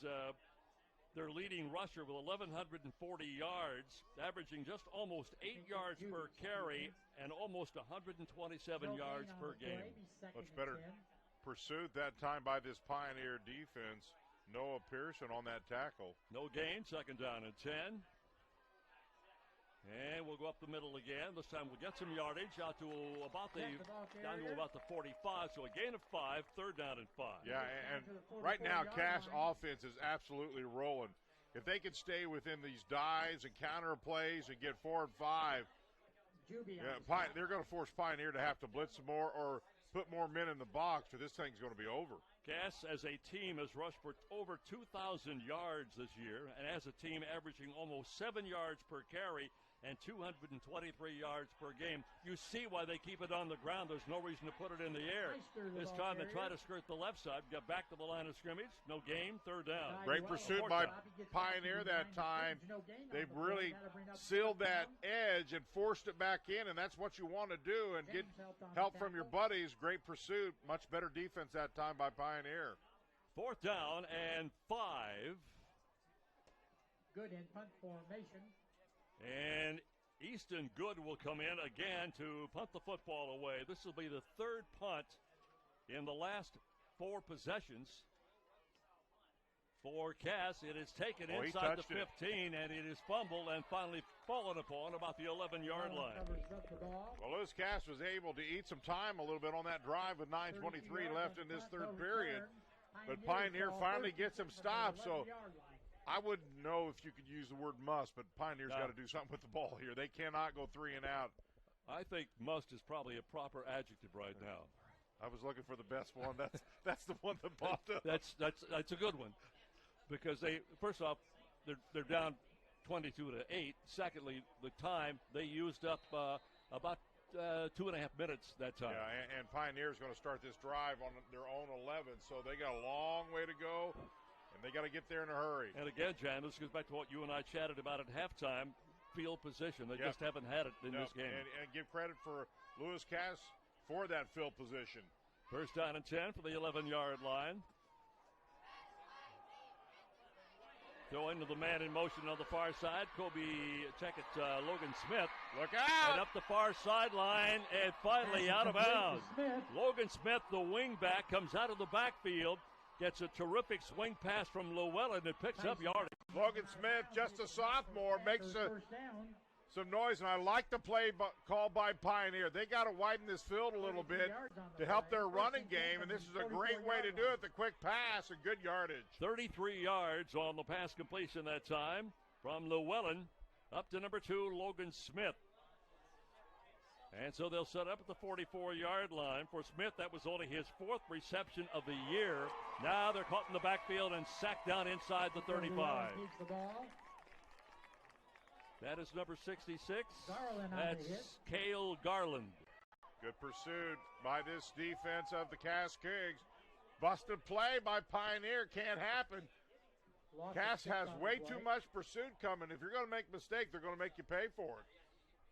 Speaker 5: their leading rusher with 1,140 yards, averaging just almost 8 yards per carry and almost 127 yards per game.
Speaker 6: Much better pursuit that time by this Pioneer defense. Noah Pearson on that tackle.
Speaker 5: No gain, second down and 10. And we'll go up the middle again. This time we'll get some yardage out to about down to about the 45. So a gain of 5, third down and 5.
Speaker 6: Yeah, and right now Cass offense is absolutely rolling. if they can stay within these dives and counter plays and get 4 and 5, they're going to force Pioneer to have to blitz some more or put more men in the box, or this thing's going to be over.
Speaker 5: Cass, as a team, has rushed for over 2,000 yards this year, and as a team averaging almost 7 yards per carry and 223 yards per game. You see why they keep it on the ground. There's no reason to put it in the air. This time they try to skirt the left side, get back to the line of scrimmage. No gain, third down.
Speaker 6: Great pursuit by Pioneer that time. They've really sealed that edge and forced it back in, and that's what you want to do and get help from your buddies. Great pursuit. Much better defense that time by Pioneer.
Speaker 5: Fourth down and 5.
Speaker 13: Good in punt formation.
Speaker 5: And Easton Good will come in again to punt the football away. This will be the third punt in the last 4 possessions for Cass. It is taken inside the 15, and it is fumbled and finally fallen upon about the 11-yard line.
Speaker 6: Well, Lewis Cass was able to eat some time a little bit on that drive with 9:23 left in this third period. But Pioneer finally gets him stopped, so I wouldn't know if you could use the word must, but Pioneer's got to do something with the ball here. They cannot go 3 and out.
Speaker 5: I think must is probably a proper adjective right now.
Speaker 6: I was looking for the best one. That's the one that popped up.
Speaker 5: That's a good one, because they first off they're down 22-8. Secondly, the time they used up about 2.5 minutes that time.
Speaker 6: Yeah, and Pioneer's going to start this drive on their own 11, so they got a long way to go. And they got to get there in a hurry.
Speaker 5: And again, Jan, this goes back to what you and I chatted about at halftime, field position. They just haven't had it in this game.
Speaker 6: And give credit for Lewis Cass for that field position.
Speaker 5: First down and 10 for the 11-yard line. Going to the man in motion on the far side. Logan Smith.
Speaker 6: Look out!
Speaker 5: And up the far sideline and finally out of bounds. Logan Smith, the wingback, comes out of the backfield. Gets a terrific swing pass from Llewellyn and picks up yardage.
Speaker 6: Logan Smith, just a sophomore, makes some noise, and I like the play called by Pioneer. They got to widen this field a little bit to help their running game, and this is a great way to do it. The quick pass and good yardage.
Speaker 5: 33 yards on the pass completion that time from Llewellyn up to number 2, Logan Smith. And so they'll set up at the 44-yard line. For Smith, that was only his 4th reception of the year. Now they're caught in the backfield and sacked down inside the 35. That is number 66. That's Cale Garland.
Speaker 6: Good pursuit by this defense of the Cass Kings. Busted play by Pioneer. Can't happen. Cass has way too much pursuit coming. If you're going to make a mistake, they're going to make you pay for it.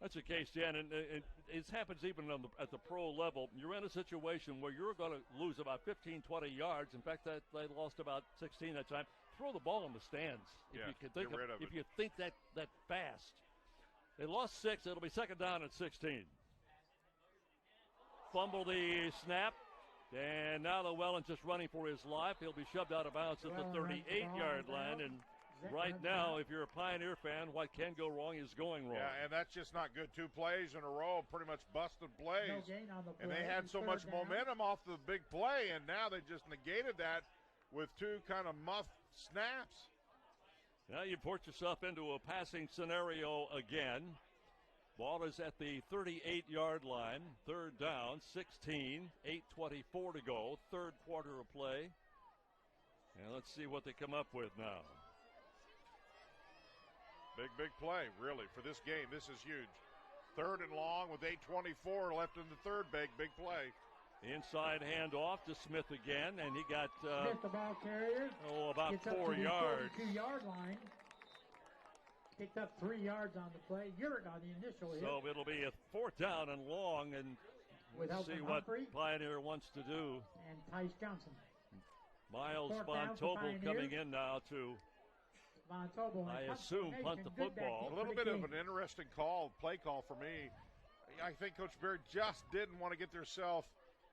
Speaker 5: That's the case, Dan, and it happens even at the pro level. You're in a situation where you're going to lose about 15, 20 yards. In fact, they lost about 16 that time. Throw the ball in the stands if you think that fast. They lost 6. It'll be second down at 16. Fumble the snap, and now Llewellyn just running for his life. He'll be shoved out of bounds at the 38-yard line, and right now, if you're a Pioneer fan, what can go wrong is going wrong.
Speaker 6: Yeah, and that's just not good. 2 plays in a row, pretty much busted plays. And they had so much momentum off the big play, and now they just negated that with 2 kind of muff snaps.
Speaker 5: Now you put yourself into a passing scenario again. Ball is at the 38-yard line. Third down, 16, 8:24 to go. Third quarter of play. And let's see what they come up with now.
Speaker 6: Big play, really, for this game. This is huge. Third and long with 8:24 left in the third. Big play.
Speaker 5: Inside handoff to Smith again, and he got
Speaker 13: Smith, the ball carrier,
Speaker 5: about 4 yards.
Speaker 13: 42-yard line. Picked up 3 yards on the play. Yurt on the initial hit.
Speaker 5: So it'll be a 4th down and long, and we'll see what Pioneer wants to do.
Speaker 13: And Tice Johnson.
Speaker 5: Miles Spontobel coming in now to, I assume, punt the football.
Speaker 6: A little bit of an interesting play call for me. I think Coach Beard just didn't want to get themselves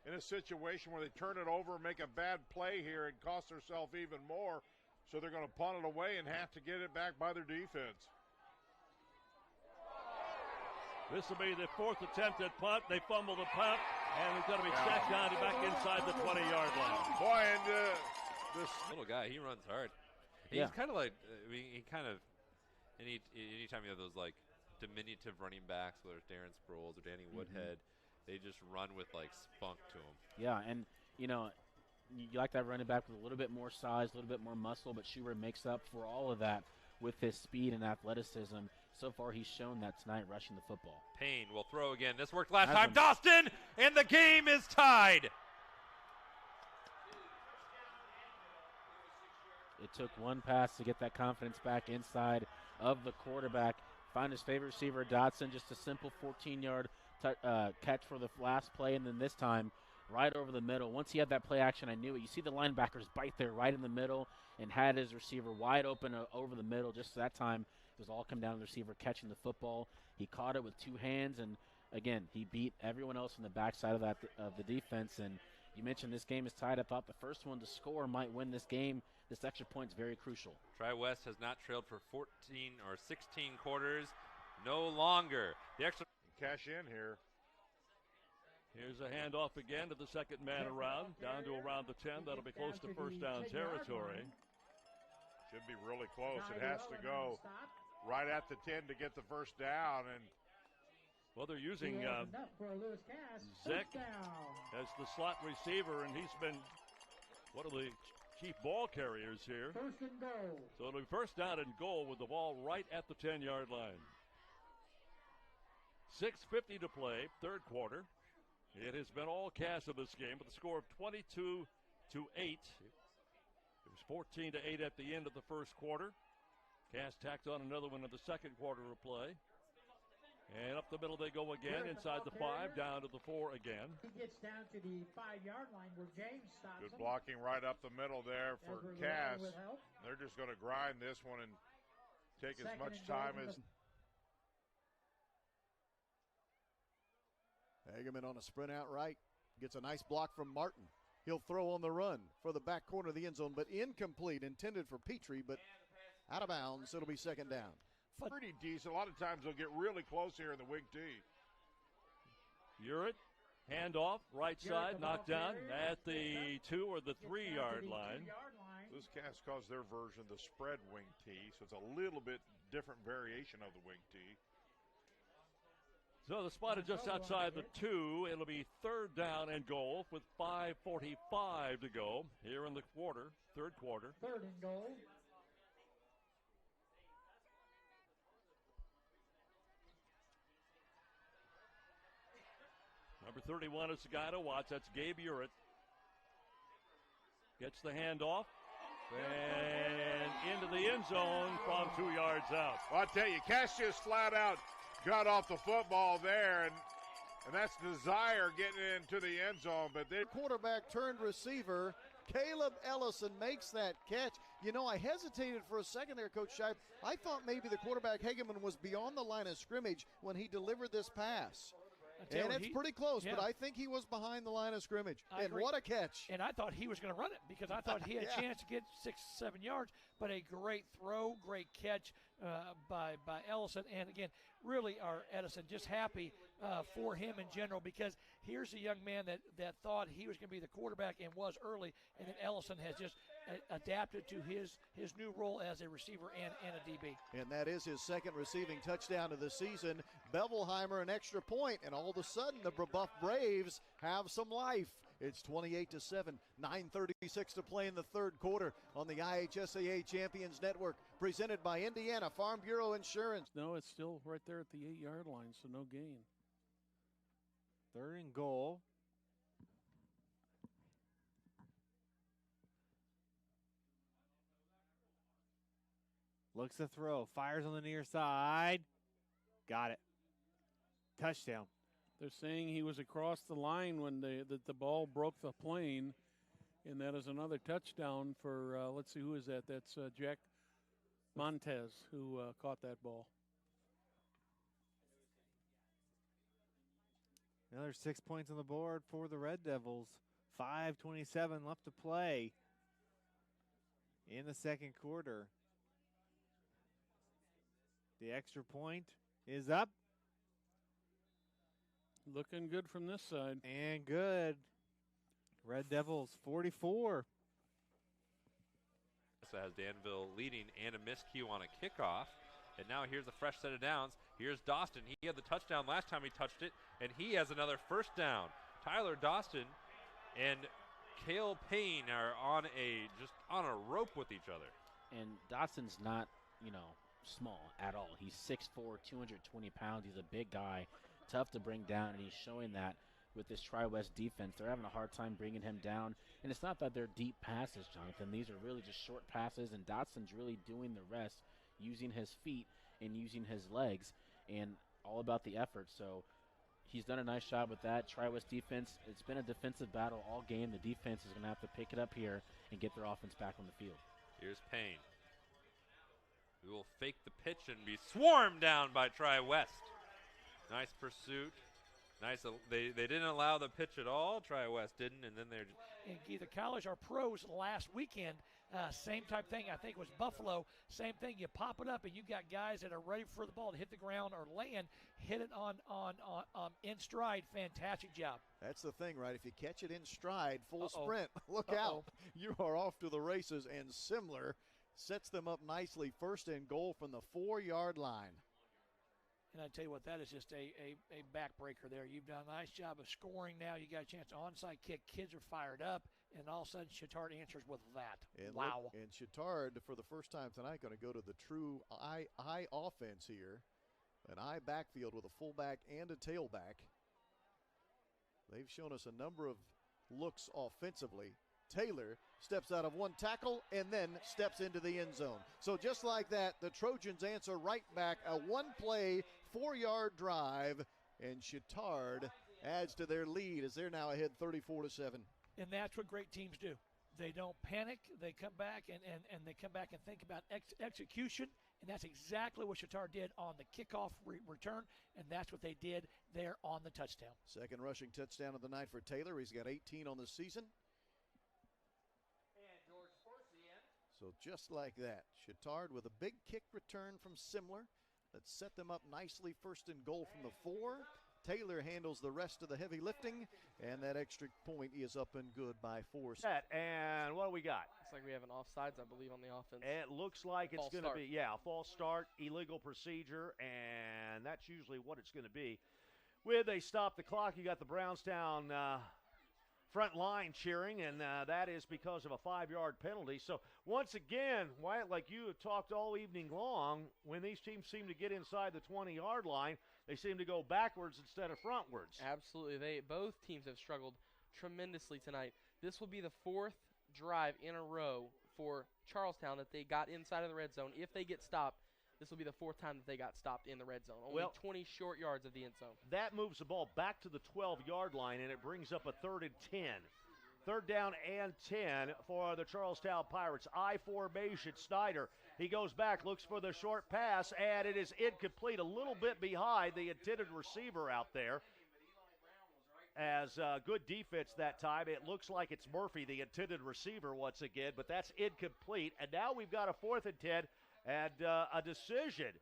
Speaker 6: in a situation where they turn it over and make a bad play here and cost themselves even more. So they're going to punt it away and have to get it back by their defense.
Speaker 5: This will be the 4th attempt at punt. They fumble the punt, and it's going to be sacked down back inside the 20-yard line.
Speaker 6: Boy, and
Speaker 3: this little guy, he runs hard. He's kind of like, he kind of, anytime you have those like diminutive running backs, whether it's Darren Sproles or Danny Woodhead, they just run with like spunk to them.
Speaker 4: Yeah, and you like that running back with a little bit more size, a little bit more muscle, but Schubert makes up for all of that with his speed and athleticism. So far, he's shown that tonight rushing the football.
Speaker 3: Payne will throw again. This worked last time. Dawson, and the game is tied.
Speaker 4: It took one pass to get that confidence back inside of the quarterback. Find his favorite receiver, Dotson, just a simple 14-yard catch for the last play, and then this time right over the middle. Once he had that play action, I knew it. You see the linebackers bite there right in the middle and had his receiver wide open over the middle. Just that time, it was all come down to the receiver catching the football. He caught it with two hands, and again, he beat everyone else on the backside of the defense. And you mentioned this game is tied. I thought the first one to score might win this game. This extra point is very crucial.
Speaker 3: Tri-West has not trailed for 14 or 16 quarters. No longer. The extra
Speaker 6: cash in here.
Speaker 5: Here's a handoff again to the second man around, down to around the 10. That'll be close to first down territory.
Speaker 6: Should be really close. It has to go right at the 10 to get the first down. And
Speaker 5: well, they're using Zek as the slot receiver, and he's been one of the chief ball carriers here.
Speaker 13: First and goal.
Speaker 5: So it'll be first down and goal with the ball right at the 10-yard line. 6:50 to play, third quarter. It has been all Cass in this game with a score of 22-8. It was 14-8 at the end of the first quarter. Cass tacked on another one in the second quarter of play. And up the middle they go again, inside the 5, down to the 4 again.
Speaker 13: He gets down to the 5-yard line where James stops
Speaker 6: good
Speaker 13: him.
Speaker 6: blocking right up the middle there for Cass. They're just going to grind this one and take as much time as...
Speaker 2: Hageman on a sprint out right. Gets a nice block from Martin. He'll throw on the run for the back corner of the end zone, but incomplete, intended for Petrie, but out of bounds. It'll be second down.
Speaker 6: Pretty decent. A lot of times they'll get really close here in the wing tee.
Speaker 5: Urich, handoff, right side, knocked down at the 2 or the 3-yard line.
Speaker 6: This Cass calls their version the spread wing tee, so it's a little bit different variation of the wing tee.
Speaker 5: So the spot is just outside the 2. It'll be third down and goal with 5:45 to go here in the third quarter.
Speaker 13: Third and goal.
Speaker 5: Number 31 is the guy to watch. That's Gabe Urich. Gets the handoff. And into the end zone from 2 yards out.
Speaker 6: Well, I tell you, Cass just flat out got off the football there, and that's Desire getting into the end zone. But their
Speaker 2: quarterback turned receiver, Caleb Ellison, makes that catch. You know, I hesitated for a second there, Coach Shipe. I thought maybe the quarterback, Hageman, was beyond the line of scrimmage when he delivered this pass. And it's pretty close, but I think he was behind the line of scrimmage. And what a catch.
Speaker 1: And I thought he was going to run it because I thought he had a chance to get 6-7 yards, but a great throw, great catch by Ellison. And, again, really our Edison just happy for him in general because here's a young man that thought he was going to be the quarterback and was early, and then Ellison has just adapted to his new role as a receiver and a DB.
Speaker 2: And that is his second receiving touchdown of the season. Bevelheimer an extra point, and all of a sudden the Brebeuf Braves have some life. It's 28-7, 9:36 to play in the third quarter on the IHSAA Champions Network, presented by Indiana Farm Bureau Insurance.
Speaker 11: No, it's still right there at the 8-yard line, so no gain.
Speaker 12: Third and goal. Looks to throw, fires on the near side. Got it. Touchdown.
Speaker 11: They're saying he was across the line when the ball broke the plane, and that is another touchdown for, let's see, who is that? That's Jack Montez who caught that ball.
Speaker 12: Another 6 points on the board for the Red Devils. 5:27 left to play in the second quarter. The extra point is up.
Speaker 11: Looking good from this side.
Speaker 12: And good. Red Devils 44.
Speaker 3: that has Danville leading, and a miscue on a kickoff. And now here's a fresh set of downs. Here's Dostin. He had the touchdown last time he touched it, and he has another first down. Tyler Dostin and Cale Payne are on a rope with each other.
Speaker 4: And Dotson's not, small at all. He's 6'4", 220 pounds. He's a big guy, tough to bring down, and he's showing that with this Tri-West defense. They're having a hard time bringing him down, and it's not that they're deep passes, Jonathan. These are really just short passes, and Dotson's really doing the rest, using his feet and using his legs, and all about the effort. So he's done a nice job with that. Tri-West defense, it's been a defensive battle all game. The defense is going to have to pick it up here and get their offense back on the field.
Speaker 3: Here's Payne. We will fake the pitch and be swarmed down by Tri-West. Nice pursuit. Nice. They didn't allow the pitch at all. Tri-West didn't, and then they're.
Speaker 1: And the college, our pros last weekend, same type thing. I think it was Buffalo. Same thing. You pop it up, and you got guys that are ready for the ball to hit the ground or land. Hit it on in stride. Fantastic job.
Speaker 2: That's the thing, right? If you catch it in stride, full sprint, look out. You are off to the races, and Simler sets them up nicely. First and goal from the 4-yard line.
Speaker 1: And I tell you what, that is just a backbreaker there. You've done a nice job of scoring now. You got a chance to onside kick. Kids are fired up, and all of a sudden Chittard answers with that.
Speaker 2: And
Speaker 1: wow.
Speaker 2: And Chittard, for the first time tonight, going to go to the true I offense here. An I backfield with a fullback and a tailback. They've shown us a number of looks offensively. Taylor steps out of one tackle and then steps into the end zone. So just like that, the Trojans answer right back. A one-play, 4-yard drive, and Chittard adds to their lead as they're now ahead 34-7.
Speaker 1: And that's what great teams do. They don't panic. They come back and they come back and think about execution, and that's exactly what Chittard did on the kickoff return, and that's what they did there on the touchdown.
Speaker 2: Second rushing touchdown of the night for Taylor. He's got 18 on the season. So just like that, Chittard with a big kick return from Simler that set them up nicely. First and goal from the 4. Taylor handles the rest of the heavy lifting, and that extra point is up and good by 4.
Speaker 9: And what do we got?
Speaker 10: Looks like we have an offsides, I believe, on the offense.
Speaker 9: It looks like it's going to be, a false start, illegal procedure, and that's usually what it's going to be. When they stop the clock, you got the Brownstown front line cheering, and that is because of a 5-yard penalty. So once again, Wyatt, like you have talked all evening long, when these teams seem to get inside the 20-yard line, they seem to go backwards instead of frontwards.
Speaker 10: Absolutely. Both teams have struggled tremendously tonight. This will be the 4th drive in a row for Charlestown that they got inside of the red zone. If they get stopped, this will be the 4th time that they got stopped in the red zone. Only 20 short yards of the end zone.
Speaker 9: That moves the ball back to the 12-yard line, and it brings up a 3rd and 10. 3rd down and 10 for the Charlestown Pirates. I formation, Snyder. He goes back, looks for the short pass, and it is incomplete, a little bit behind the intended receiver out there. As good defense that time. It looks like it's Murphy, the intended receiver once again, but that's incomplete. And now we've got a 4th and 10 and a decision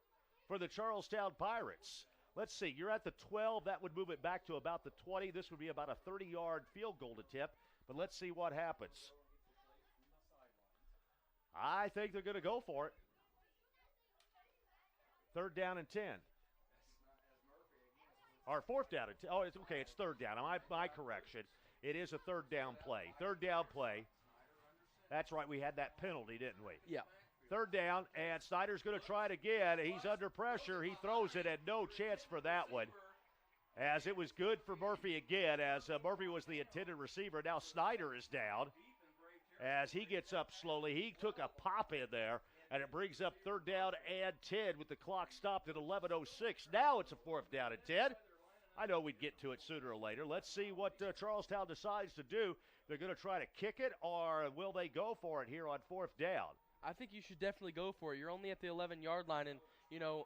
Speaker 9: for the Charlestown Pirates. Let's see, you're at the 12. That would move it back to about the 20. This would be about a 30-yard field goal attempt, but let's see what happens. I think they're going to go for it. 3rd down and 10. Or 4th down and 10. Oh, it's okay, it's 3rd down. My correction. It is a 3rd down play. 3rd down play. That's right, we had that penalty, didn't we?
Speaker 10: Yeah.
Speaker 9: 3rd down, and Snyder's going to try it again. He's under pressure. He throws it, and no chance for that one. As it was good for Murphy again, as Murphy was the intended receiver. Now Snyder is down. As he gets up slowly, he took a pop in there, and it brings up 3rd down and 10 with the clock stopped at 11:06. Now it's a 4th down and 10. I know we'd get to it sooner or later. Let's see what Charlestown decides to do. They're going to try to kick it, or will they go for it here on 4th down?
Speaker 10: I think you should definitely go for it. You're only at the 11-yard line, and,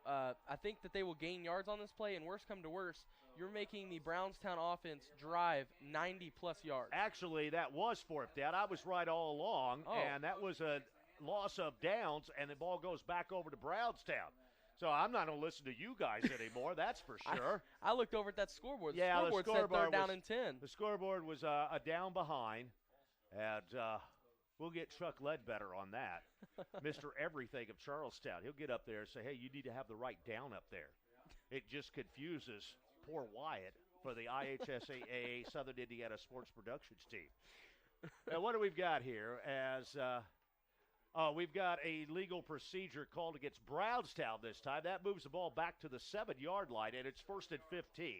Speaker 10: I think that they will gain yards on this play, and worst come to worst, you're making the Brownstown offense drive 90-plus yards.
Speaker 9: Actually, that was 4th down. I was right all along, and that was a loss of downs, and the ball goes back over to Brownstown. So I'm not going to listen to you guys anymore, that's for sure.
Speaker 10: I looked over at that scoreboard.
Speaker 9: The
Speaker 10: scoreboard said 3rd down and 10.
Speaker 9: The scoreboard was a down behind, and We'll get Chuck Ledbetter on that, Mr. Everything of Charlestown. He'll get up there and say, hey, you need to have the right down up there. It just confuses poor Wyatt for the IHSAA Southern Indiana Sports Productions team. Now, what do we've got here? We've got a legal procedure called against Brownstown this time. That moves the ball back to the 7-yard line, and it's 1st and 15.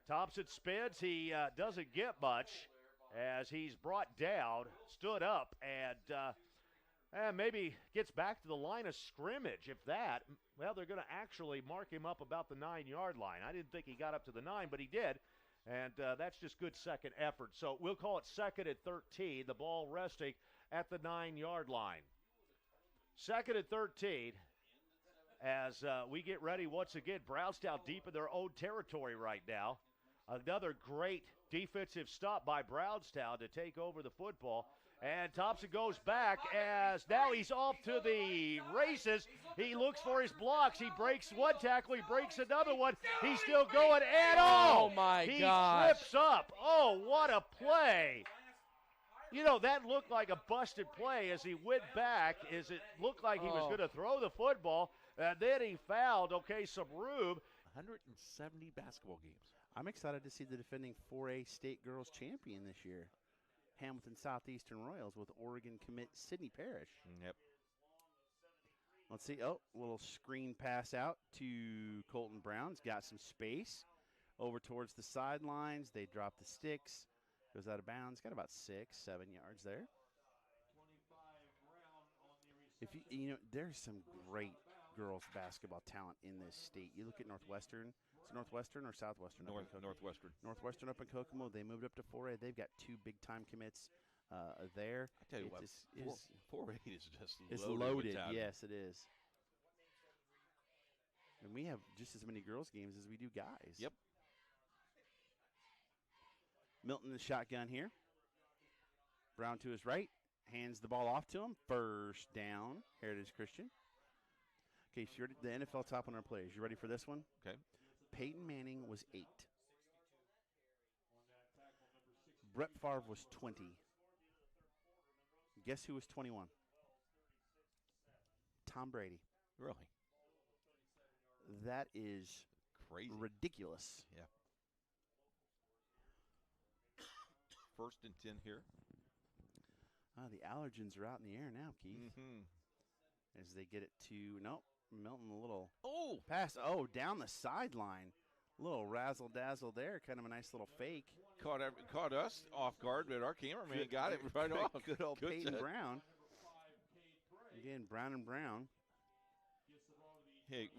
Speaker 9: Thompson spins. He doesn't get much as he's brought down, stood up, and maybe gets back to the line of scrimmage. If that, well, they're going to actually mark him up about the 9-yard line. I didn't think he got up to the 9, but he did. And that's just good second effort. So we'll call it 2nd and 13, the ball resting at the 9-yard line. 2nd and 13 as we get ready once again. Brownstown deep in their own territory right now. Another great defensive stop by Brownstown to take over the football. And Thompson goes back as now he's off to the races. He looks for his blocks. He breaks one tackle. He breaks another one. He's still going. And
Speaker 10: oh my gosh.
Speaker 9: He trips up. Oh, what a play. You know, that looked like a busted play as he went back. As it looked like he was going to throw the football. And then he found, some room.
Speaker 8: 170 basketball games.
Speaker 7: I'm excited to see the defending 4A state girls champion this year. Hamilton Southeastern Royals with Oregon commit Sydney Parrish.
Speaker 8: Yep.
Speaker 7: Let's see. Oh, little screen pass out to Colton Brown's got some space over towards the sidelines. They drop the sticks. Goes out of bounds. Got about 6-7 yards there. If you know, there's some great girls basketball talent in this state. You look at Northwestern. Is it Northwestern or Southwestern?
Speaker 8: Northwestern.
Speaker 7: Northwestern up in Kokomo. They moved up to 4A. They've got 2 big-time commits there.
Speaker 8: I tell you what, 4A is just loaded.
Speaker 7: It's loaded.
Speaker 8: With
Speaker 7: Yes, it is. And we have just as many girls games as we do guys.
Speaker 8: Yep.
Speaker 7: Milton the shotgun here. Brown to his right. Hands the ball off to him. First down. Heritage Christian. Okay, so you're the NFL top 100 players. You ready for this one?
Speaker 8: Okay.
Speaker 7: Peyton Manning was 8. Brett Favre was 20. Guess who was 21? Tom Brady.
Speaker 8: Really?
Speaker 7: That is
Speaker 8: crazy.
Speaker 7: Ridiculous.
Speaker 8: Yeah. 1st and 10 here.
Speaker 7: The allergens are out in the air now, Keith.
Speaker 8: Mm-hmm.
Speaker 7: As they get it to, Milton a little pass. Oh, down the sideline. A little razzle-dazzle there. Kind of a nice little fake.
Speaker 8: Caught us off guard, but our cameraman got it right off.
Speaker 7: Good old Peyton Brown. Again, Brown and Brown.
Speaker 8: Hey,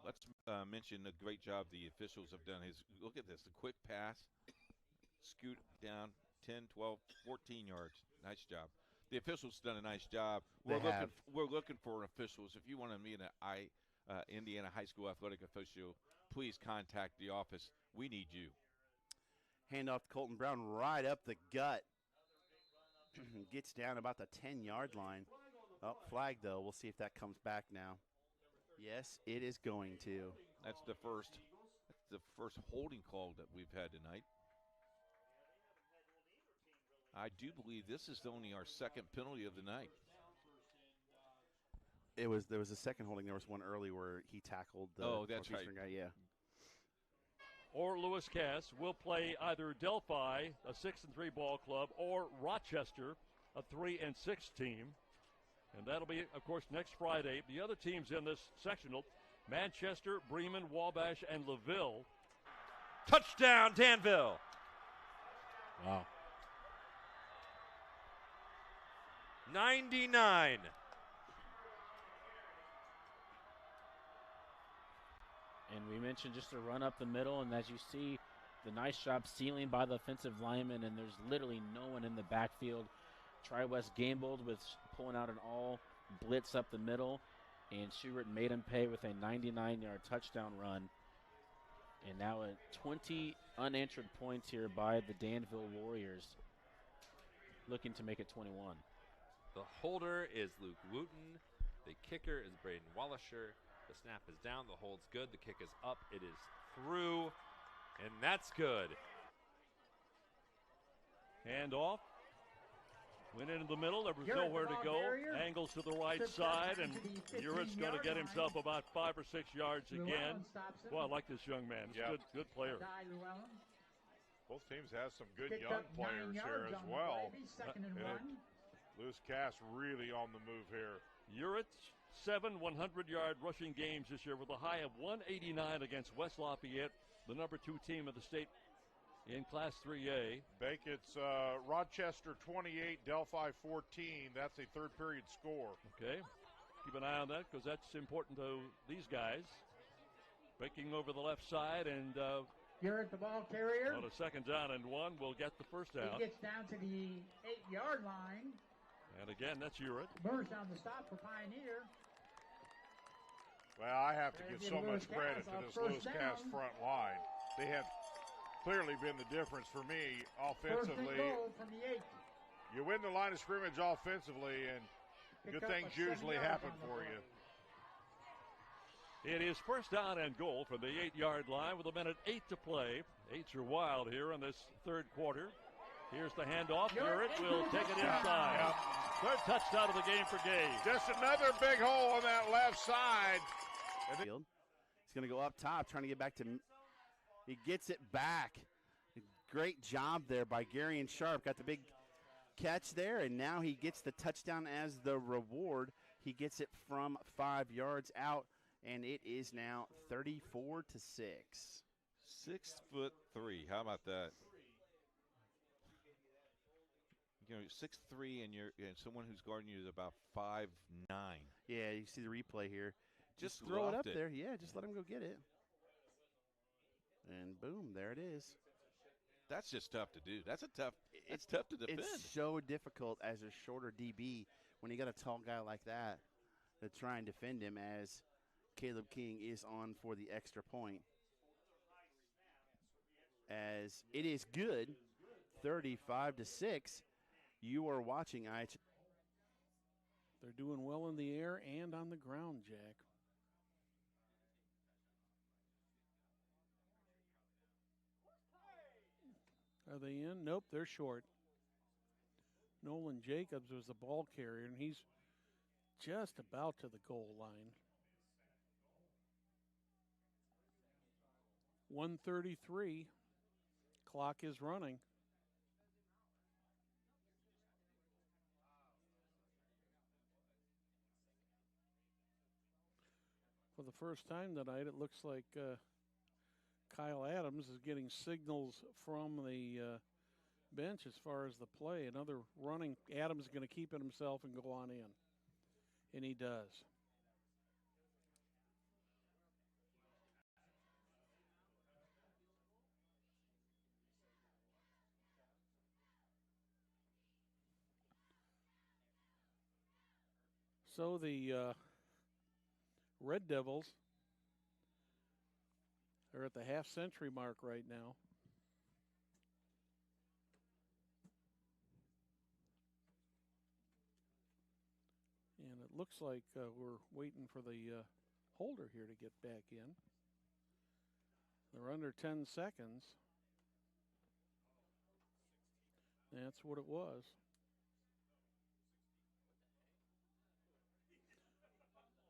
Speaker 8: let's mention the great job the officials have done. Look at this, the quick pass, scoot down 10, 12, 14 yards. Nice job. The officials done a nice job. We're looking for officials. If you want to meet an Indiana high school athletic official, please contact the office. We need you.
Speaker 7: Hand off to Colton Brown right up the gut. Gets down about the 10-yard line. Oh, flag though. We'll see if that comes back now. Yes, it is going to.
Speaker 8: That's the first holding call that we've had tonight. I do believe this is only our 2nd penalty of the night.
Speaker 7: There was a second holding. There was one early where he tackled the
Speaker 8: that's right.
Speaker 7: guy. Yeah.
Speaker 5: Or Lewis Cass will play either Delphi, a 6-3 ball club, or Rochester, a 3-6 team. And that'll be, of course, next Friday. The other teams in this sectional, Manchester, Bremen, Wabash, and LaVille.
Speaker 3: Touchdown, Danville.
Speaker 4: Wow.
Speaker 3: 99.
Speaker 4: And we mentioned just a run up the middle, and as you see, the nice job sealing by the offensive lineman, and there's literally no one in the backfield. Tri-West gambled with pulling out an all blitz up the middle, and Schubert made him pay with a 99-yard touchdown run. And now 20 unanswered points here by the Danville Warriors, looking to make it 21.
Speaker 3: The holder is Luke Wooten. The kicker is Braden Wallisher. The snap is down. The hold's good. The kick is up. It is through. And that's good.
Speaker 5: Hand off. Went into the middle. There was
Speaker 13: You're at the
Speaker 5: nowhere to
Speaker 13: ball
Speaker 5: go.
Speaker 13: carrier.
Speaker 5: Angles to the right
Speaker 13: Subtraction
Speaker 5: side, and
Speaker 13: to the
Speaker 5: Uritt's going to
Speaker 13: 15-yard
Speaker 5: get
Speaker 13: line.
Speaker 5: himself about 5 or 6 yards again.
Speaker 13: Llewellyn stops him.
Speaker 5: Well, I like this young man. He's a good player.
Speaker 13: Ty Llewellyn.
Speaker 6: Both teams have some good
Speaker 13: Picked
Speaker 6: young
Speaker 13: up 9
Speaker 6: players here
Speaker 13: yards
Speaker 6: as
Speaker 13: on the
Speaker 6: well.
Speaker 13: play. He's second and
Speaker 6: And
Speaker 13: 1.
Speaker 6: Lewis Cass really on the move here.
Speaker 5: Uritt's 7 100-yard rushing games this year with a high of 189 against West Lafayette, the number 2 team of the state in Class 3A.
Speaker 6: Bacon's Rochester 28, Delphi 14. That's a third period score.
Speaker 5: Okay. Keep an eye on that because that's important to these guys. Breaking over the left side, and
Speaker 13: You're at the ball carrier.
Speaker 5: on a 2nd down and 1, we'll get the first down.
Speaker 13: He gets down to the 8-yard line.
Speaker 5: And again, that's Uritt.
Speaker 13: Burst on the stop for Pioneer.
Speaker 6: Well, I have to give so much
Speaker 13: Lewis
Speaker 6: credit
Speaker 13: Cass
Speaker 6: to
Speaker 13: off
Speaker 6: this
Speaker 13: first
Speaker 6: Lewis Cass
Speaker 13: down.
Speaker 6: front line. They have clearly been the difference for me
Speaker 13: First and
Speaker 6: offensively.
Speaker 13: goal from the 8.
Speaker 6: You win the line of scrimmage offensively, and
Speaker 13: Pick
Speaker 6: good
Speaker 13: up
Speaker 6: things
Speaker 13: a 7
Speaker 6: usually
Speaker 13: yards
Speaker 6: happen
Speaker 13: on the
Speaker 6: for
Speaker 13: play.
Speaker 6: you.
Speaker 5: It is first down and goal from the 8-yard line with 1:08 to play. Eights are wild here in this third quarter. Here's the handoff. Uritt will take it inside. Third touchdown of the game for Gage.
Speaker 6: Just another big hole on that left side.
Speaker 7: Field. He's going to go up top, trying to get back to. He gets it back. Great job there by Gary and Sharp. Got the big catch there, and now he gets the touchdown as the reward. He gets it from 5 yards out, and it is now 34-6.
Speaker 8: 6'3". How about that? You know, 6'3", and someone who's guarding you is about 5'9".
Speaker 7: Yeah, you see the replay here.
Speaker 8: Just
Speaker 7: throw it up
Speaker 8: lofted.
Speaker 7: there. Yeah, just let him go get it. And boom, there it is.
Speaker 8: That's just tough to do. That's tough to defend.
Speaker 7: It's so difficult as a shorter DB when you got a tall guy like that to try and defend him, as Caleb King is on for the extra point. As it is good, 35-6. You are watching IHSAA.
Speaker 11: They're doing well in the air and on the ground, Jack. Are they in? Nope, they're short. Nolan Jacobs was the ball carrier, and he's just about to the goal line. 1:33. Clock is running. For the first time tonight, it looks like Kyle Adams is getting signals from the bench as far as the play. Another running. Adams is going to keep it himself and go on in. And he does. So the Red Devils are at the half-century mark right now. And it looks like we're waiting for the holder here to get back in. They're under 10 seconds. That's what it was.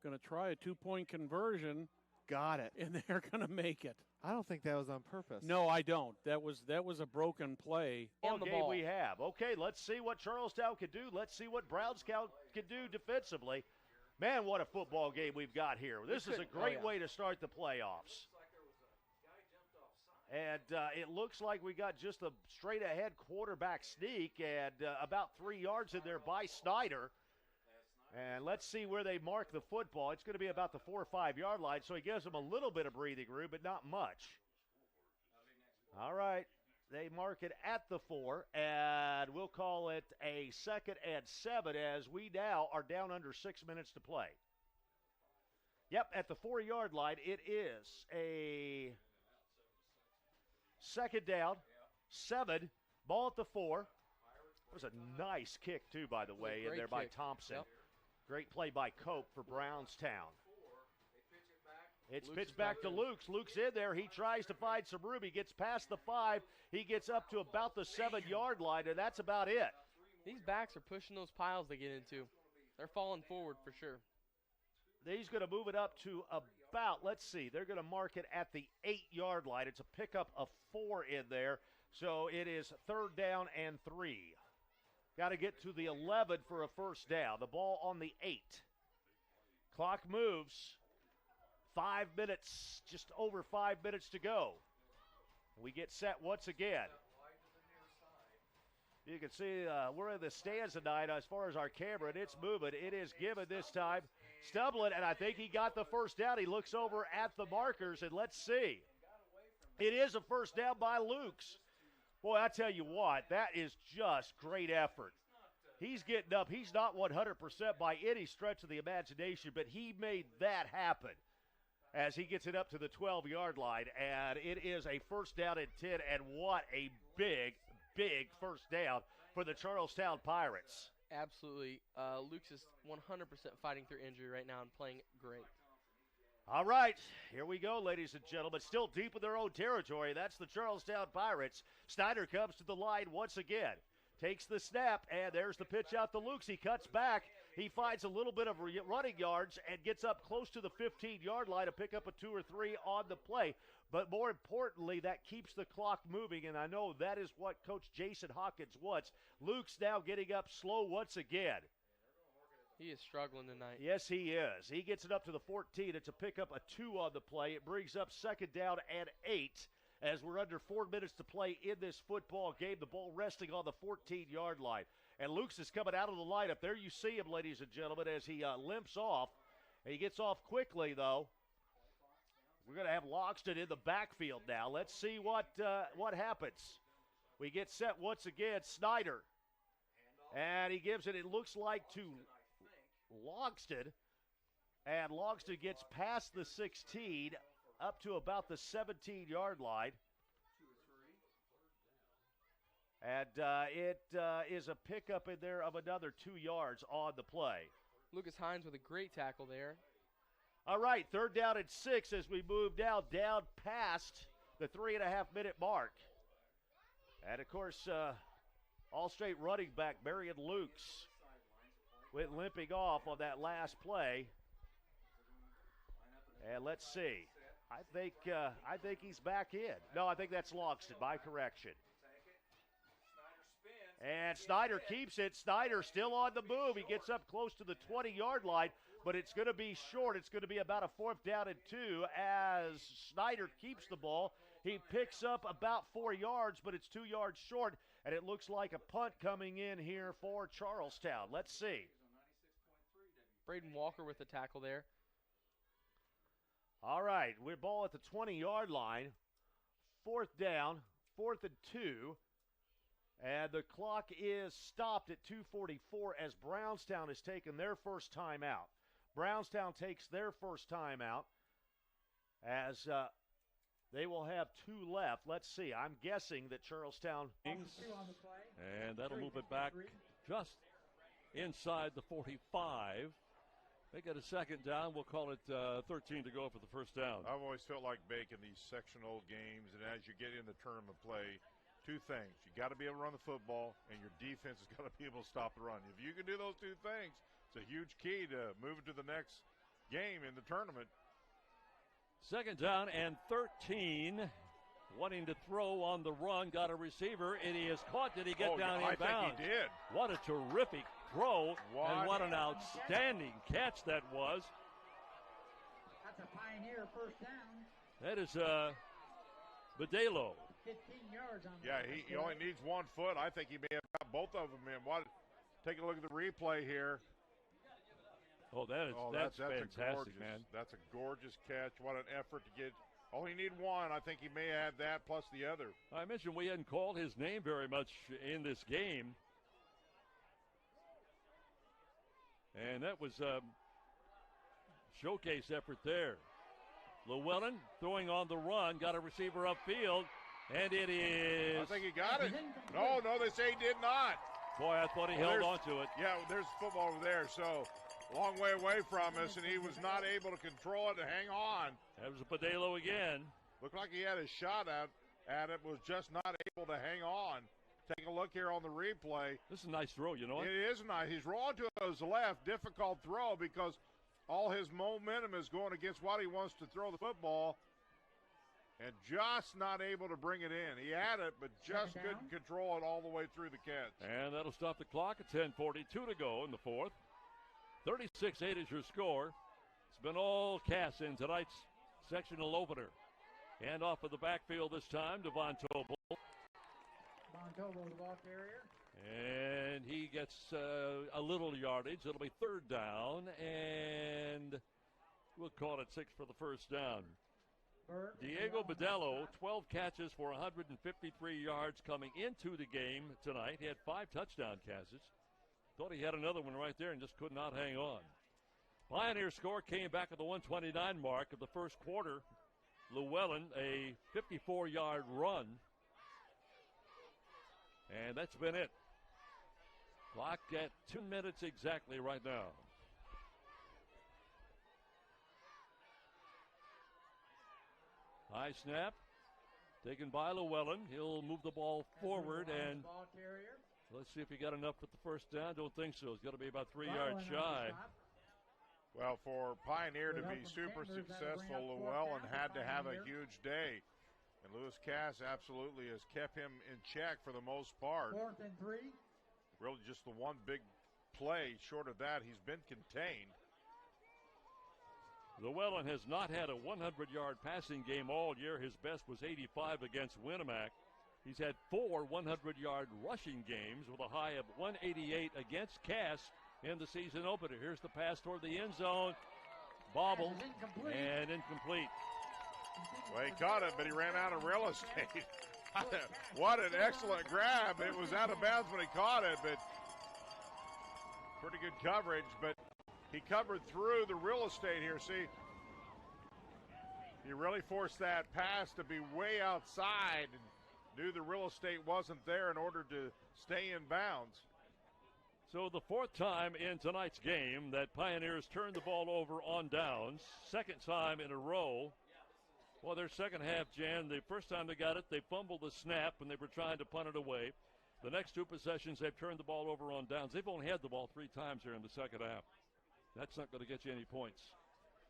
Speaker 11: Going to try a two-point conversion.
Speaker 12: Got it.
Speaker 11: And they're going to make it.
Speaker 12: I don't think that was on purpose.
Speaker 11: No, I don't. That was a broken play.
Speaker 9: Ball game we have. Okay, let's see what Charlestown can do. Let's see what Brownstown can do defensively. Man, what a football game we've got here. This is a great way to start the playoffs. And it looks like we got just a straight-ahead quarterback sneak and about 3 yards in there by Snyder. And let's see where they mark the football. It's going to be about the 4 or 5 yard line, so he gives them a little bit of breathing room, but not much. All right, they mark it at the 4, and we'll call it a 2nd and 7 as we now are down under 6 minutes to play. Yep, at the 4 yard line, it is a 2nd down, 7, ball at the 4. It was a nice kick, too, by the way, in there by Thompson. Yep. Great play by Cope for Brownstown. It's pitched back to Lukes. Luke's in there. He tries to find some room. He gets past the 5. He gets up to about the 7 yard line, and that's about it.
Speaker 10: These backs are pushing those piles they get into. They're falling forward for sure.
Speaker 9: He's going to move it up to about, let's see, they're going to mark it at the 8-yard line. It's a pickup of 4 in there, so it is 3rd down and 3. Got to get to the 11 for a first down. The ball on the 8. Clock moves. 5 minutes, just over 5 minutes to go. We get set once again. You can see we're in the stands tonight as far as our camera, and it's moving. It is given this time. Stumbling, and I think he got the first down. He looks over at the markers, and let's see. It is a first down by Lukes. Boy, I tell you what, that is just great effort. He's getting up. He's not 100% by any stretch of the imagination, but he made that happen as he gets it up to the 12-yard line, and it is a first down and 10, and what a big first down for the Charlestown Pirates.
Speaker 10: Absolutely. Luke's is 100% fighting through injury right now and playing great.
Speaker 9: All right, here we go, ladies and gentlemen. Still deep in their own territory. That's the Charlestown Pirates. Snyder comes to the line once again. Takes the snap, and there's the pitch out to Lukes. He cuts back. He finds a little bit of running yards and gets up close to the 15-yard line to pick up a 2 or 3 on the play. But more importantly, that keeps the clock moving, and I know that is what Coach Jason Hawkins wants. Luke's now getting up slow once again.
Speaker 10: He is struggling tonight.
Speaker 9: Yes, he is. He gets it up to the 14. It's a pickup, a 2 on the play. It brings up 2nd down and 8 as we're under 4 minutes to play in this football game. The ball resting on the 14-yard line. And Luke's is coming out of the lineup. There you see him, ladies and gentlemen, as he limps off. He gets off quickly, though. We're going to have Loxton in the backfield now. Let's see what happens. We get set once again. Snyder. And he gives it, it looks like, to Logston. And Logston gets past the 16 up to about the 17-yard line. And it is a pickup in there of another 2 yards on the play.
Speaker 10: Lucas Hines with a great tackle there.
Speaker 9: All right, 3rd down and 6 as we move down past the 3.5-minute mark. And, of course, all-state running back Marion Lukes went limping off on that last play. And let's see. I think he's back in. No, I think that's Logston. My correction. And Snyder keeps it. Snyder still on the move. He gets up close to the 20-yard line, but it's going to be short. It's going to be about a 4th down and 2 as Snyder keeps the ball. He picks up about 4 yards, but it's 2 yards short, and it looks like a punt coming in here for Charlestown. Let's see.
Speaker 10: Braden Walker with the tackle there.
Speaker 9: All right, we're ball at the 20-yard line. 4th down, 4th and 2. And the clock is stopped at 2:44 as Brownstown has taken their first time out. Brownstown takes their first time out as they will have 2 left. Let's see. I'm guessing that Charlestown.
Speaker 5: And that'll move it back just inside the 45. They get a 2nd down. We'll call it 13 to go for the first down.
Speaker 6: I've always felt like making these sectional games, and as you get into tournament play, 2 things. You got to be able to run the football, and your defense has got to be able to stop the run. If you can do those 2 things, it's a huge key to moving to the next game in the tournament.
Speaker 5: 2nd down and 13. Wanting to throw on the run, got a receiver, and he is caught. Did he get down in bounds?
Speaker 6: I think he did.
Speaker 5: What a terrific throw, and what an outstanding catch that was.
Speaker 13: That's a pioneer first down.
Speaker 5: That is Badelo.
Speaker 13: 15 yards on
Speaker 6: Yeah, he only needs 1 foot. I think he may have got both of them in. Take a look at the replay here.
Speaker 5: Oh, that's fantastic, man.
Speaker 6: That's a gorgeous catch. What an effort to get. Only need 1. I think he may have that plus the other.
Speaker 5: I mentioned we hadn't called his name very much in this game. And that was a showcase effort there. Llewellyn throwing on the run, got a receiver upfield, and it is.
Speaker 6: I think he got it. No, they say he did not.
Speaker 5: Boy, I thought he held on to it.
Speaker 6: Yeah, there's football over there, so long way away from us, and he was not able to control it and hang on.
Speaker 5: That was a Badelo again.
Speaker 6: Looked like he had a shot at it, was just not able to hang on. Take a look here on the replay.
Speaker 5: This is a nice throw, you know what?
Speaker 6: It is nice. He's rolling to his left. Difficult throw because all his momentum is going against what he wants to throw the football. And just not able to bring it in. He had it, but just couldn't control it all the way through the catch.
Speaker 5: And that'll stop the clock at 10:42 to go in the fourth. 36-8 is your score. It's been all Cass in tonight's sectional opener. And off of the backfield this time to Von Tobel.
Speaker 13: Von Tobel, the ball carrier.
Speaker 5: And he gets a little yardage. It'll be third down, and we'll call it 6 for the first down. Diego Badello, 12 catches for 153 yards coming into the game tonight. He had 5 touchdown catches. Thought he had another one right there and just could not hang on. Pioneer score came back at the 129 mark of the first quarter. Llewellyn, a 54-yard run. And that's been it. Clock at 2 minutes exactly right now. High snap, taken by Llewellyn. He'll move the ball forward, and let's see if he got enough with the first down. Don't think so. It's got to be about 3 yards shy.
Speaker 6: Well, for Pioneer to be super successful, Llewellyn had to have a huge day. And Lewis Cass absolutely has kept him in check for the most part.
Speaker 13: 4th and 3.
Speaker 6: Really just the one big play. Short of that, he's been contained.
Speaker 5: Llewellyn has not had a 100-yard passing game all year. His best was 85 against Winnemac. He's had 4 100-yard rushing games with a high of 188 against Cass in the season opener. Here's the pass toward the end zone. Bobbled and incomplete.
Speaker 6: Well, he caught it, but he ran out of real estate. What an excellent grab. It was out of bounds when he caught it, but pretty good coverage, but he covered through the real estate here. See, he really forced that pass to be way outside and knew the real estate wasn't there in order to stay in bounds.
Speaker 5: So the 4th time in tonight's game that Pioneers turned the ball over on downs. 2nd time in a row. Well, their second half, Jan, the first time they got it, they fumbled the snap when they were trying to punt it away. The next 2 possessions, they've turned the ball over on downs. They've only had the ball 3 times here in the second half. That's not going to get you any points.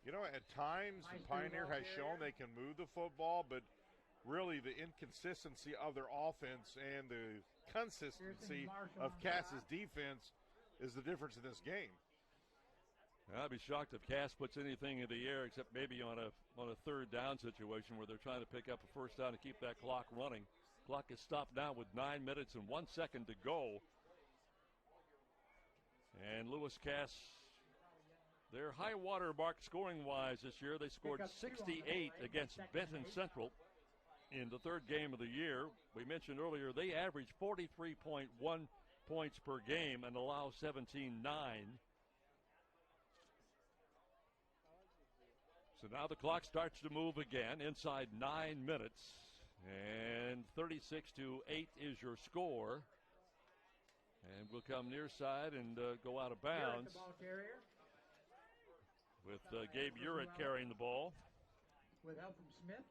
Speaker 6: You know, at times, the Pioneer has shown they can move the football, but really the inconsistency of their offense and the consistency of Cass's defense is the difference in this game.
Speaker 5: I'd be shocked if Cass puts anything in the air except maybe on a 3rd down situation where they're trying to pick up a first down to keep that clock running. Clock is stopped now with 9 minutes and 1 second to go. And Lewis Cass, their high water mark scoring-wise this year, they scored 68 against Benton Central in the 3rd game of the year. We mentioned earlier they average 43.1 points per game and allow 17-9. So now the clock starts to move again inside 9 minutes. And 36-8 is your score. And we'll come near side and go out of bounds. With Gabe Urich carrying the ball.
Speaker 13: With help from Smith.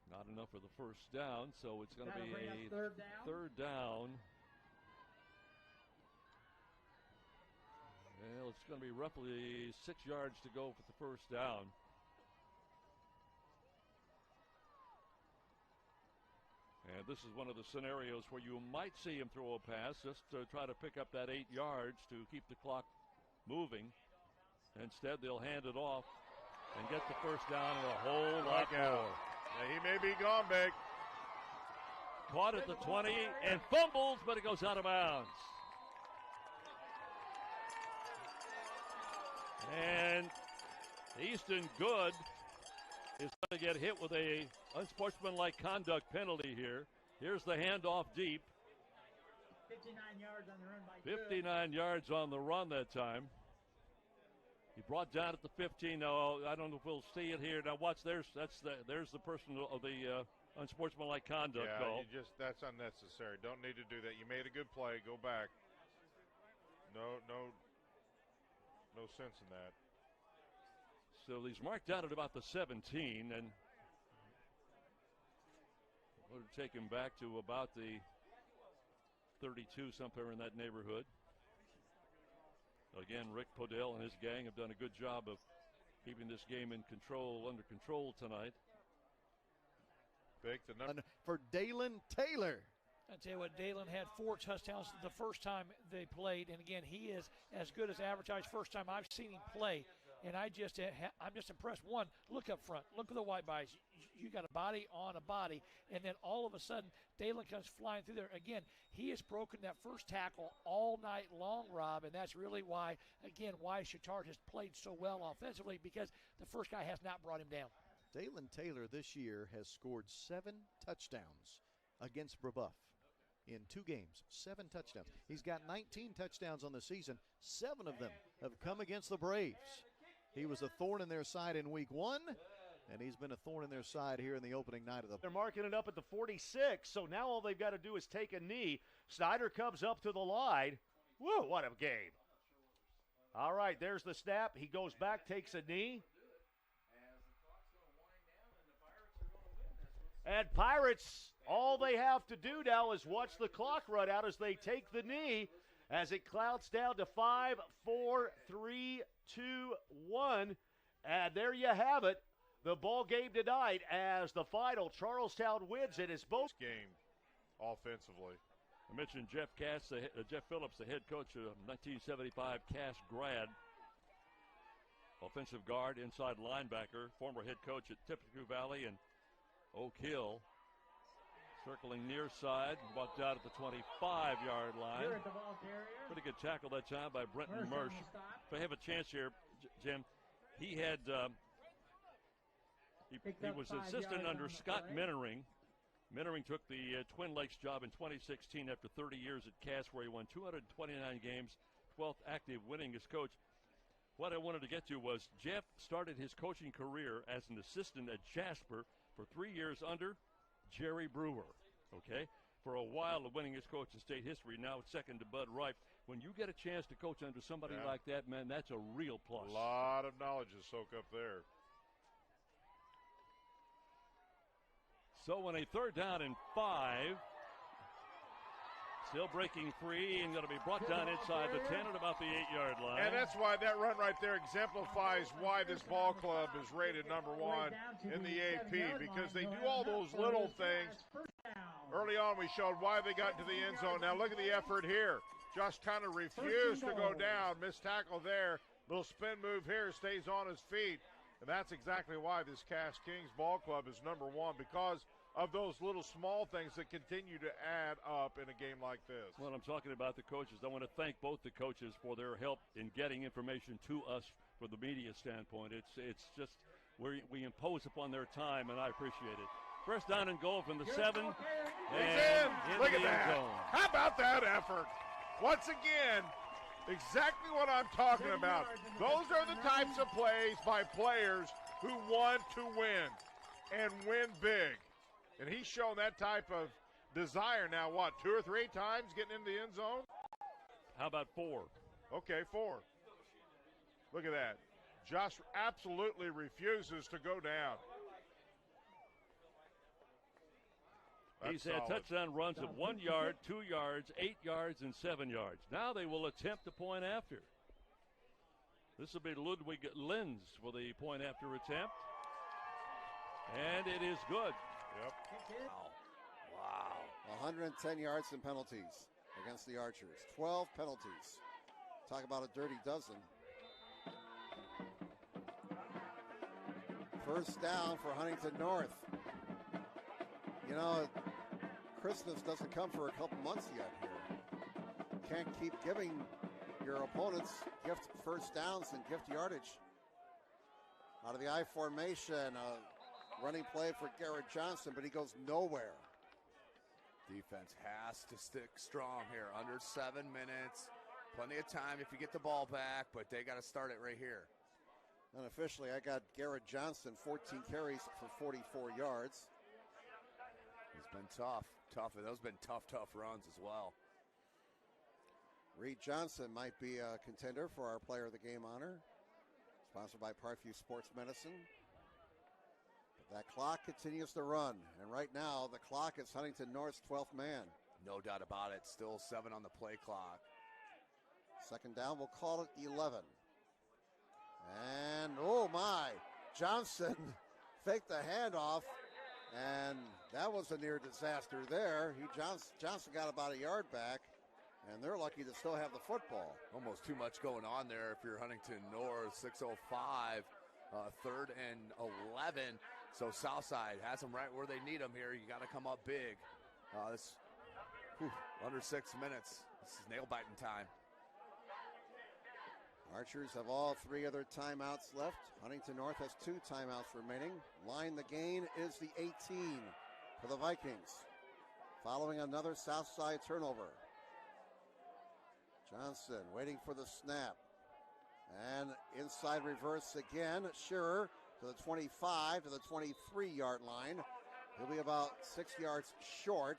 Speaker 5: Not enough for the first down, so it's going to be a third down. Well, it's going to be roughly 6 yards to go for the first down. And this is one of the scenarios where you might see him throw a pass just to try to pick up that 8 yards to keep the clock moving. Instead, they'll hand it off and get the first down and a whole lot more.
Speaker 6: Yeah, he may be gone, Big.
Speaker 5: Caught at the 20 and fumbles, but it goes out of bounds. And Easton Good is going to get hit with a unsportsmanlike conduct penalty here. Here's the handoff deep.
Speaker 13: 59 yards on the run by Good.
Speaker 5: 59 yards on the run that time. He brought down at the 15. Now, I don't know if we'll see it here. Now, watch. There's the person of the unsportsmanlike conduct call.
Speaker 6: That's unnecessary. Don't need to do that. You made a good play. Go back. No sense in that.
Speaker 5: So he's marked out at about the 17, and we'll take him back to about the 32, somewhere in that neighborhood. Again, Rick Podell and his gang have done a good job of keeping this game under control tonight.
Speaker 6: Big the number
Speaker 2: for Dalen Taylor.
Speaker 1: I tell you what, Dalen had 4 touchdowns the first time they played, and again, he is as good as advertised. First time I've seen him play, and I'm just impressed. One, look up front, look at the white bodies. You got a body on a body, and then all of a sudden, Dalen comes flying through there. Again, he has broken that first tackle all night long, Rob, and that's really why Chittard has played so well offensively, because the first guy has not brought him down.
Speaker 2: Dalen Taylor this year has scored 7 touchdowns against Brebeuf. In 2 games, 7 touchdowns. He's got 19 touchdowns on the season. 7 of them have come against the Braves. He was a thorn in their side in week 1, and he's been a thorn in their side here in the opening night of the.
Speaker 9: They're marking it up at the 46, so now all they've got to do is take a knee. Snyder comes up to the line. Woo, what a game. All right, there's the snap. He goes back, takes a knee. And Pirates, all they have to do now is watch the clock run out as they take the knee, as it clouds down to 5, 4, 3, 2, 1. And there you have it. The ball game tonight as the final. Charlestown wins it as both
Speaker 6: game offensively.
Speaker 5: I mentioned Jeff Phillips, the head coach of 1975 Cass grad. Offensive guard, inside linebacker, former head coach at Tippecanoe Valley and Oak Hill. Circling near side, walked out at the 25-yard line.
Speaker 13: Here at the ball carrier.
Speaker 5: Pretty good tackle that time by Brenton Mersch. If I have a chance here, Jim, he had he was assistant under Scott Minnering. Minnering took the Twin Lakes job in 2016 after 30 years at Cass, where he won 229 games, 12th active, winning as coach. What I wanted to get to was Jeff started his coaching career as an assistant at Jasper for 3 years under Jerry Brewer, okay? For a while of winning his coach in state history, now second to Bud Wright. When you get a chance to coach under somebody like that, man, that's a real plus.
Speaker 6: A lot of knowledge to soak up there.
Speaker 5: So when a 3rd down and 5, still breaking free and going to be brought down inside the 10 at about the 8-yard line.
Speaker 6: And that's why that run right there exemplifies why this ball club is rated number 1 in the AP, because they do all those little things. Early on we showed why they got into the end zone. Now look at the effort here. Just kind of refused to go down. Missed tackle there. Little spin move here, stays on his feet. And that's exactly why this Cass Kings ball club is number 1, because of those little small things that continue to add up in a game like this.
Speaker 5: Well, I'm talking about the coaches. I want to thank both the coaches for their help in getting information to us from the media standpoint. It's just we impose upon their time, and I appreciate it. First down and goal from the 7.
Speaker 6: He's in. Look at that. How about that effort? Once again, exactly what I'm talking about. Those are the types of plays by players who want to win and win big. And he's shown that type of desire now, 2 or 3 times getting into the end zone?
Speaker 5: How about 4?
Speaker 6: Okay, 4. Look at that. Josh absolutely refuses to go down.
Speaker 5: He's had touchdown runs of 1 yard, 2 yards, 8 yards, and 7 yards. Now they will attempt the point after. This will be Ludwig Lenz for the point after attempt. And it is good.
Speaker 6: Yep.
Speaker 14: Wow. 110 yards and penalties against the Archers. 12 penalties. Talk about a dirty dozen. First down for Huntington North. You know, Christmas doesn't come for a couple months yet here. Can't keep giving your opponents gift first downs and gift yardage. Out of the I formation, running play for Garrett Johnson, but he goes nowhere.
Speaker 15: Defense has to stick strong here. Under 7 minutes. Plenty of time if you get the ball back, but they got to start it right here.
Speaker 14: Unofficially, I got Garrett Johnson, 14 carries for 44 yards.
Speaker 15: He's been tough. Those have been tough runs as well.
Speaker 14: Reed Johnson might be a contender for our Player of the Game honor. Sponsored by Parkview Sports Medicine. But that clock continues to run. And right now, the clock is Huntington North's 12th man.
Speaker 15: No doubt about it. Still 7 on the play clock.
Speaker 14: Second down, we'll call it 11. And, oh my, Johnson faked the handoff, and that was a near disaster there. Johnson got about a yard back, and they're lucky to still have the football.
Speaker 15: Almost too much going on there if you're Huntington North. 6:05, 3rd and 11. So Southside has them right where they need them here. You got to come up big. Under 6 minutes. This is nail-biting time.
Speaker 14: Archers have all 3 other timeouts left. Huntington North has 2 timeouts remaining. Line the gain is the 18 for the Vikings. Following another Southside turnover. Johnson waiting for the snap. And inside reverse again. Shearer to the 25 to the 23-yard line. He'll be about 6 yards short.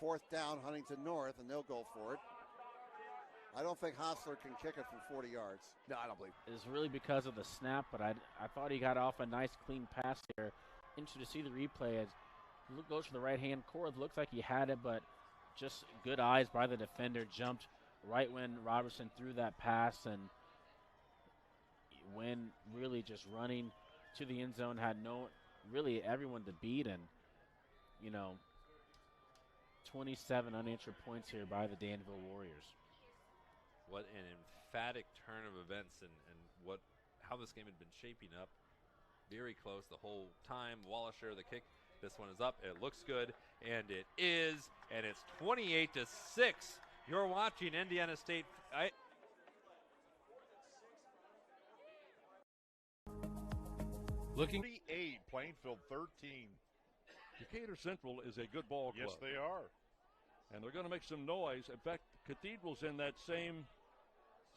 Speaker 14: 4th down, Huntington North, and they'll go for it. I don't think Hostler can kick it from 40 yards.
Speaker 15: No, I don't believe it.
Speaker 4: It's really because of the snap, but I thought he got off a nice clean pass here. Interesting to see the replay as goes for the right hand. Korth looks like he had it, but just good eyes by the defender. Jumped right when Robertson threw that pass, and when really just running to the end zone, had really everyone to beat, and 27 unanswered points here by the Danville Warriors.
Speaker 3: What an emphatic turn of events, and how this game had been shaping up. Very close the whole time. Wallisher, the kick. This one is up. It looks good, and it is, and it's 28-6. You're watching Indiana State.
Speaker 6: Looking 38, Plainfield 13.
Speaker 5: Decatur Central is a good ball club.
Speaker 6: Yes, they are.
Speaker 5: And they're going to make some noise. In fact, Cathedral's in that same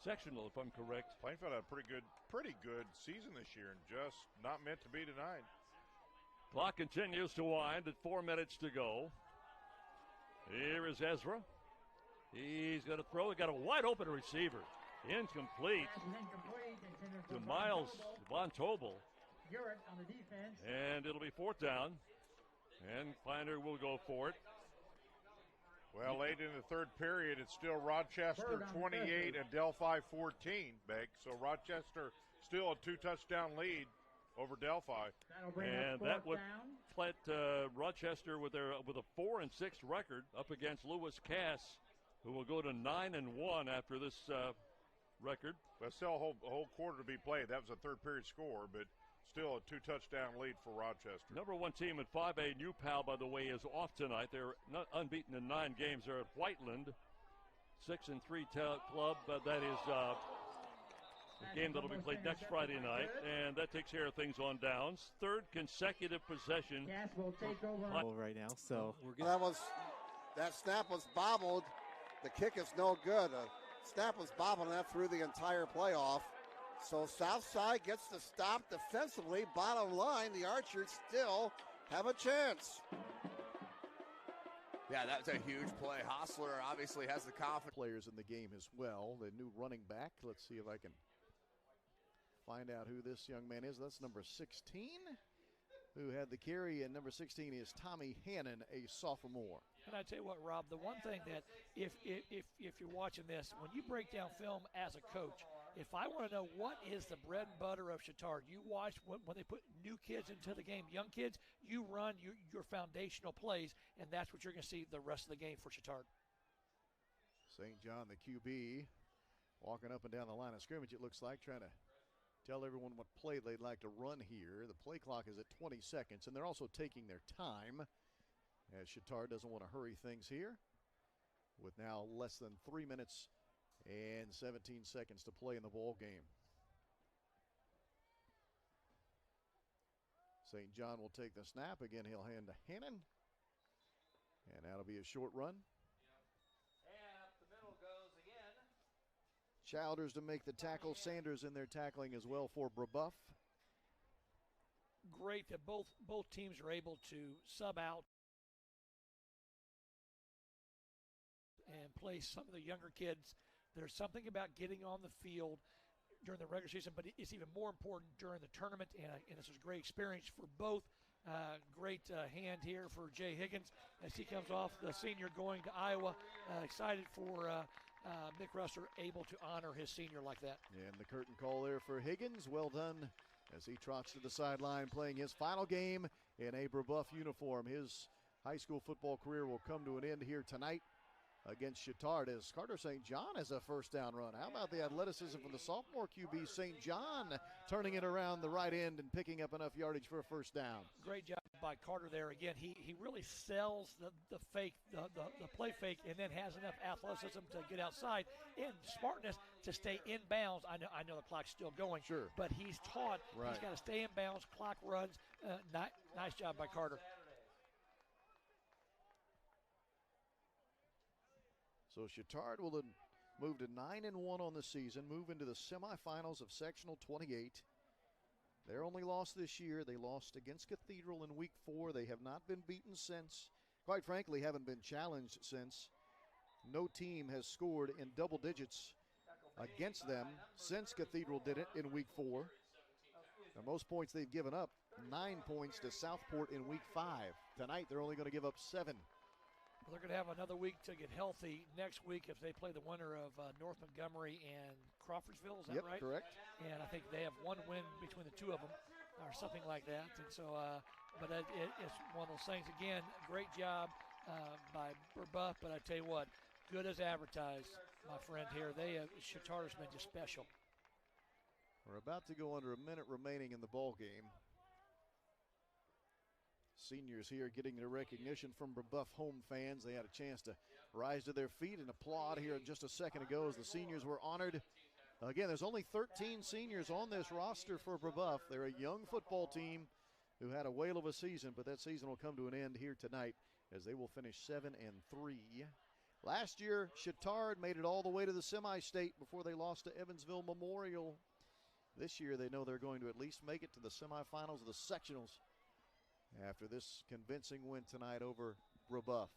Speaker 5: sectional, if I'm correct.
Speaker 6: Plainfield had a pretty good season this year, and just not meant to be denied.
Speaker 5: Clock continues to wind at 4 minutes to go. Here is Ezra. He's going to throw. He got a wide open receiver. Incomplete. To Miles Von Tobel.
Speaker 13: On the defense.
Speaker 5: And it'll be 4th down. And Kleiner will go for it.
Speaker 6: Well, late in the 3rd period, it's still Rochester 28 and Delphi 14, Beck. So Rochester still a 2-touchdown lead over Delphi.
Speaker 5: And that would put Rochester with a 4-6 record up against Lewis Cass, who will go to 9-1 after this record.
Speaker 6: Well, still a whole quarter to be played. That was a 3rd period score, but still a 2-touchdown lead for Rochester.
Speaker 5: Number 1 team in 5A, New Pal, by the way, is off tonight. They're not unbeaten in 9 games. They're at Whiteland, 6-3 club. That is a game that'll be played next Friday night, and that takes care of things on downs. 3rd consecutive possession.
Speaker 13: Cass will take over
Speaker 12: right now. So
Speaker 14: that snap was bobbled. The kick is no good. Snap was bobbled, and that through the entire playoff. So Southside gets the stop defensively. Bottom line, the Archers still have a chance.
Speaker 15: Yeah, that was a huge play. Hostler obviously has the confidence.
Speaker 2: Players in the game as well. The new running back. Let's see if I can find out who this young man is. That's number 16 who had the carry, and number 16 is Tommy Hannon, a sophomore.
Speaker 1: And I tell you what, Rob, the one thing that if you're watching this, when you break down film as a coach, if I want to know what is the bread and butter of Chittard, you watch when they put new kids into the game, young kids, you run your foundational plays, and that's what you're going to see the rest of the game for Chittard.
Speaker 2: St. John, the QB, walking up and down the line of scrimmage, it looks like, trying to tell everyone what play they'd like to run here. The play clock is at 20 seconds, and they're also taking their time, as Chittard doesn't want to hurry things here, with now less than 3 minutes and 17 seconds to play in the ball game. St. John will take the snap. Again, he'll hand to Hannon. And that'll be a short run.
Speaker 3: And up the middle goes again.
Speaker 2: Childers to make the tackle. Sanders in there tackling as well for Brebeuf.
Speaker 1: Great that both teams are able to sub out and play some of the younger kids. There's something about getting on the field during the regular season, but it's even more important during the tournament, and this was a great experience for both Great hand here for Jay Higgins as he comes off, the senior going to Iowa. Excited for Mick Russer able to honor his senior like that.
Speaker 2: And the curtain call there for Higgins. Well done as he trots to the sideline playing his final game in a Brebeuf uniform. His high school football career will come to an end here tonight against Chittard as Carter St. John has a first down run. How about the athleticism from the sophomore QB St. John turning it around the right end and picking up enough yardage for a first down.
Speaker 1: Great job by Carter there. Again, he really sells the fake, the play fake, and then has enough athleticism to get outside and smartness to stay in bounds. I know the clock's still going,
Speaker 2: sure,
Speaker 1: but he's taught he's got to stay in bounds. Clock runs. Nice job by Carter.
Speaker 2: So Chittard will move to 9-1 on the season, move into the semifinals of Sectional 28. Their only loss this year, they lost against Cathedral in week 4. They have not been beaten since. Quite frankly, haven't been challenged since. No team has scored in double digits against them since Cathedral did it in week 4. The most points they've given up, 9 points to Southport in week 5. Tonight, they're only going to give up 7.
Speaker 1: Well, they're going to have another week to get healthy next week if they play the winner of North Montgomery and Crawfordsville. Is that right?
Speaker 2: Correct.
Speaker 1: And I think they have one win between the two of them or something like that. And so, but it's one of those things. Again, great job by Brebeuf, but I tell you what, good as advertised, my friend here. Chittard's been just special.
Speaker 2: We're about to go under a minute remaining in the ball game. Seniors here getting their recognition from Brebeuf home fans. They had a chance to rise to their feet and applaud here just a second ago as the seniors were honored. Again, there's only 13 seniors on this roster for Brebeuf. They're a young football team who had a whale of a season, but that season will come to an end here tonight as they will finish 7-3. Last year, Chittard made it all the way to the semi-state before they lost to Evansville Memorial. This year, they know they're going to at least make it to the semifinals of the sectionals after this convincing win tonight over Brebeuf.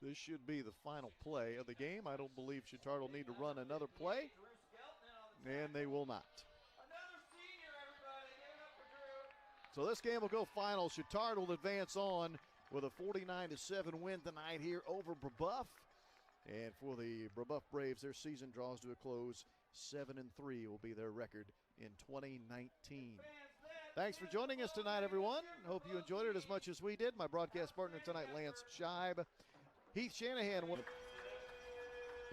Speaker 2: This should be the final play of the game. I don't believe Chittard will need to run another play, and they will not. So this game will go final. Chittard will advance on with a 49-7 win tonight here over Brebeuf. And for the Brebeuf Braves, their season draws to a close. 7-3 will be their record in 2019. Thanks for joining us tonight, everyone. Hope you enjoyed it as much as we did. My broadcast partner tonight, Lance Scheib. Heath Shanahan.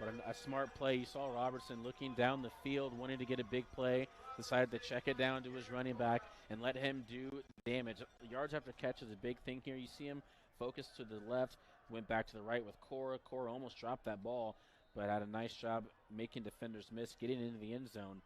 Speaker 4: But a smart play. You saw Robertson looking down the field, wanting to get a big play, decided to check it down to his running back and let him do damage. Yards after catch is a big thing here. You see him focus to the left, went back to the right with Cora. Cora almost dropped that ball, but had a nice job making defenders miss, getting into the end zone.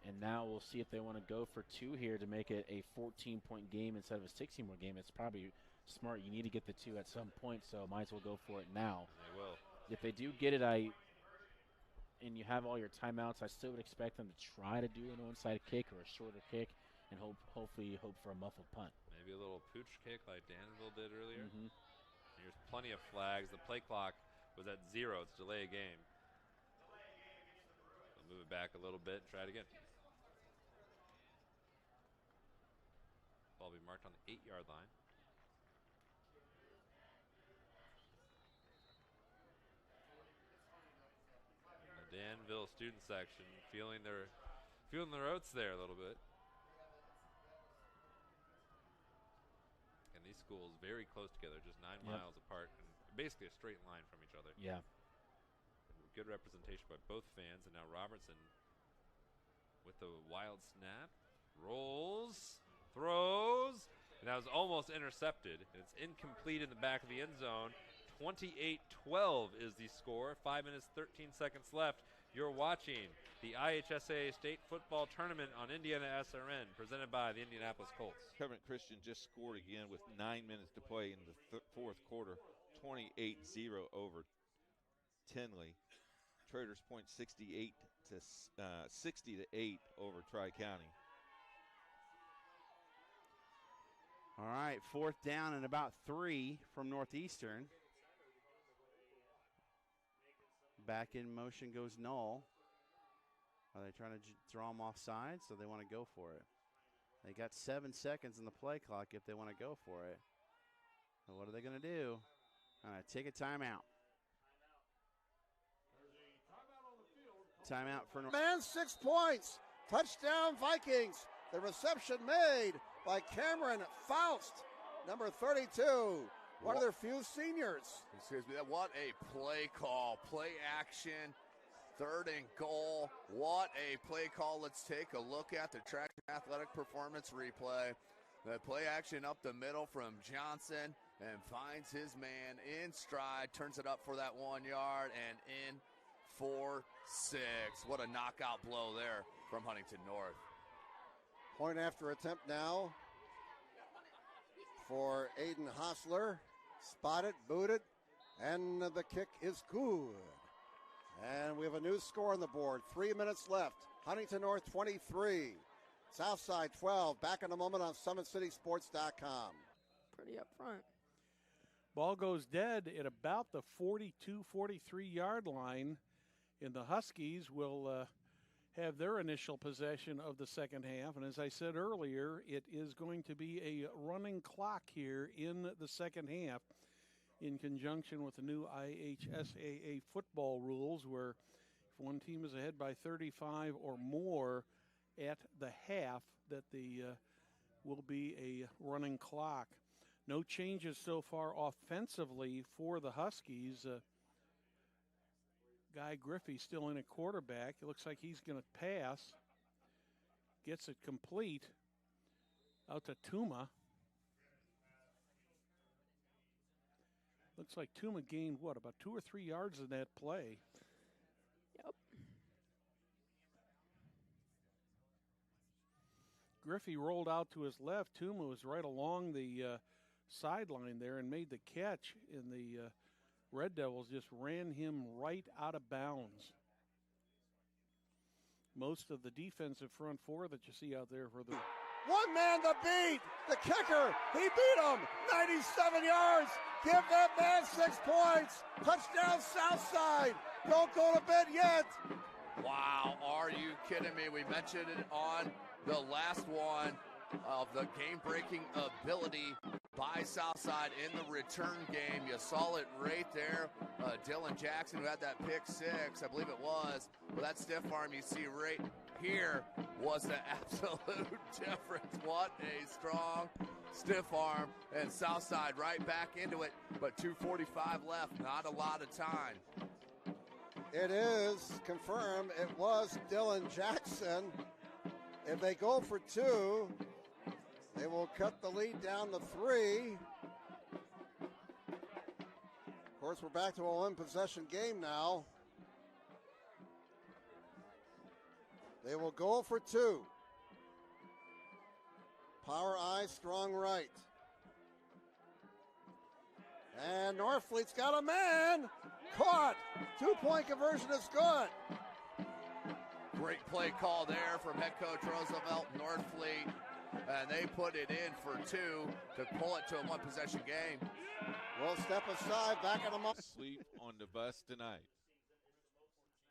Speaker 4: And now we'll see if they want to go for 2 here to make it a 14-point game instead of a 16-point game. It's probably smart. You need to get the 2 at some point, so might as well go for it now.
Speaker 3: They will.
Speaker 4: If they do get it, and you have all your timeouts, I still would expect them to try to do an onside kick or a shorter kick and hopefully hope for a muffled punt.
Speaker 3: Maybe a little pooch kick like Danville did earlier. There's plenty of flags. The play clock was at 0. It's delay a game. They'll move it back a little bit and try it again. Ball will be marked on the 8-yard line. And the Danville student section feeling their oats there a little bit. And these schools very close together, just 9 miles apart, and basically a straight line from each other.
Speaker 4: Yeah.
Speaker 3: Good representation by both fans, and now Robertson with the wild snap, rolls, throws, and that was almost intercepted. And it's incomplete in the back of the end zone. 28-12 is the score. 5 minutes, 13 seconds left. You're watching the IHSAA State Football Tournament on Indiana SRN, presented by the Indianapolis Colts.
Speaker 8: Covenant Christian just scored again with 9 minutes to play in the fourth quarter. 28-0 over Tinley. Traders Point 60 to 8 over Tri-County.
Speaker 7: All right, 4th down and about 3 from Northeastern. Back in motion goes Null. Are they trying to draw him off sides? So they want to go for it. They got 7 seconds in the play clock if they want to go for it. So what are they going to do? Take a timeout. Timeout for
Speaker 14: Man, 6 points. Touchdown Vikings. The reception made by Cameron Faust, number 32. One of their few seniors.
Speaker 15: Excuse me. What a play call. Play action. 3rd and goal. What a play call. Let's take a look at the track athletic performance replay. The play action up the middle from Johnson and finds his man in stride. Turns it up for that 1 yard and in for 6. What a knockout blow there from Huntington North.
Speaker 14: Point after attempt now for Aiden Hostler. Spotted, booted, and the kick is good. And we have a new score on the board. 3 minutes left. Huntington North 23. Southside 12. Back in a moment on SummitCitySports.com.
Speaker 16: Pretty up front.
Speaker 11: Ball goes dead at about the 42, 43-yard line, and the Huskies will have their initial possession of the second half. And as I said earlier, it is going to be a running clock here in the second half in conjunction with the new IHSAA football rules, where if one team is ahead by 35 or more at the half, that the will be a running clock. No changes so far offensively for the Huskies. Guy Griffey still in at quarterback. It looks like he's going to pass. Gets it complete out to Tuma. Looks like Tuma gained, about 2 or 3 yards in that play.
Speaker 16: Yep.
Speaker 11: Griffey rolled out to his left. Tuma was right along the sideline there and made the catch, and the Red Devils just ran him right out of bounds. Most of the defensive front four that you see out there for the...
Speaker 14: One man to beat. The kicker. He beat him. 97 yards. Give that man 6 points. Touchdown Southside. Don't go to bed yet.
Speaker 15: Wow, are you kidding me? We mentioned it on the last one of the game-breaking ability by Southside in the return game. You saw it right there. Dylan Jackson, who had that pick 6, I believe it was. But that stiff arm you see right here was the absolute difference. What a strong stiff arm. And Southside right back into it. But 2:45 left, not a lot of time.
Speaker 14: It is confirmed. It was Dylan Jackson. If they go for 2, they will cut the lead down to 3. Of course, we're back to a one-possession game now. They will go for 2. Power I, strong right. And Northfleet's got a man. Caught. 2-point conversion is good.
Speaker 15: Great play call there from head coach Roosevelt Northfleet. And they put it in for 2 to pull it to a one-possession game.
Speaker 14: We'll step aside, back in a moment.
Speaker 8: Sleep on the bus tonight.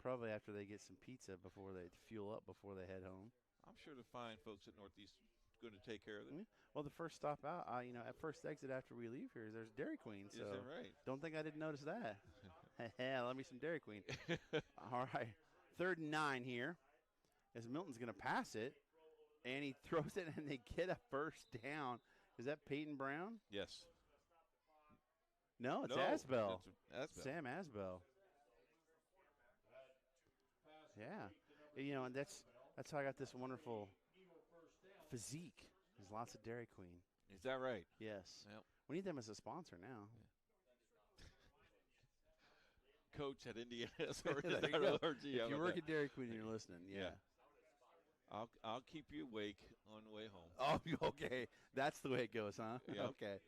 Speaker 7: Probably after they get some pizza before they fuel up before they head home.
Speaker 8: I'm sure the fine folks at Northeast are going to take care of them.
Speaker 7: Well, the first stop out, at first exit after we leave here, there's Dairy Queen. So
Speaker 8: Is that right?
Speaker 7: Don't think I didn't notice that. Yeah, let me some Dairy Queen. All right, 3rd and 9 here, as Milton's going to pass it, and he throws it, and they get a first down. Is that Peyton Brown?
Speaker 8: Yes.
Speaker 7: No, it's Asbell. Sam Asbell. Yeah, and that's how I got this wonderful physique. There's lots of Dairy Queen.
Speaker 8: Is that right?
Speaker 7: Yes.
Speaker 8: Yep.
Speaker 7: We need them as a sponsor now.
Speaker 8: Coach at Indiana.
Speaker 7: There you go. If you work at Dairy Queen and you're listening, yeah.
Speaker 8: I'll keep you awake on the way home.
Speaker 7: Oh, okay. That's the way it goes, huh?
Speaker 8: Yep.
Speaker 7: Okay.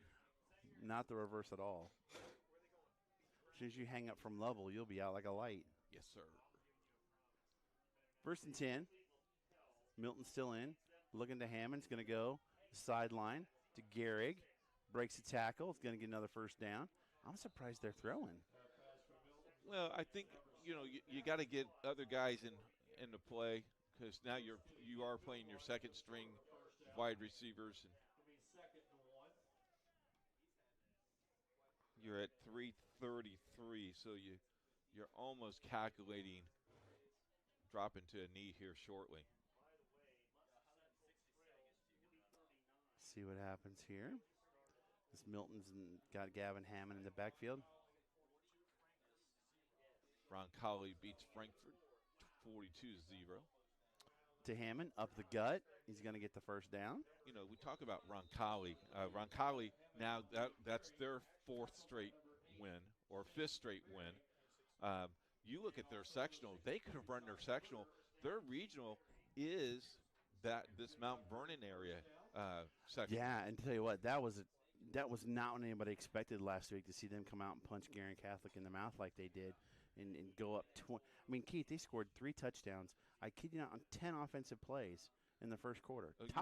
Speaker 7: Not the reverse at all. As soon as you hang up from Lovell, you'll be out like a light.
Speaker 8: Yes, sir.
Speaker 7: 1st and 10. Milton still in. Looking to Hammond's going to go sideline to Gehrig. Breaks a tackle. It's going to get another first down. I'm surprised they're throwing.
Speaker 8: Well, I think you got to get other guys in the play, because now you are playing your second string wide receivers. And you're at 333, so you're almost calculating dropping to a knee here shortly.
Speaker 7: See what happens here. This Milton's got Gavin Hammond in the backfield.
Speaker 8: Roncalli beats Frankfurt 42-0.
Speaker 7: To Hammond, up the gut. He's going to get the first down.
Speaker 8: You know, we talk about Roncalli. Roncalli, now that's their fourth straight win or fifth straight win. You look at their sectional, they could have run their sectional. Their regional is this Mount Vernon area sectional.
Speaker 7: Yeah, and tell you what, that was not what anybody expected last week, to see them come out and punch Guerin Catholic in the mouth like they did and go up 20. I mean, Keith, they scored 3 touchdowns. I kid you not, on 10 offensive plays in the first quarter.
Speaker 8: That's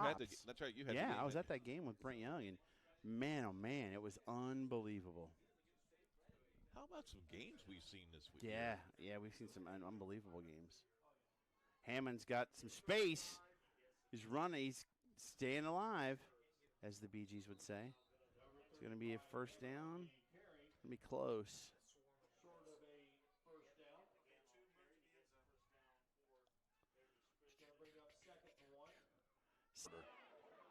Speaker 8: right. You had
Speaker 7: I was at that game with Brent Young, and man, oh man, it was unbelievable.
Speaker 8: How about some games we've seen this week?
Speaker 7: Yeah, we've seen some unbelievable games. Hammond's got some space. He's running. He's staying alive, as the Bee Gees would say. It's going to be a first down. It's going to be close.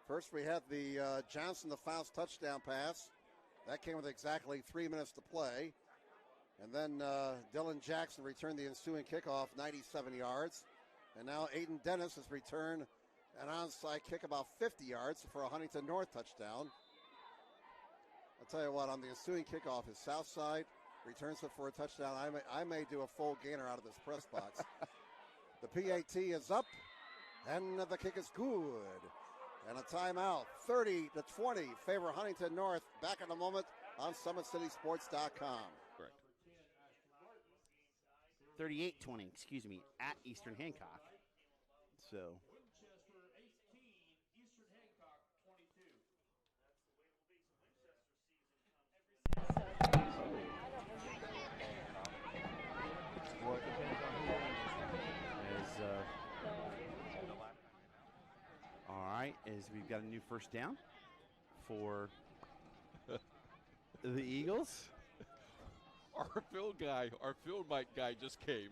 Speaker 14: First, we had the Johnson to Faust touchdown pass. That came with exactly 3 minutes to play. And then Dylan Jackson returned the ensuing kickoff, 97 yards. And now Aiden Dennis has returned an onside kick about 50 yards for a Huntington North touchdown. I'll tell you what, on the ensuing kickoff, his south side returns it for a touchdown. I may do a full gainer out of this press box. The PAT is up, and the kick is good. And a timeout, 30-20, favor Huntington North. Back in a moment on SummitCitySports.com.
Speaker 8: Correct.
Speaker 7: 38-20, at Eastern Hancock. So. All right, as we've got a new first down for the Eagles.
Speaker 8: Our field mic guy just came.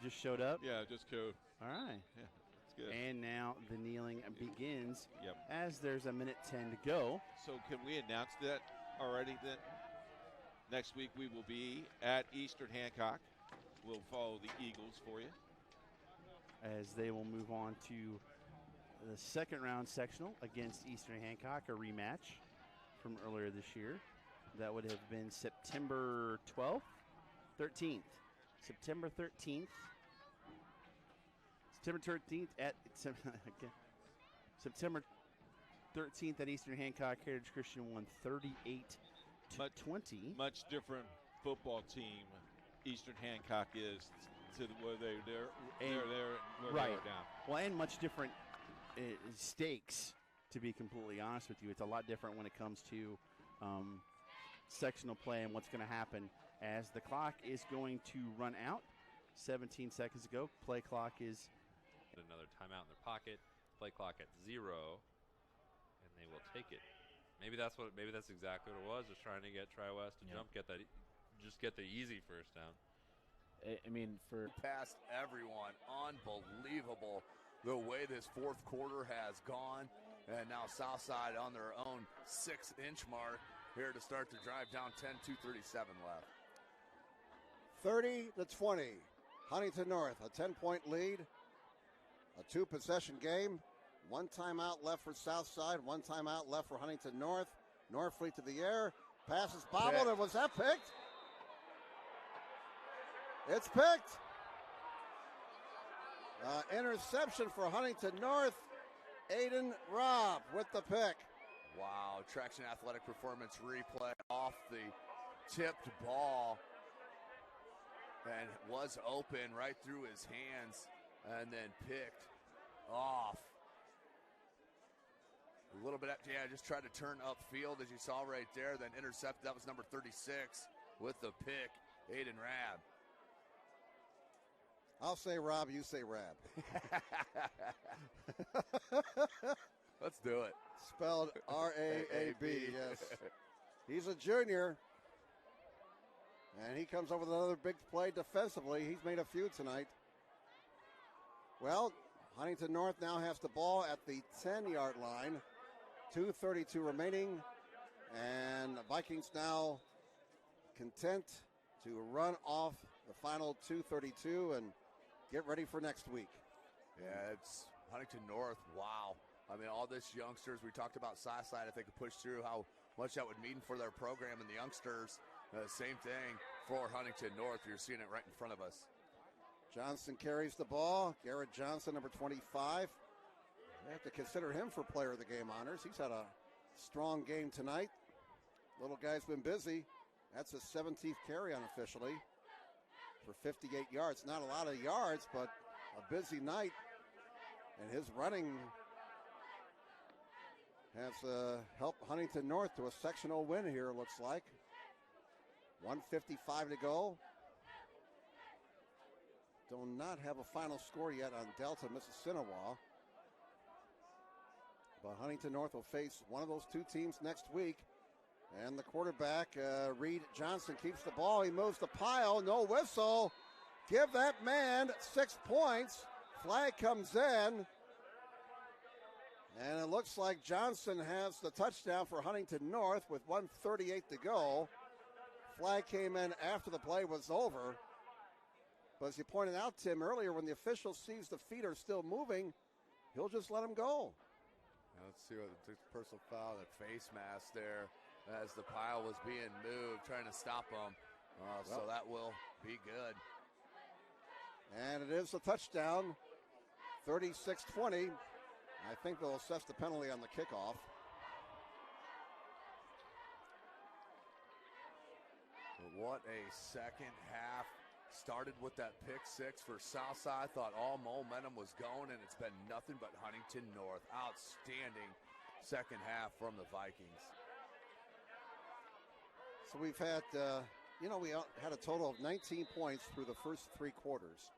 Speaker 7: Just showed up?
Speaker 8: Yeah, just came.
Speaker 7: All right.
Speaker 8: Yeah, that's good.
Speaker 7: And now the kneeling begins.
Speaker 8: Yep.
Speaker 7: As there's a minute 10 to go.
Speaker 8: So can we announce that already then? Next week we will be at Eastern Hancock. We'll follow the Eagles for you.
Speaker 7: As they will move on to the second round sectional against Eastern Hancock, a rematch from earlier this year. That would have been September 12th, 13th. September 13th. September 13th at September 13th at Eastern Hancock. Heritage Christian won 38-20.
Speaker 8: Much different football team Eastern Hancock is to where they're there and where they are down.
Speaker 7: Well, and much different stakes, to be completely honest with you. It's a lot different when it comes to sectional play and what's going to happen as the clock is going to run out. 17 seconds ago, play clock is
Speaker 3: another timeout in their pocket. Play clock at 0, and they will take it. Maybe that's exactly what it was. Just trying to get Tri-West to get the easy first down.
Speaker 4: I mean,
Speaker 15: past everyone, unbelievable the way this fourth quarter has gone. And now Southside on their own 6-inch mark here to start the drive, down 10, 2:37 left.
Speaker 14: 30-20, Huntington North, a 10-point lead, a 2-possession game. 1 timeout left for Southside, 1 timeout left for Huntington North. Norfleet to the air, passes bobbled, and was that picked? It's picked. Interception for Huntington North. Aiden Robb with the pick.
Speaker 15: Wow, Traction Athletic Performance replay off the tipped ball and was open right through his hands and then picked off. A little bit, just tried to turn upfield as you saw right there, then intercepted. That was number 36 with the pick, Aiden Rabb.
Speaker 14: I'll say Rob, you say Rab.
Speaker 15: Let's do it.
Speaker 14: Spelled R-A-A-B, yes. He's a junior. And he comes up with another big play defensively. He's made a few tonight. Well, Huntington North now has the ball at the 10-yard line. 2:32 remaining. And the Vikings now content to run off the final 2:32 and get ready for next week.
Speaker 15: Yeah, it's Huntington North. Wow. I mean, all this youngsters. We talked about Southside. If they could push through, how much that would mean for their program and the youngsters. Same thing for Huntington North. You're seeing it right in front of us.
Speaker 14: Johnson carries the ball. Garrett Johnson, number 25. They have to consider him for player of the game honors. He's had a strong game tonight. Little guy's been busy. That's his 17th carry unofficially for 58 yards. Not a lot of yards, but a busy night. And his running has helped Huntington North to a sectional win here, it looks like. 1:55 to go. Do not have a final score yet on Delta, Mississinawa. But Huntington North will face one of those two teams next week. And the quarterback, Reed Johnson, keeps the ball. He moves the pile. No whistle. Give that man 6 points. Flag comes in. And it looks like Johnson has the touchdown for Huntington North with 1:38 to go. Flag came in after the play was over. But as you pointed out, Tim, earlier, when the official sees the feet are still moving, he'll just let him go.
Speaker 15: Let's see what the personal foul, that face mask there as the pile was being moved, trying to stop him. So that will be good.
Speaker 14: And it is a touchdown, 36-20. I think they'll assess the penalty on the kickoff.
Speaker 15: What a second half. Started with that pick six for Southside. Thought all momentum was going, and it's been nothing but Huntington North. Outstanding second half from the Vikings.
Speaker 14: So we've had, we had a total of 19 points through the first three quarters.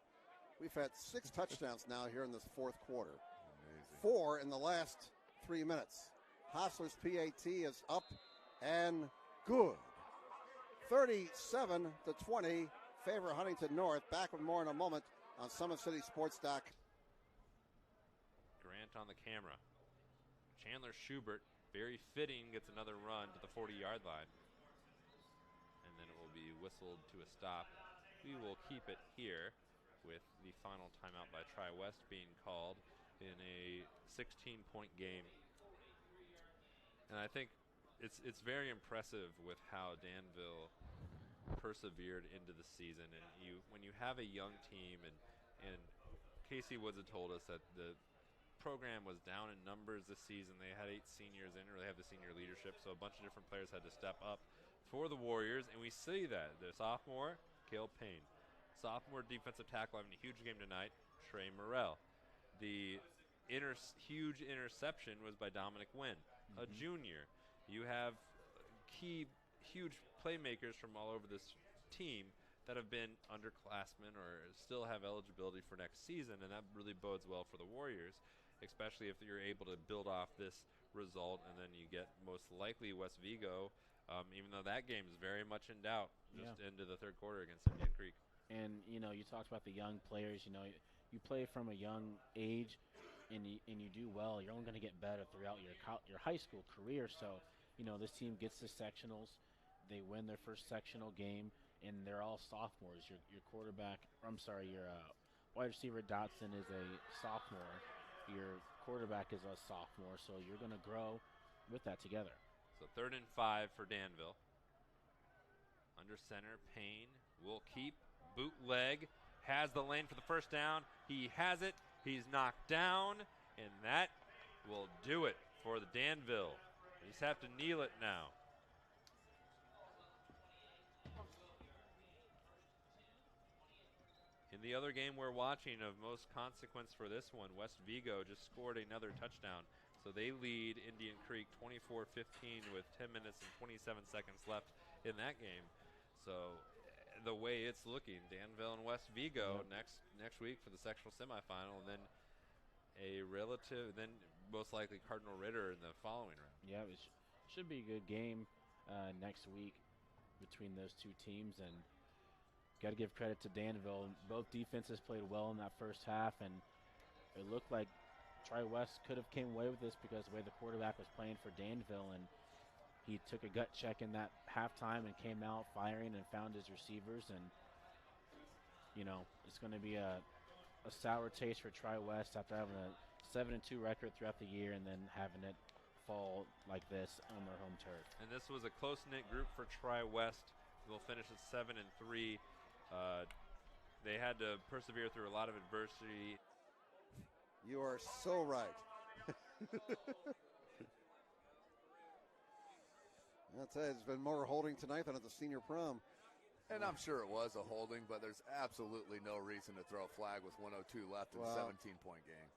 Speaker 14: We've had 6 touchdowns now here in this fourth quarter. Amazing. 4 in the last 3 minutes. Hostler's PAT is up and good. 37-20, favor Huntington North. Back with more in a moment on Summit City Sports Doc.
Speaker 3: Grant on the camera. Chandler Schubert, very fitting, gets another run to the 40-yard line. And then it will be whistled to a stop. We will keep it here with the final timeout by Tri-West being called in a 16-point game. And I think it's very impressive with how Danville persevered into the season. And when you have a young team, and Casey Woods had told us that the program was down in numbers this season. They had 8 seniors in, or they have the senior leadership, so a bunch of different players had to step up for the Warriors, and we see that. The sophomore, Cale Payne. Sophomore defensive tackle having a huge game tonight, Trey Morrell. The huge interception was by Dominic Wynn, a junior. You have huge playmakers from all over this team that have been underclassmen or still have eligibility for next season, and that really bodes well for the Warriors, especially if you're able to build off this result, and then you get most likely West Vigo, even though that game is very much in doubt, just into the third quarter against Indian Creek.
Speaker 4: And, you talked about the young players. You play from a young age, and you do well. You're only going to get better throughout your high school career. So, this team gets to sectionals. They win their first sectional game, and they're all sophomores. Your quarterback, your wide receiver Dotson is a sophomore. Your quarterback is a sophomore, so you're going to grow with that together.
Speaker 3: So 3rd and 5 for Danville. Under center, Payne will keep. Bootleg, has the lane for the first down. He has it. He's knocked down, and that will do it for the Danville. They just have to kneel it now. In the other game we're watching of most consequence for this one, West Vigo just scored another touchdown. So they lead Indian Creek 24-15 with 10 minutes and 27 seconds left in that game. So the way it's looking, Danville and West Vigo next week for the sectional semifinal, and then most likely Cardinal Ritter in the following round.
Speaker 4: Yeah, it should be a good game next week between those two teams, and got to give credit to Danville. Both defenses played well in that first half, and it looked like Tri-West could have came away with this because the way the quarterback was playing for Danville, and he took a gut check in that halftime and came out firing and found his receivers, and it's going to be a sour taste for Tri-West after having a 7-2 record throughout the year and then having it fall like this on their home turf.
Speaker 3: And this was a close-knit group for Tri-West. They'll finish at 7-3. They had to persevere through a lot of adversity.
Speaker 14: You are so right. I'll tell you, there's been more holding tonight than at the senior prom.
Speaker 15: And I'm sure it was a holding, but there's absolutely no reason to throw a flag with 102 left in a 17-point game.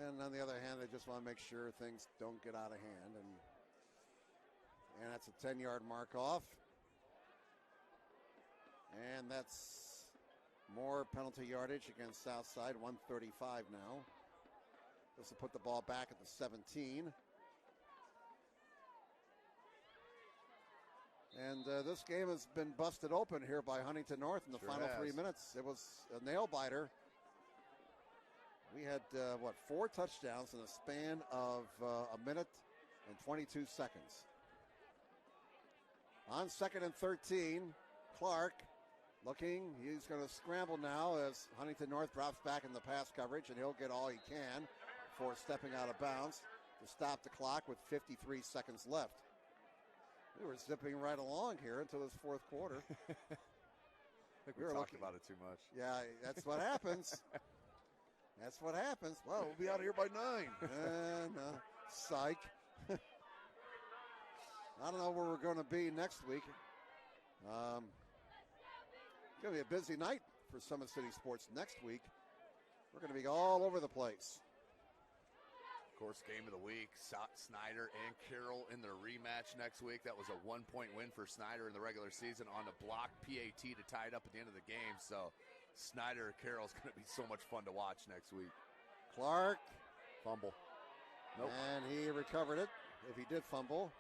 Speaker 14: And on the other hand, they just want to make sure things don't get out of hand. And that's a 10-yard mark off. And that's more penalty yardage against Southside, 135 now. This will put the ball back at the 17. And this game has been busted open here by Huntington North in the final 3 minutes. It was a nail-biter. We had, 4 touchdowns in a span of a minute and 22 seconds. On 2nd and 13, Clark looking. He's going to scramble now as Huntington North drops back in the pass coverage, and he'll get all he can before stepping out of bounds to stop the clock with 53 seconds left. We were zipping right along here until this fourth quarter.
Speaker 15: I think we talked about it too much.
Speaker 14: Yeah, that's what happens. That's what happens. Well, we'll be out of here by 9. And psych. I don't know where we're going to be next week. It's going to be a busy night for Summit City Sports next week. We're going to be all over the place.
Speaker 15: Of course, game of the week, Snyder and Carroll in their rematch next week. That was a 1-point win for Snyder in the regular season on a block PAT to tie it up at the end of the game. So Snyder Carroll is going to be so much fun to watch next week.
Speaker 14: Clark.
Speaker 15: Fumble. Nope.
Speaker 14: And he recovered it, if he did fumble.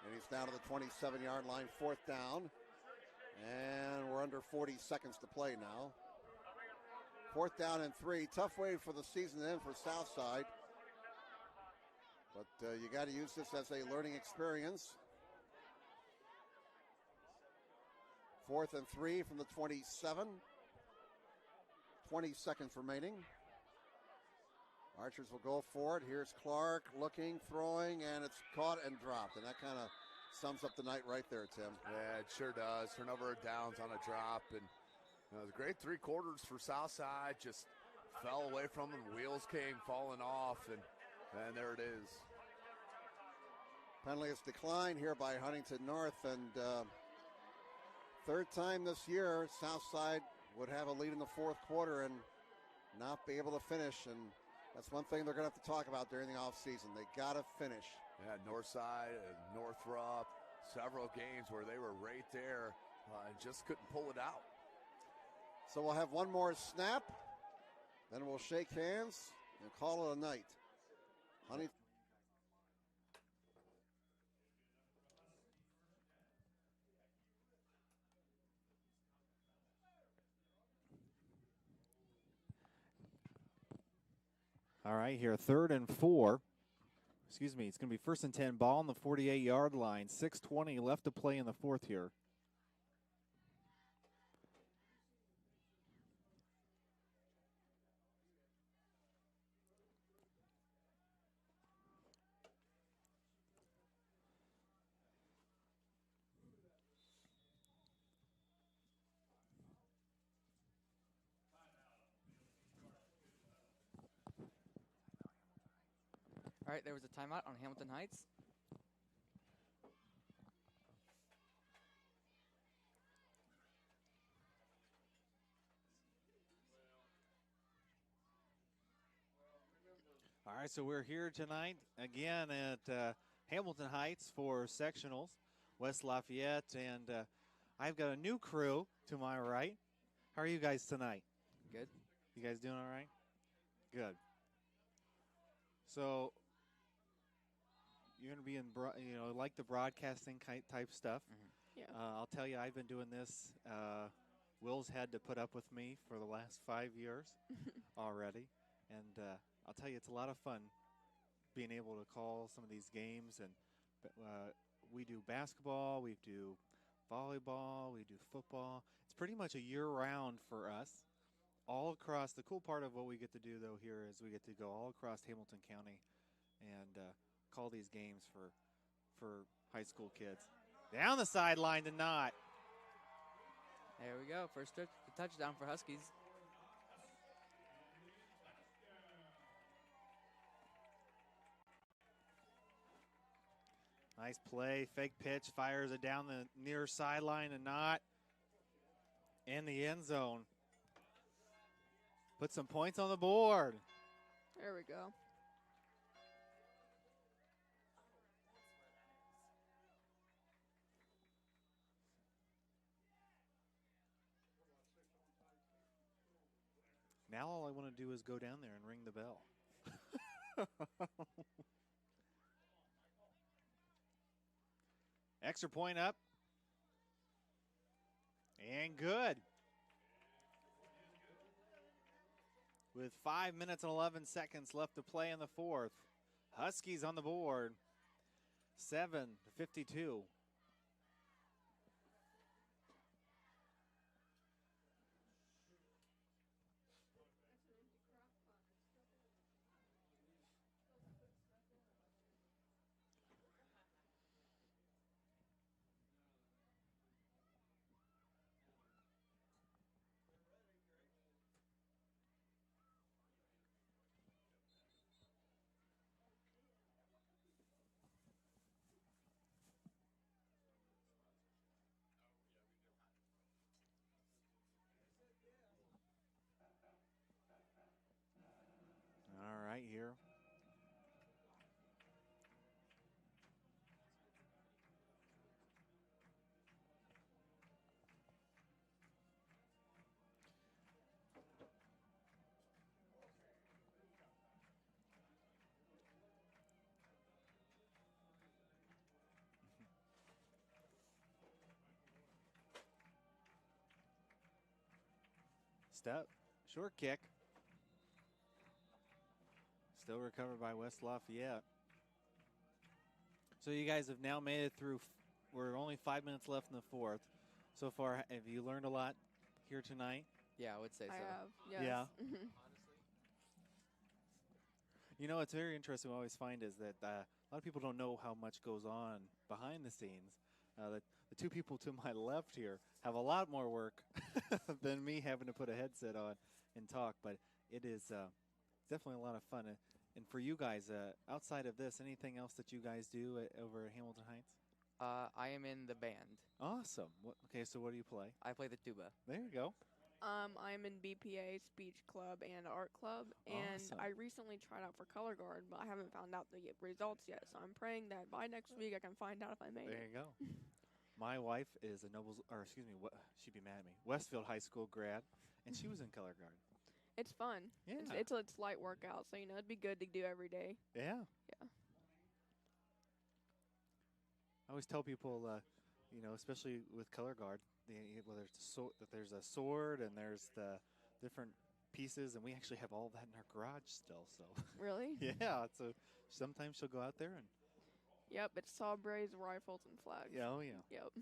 Speaker 14: And he's down to the 27-yard line, 4th down. And we're under 40 seconds to play now. 4th down and 3. Tough way for the season to end for Southside. But you got to use this as a learning experience. 4th and 3 from the 27. 20 seconds remaining. Archers will go for it. Here's Clark looking, throwing, and it's caught and dropped. And that kind of sums up the night right there, Tim.
Speaker 15: Yeah, it sure does. Turnover downs on a drop. And it was a great 3 quarters for Southside. Just fell away from them. Wheels came falling off. And there it is.
Speaker 14: Penalty is declined here by Huntington North. And third time this year, Southside would have a lead in the 4th quarter and not be able to finish. And that's one thing they're going to have to talk about during the offseason. They got to finish.
Speaker 15: Yeah, Northside and Northrop, several games where they were right there and just couldn't pull it out.
Speaker 14: So we'll have one more snap, then we'll shake hands and call it a night. Huntington.
Speaker 12: All right, here, 3rd and 4. Excuse me, it's going to be 1st and 10, ball on the 48-yard line. 6:20 left to play in the 4th here.
Speaker 17: All right, there was a timeout on Hamilton Heights.
Speaker 12: All right, so we're here tonight again at Hamilton Heights for sectionals, West Lafayette, and I've got a new crew to my right. How are you guys tonight?
Speaker 17: Good.
Speaker 12: You guys doing all right? Good. So you're going to be in, like the broadcasting type stuff.
Speaker 16: Yeah.
Speaker 12: I'll tell you, I've been doing this. Will's had to put up with me for the last 5 years already. And I'll tell you, it's a lot of fun being able to call some of these games. And we do basketball, we do volleyball, we do football. It's pretty much a year-round for us. All across, the cool part of what we get to do, though, here is we get to go all across Hamilton County and call these games for high school kids. Down the sideline to Knott.
Speaker 17: There we go. First touchdown for Huskies.
Speaker 12: Nice play, fake pitch, fires it down the near sideline and Knott in the end zone. Put some points on the board.
Speaker 16: There we go.
Speaker 12: Now all I want to do is go down there and ring the bell. Extra point up. And good. With 5 minutes and 11 seconds left to play in the fourth. Huskies on the board. 7-52. All right, here. Step, short kick. Still recovered by West Lafayette. So you guys have now made it through. We're only 5 minutes left in the fourth. So far, have you learned a lot here tonight?
Speaker 17: Yeah, I would say so.
Speaker 16: I have, yes.
Speaker 12: Yeah. You know, what's very interesting I always find is that a lot of people don't know how much goes on behind the scenes. The two people to my left here have a lot more work than me having to put a headset on and talk, but it is definitely a lot of fun. And for you guys, outside of this, anything else that you guys do over at Hamilton Heights?
Speaker 17: I am in the band.
Speaker 12: Awesome. Okay, so what do you play?
Speaker 17: I play the tuba.
Speaker 12: There you go.
Speaker 16: I'm in BPA, Speech Club, and Art Club, and
Speaker 12: Awesome.
Speaker 16: I recently tried out for Color Guard, but I haven't found out the results yet, so I'm praying that by next week I can find out if I made
Speaker 12: There
Speaker 16: it.
Speaker 12: you go. My wife is a she'd be mad at me, Westfield High School grad, and she was in Color Guard.
Speaker 16: It's fun.
Speaker 12: Yeah.
Speaker 16: It's light workout, so, it'd be good to do every day.
Speaker 12: Yeah.
Speaker 16: Yeah.
Speaker 12: I always tell people, especially with Color Guard, whether it's there's a sword and there's the different pieces, and we actually have all that in our garage still. So
Speaker 16: Really?
Speaker 12: yeah. So sometimes she'll go out there and.
Speaker 16: Yep, it's sabres, rifles, and flags.
Speaker 12: Yeah, oh yeah.
Speaker 16: Yep.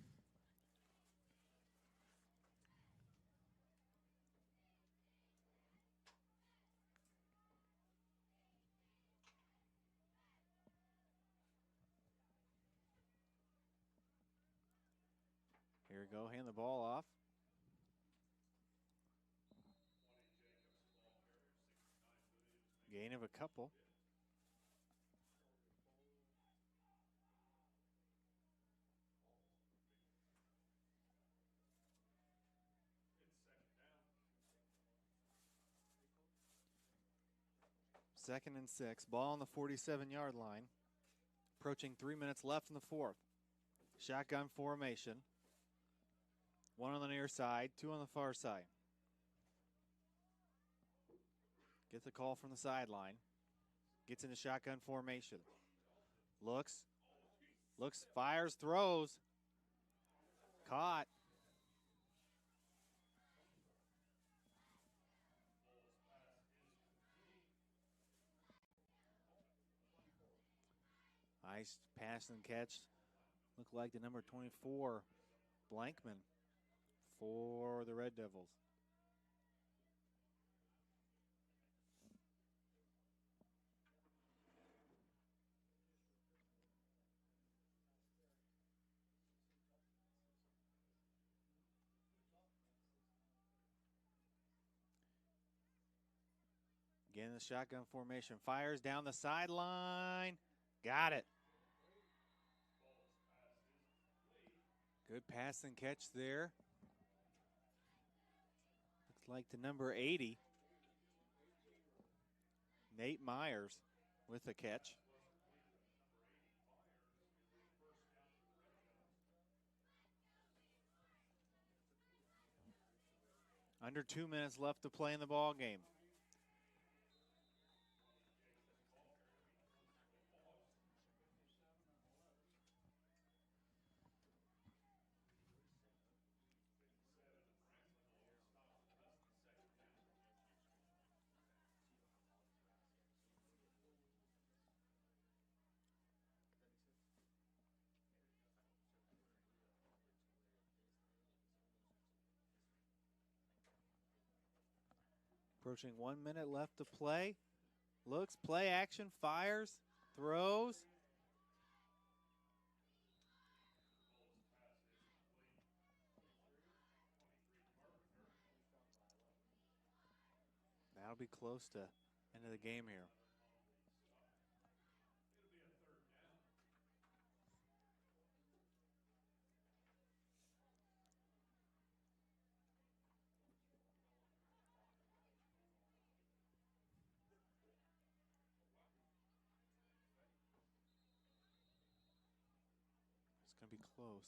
Speaker 12: Here we go. Hand the ball off. Gain of a couple. Second and 6. Ball on the 47-yard line. Approaching 3 minutes left in the fourth. Shotgun formation. One on the near side, two on the far side. Gets a call from the sideline. Gets in a shotgun formation. Looks, fires, throws. Caught. Nice pass and catch. Looked like the number 24, Blankman, for the Red Devils. Again, the shotgun formation. Fires down the sideline. Got it. Good pass and catch there. Looks like the number 80, Nate Myers, with the catch. Under 2 minutes left to play in the ball game. Approaching 1 minute left to play. Looks, play action, fires, throws. That'll be close to end of the game here. It's going to be close.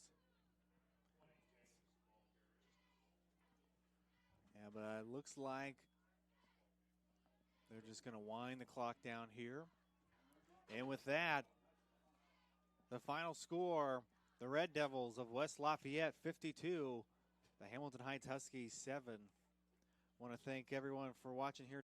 Speaker 12: Yeah, but it looks like they're just going to wind the clock down here. And with that, the final score, the Red Devils of West Lafayette 52, the Hamilton Heights Huskies 7. Want to thank everyone for watching here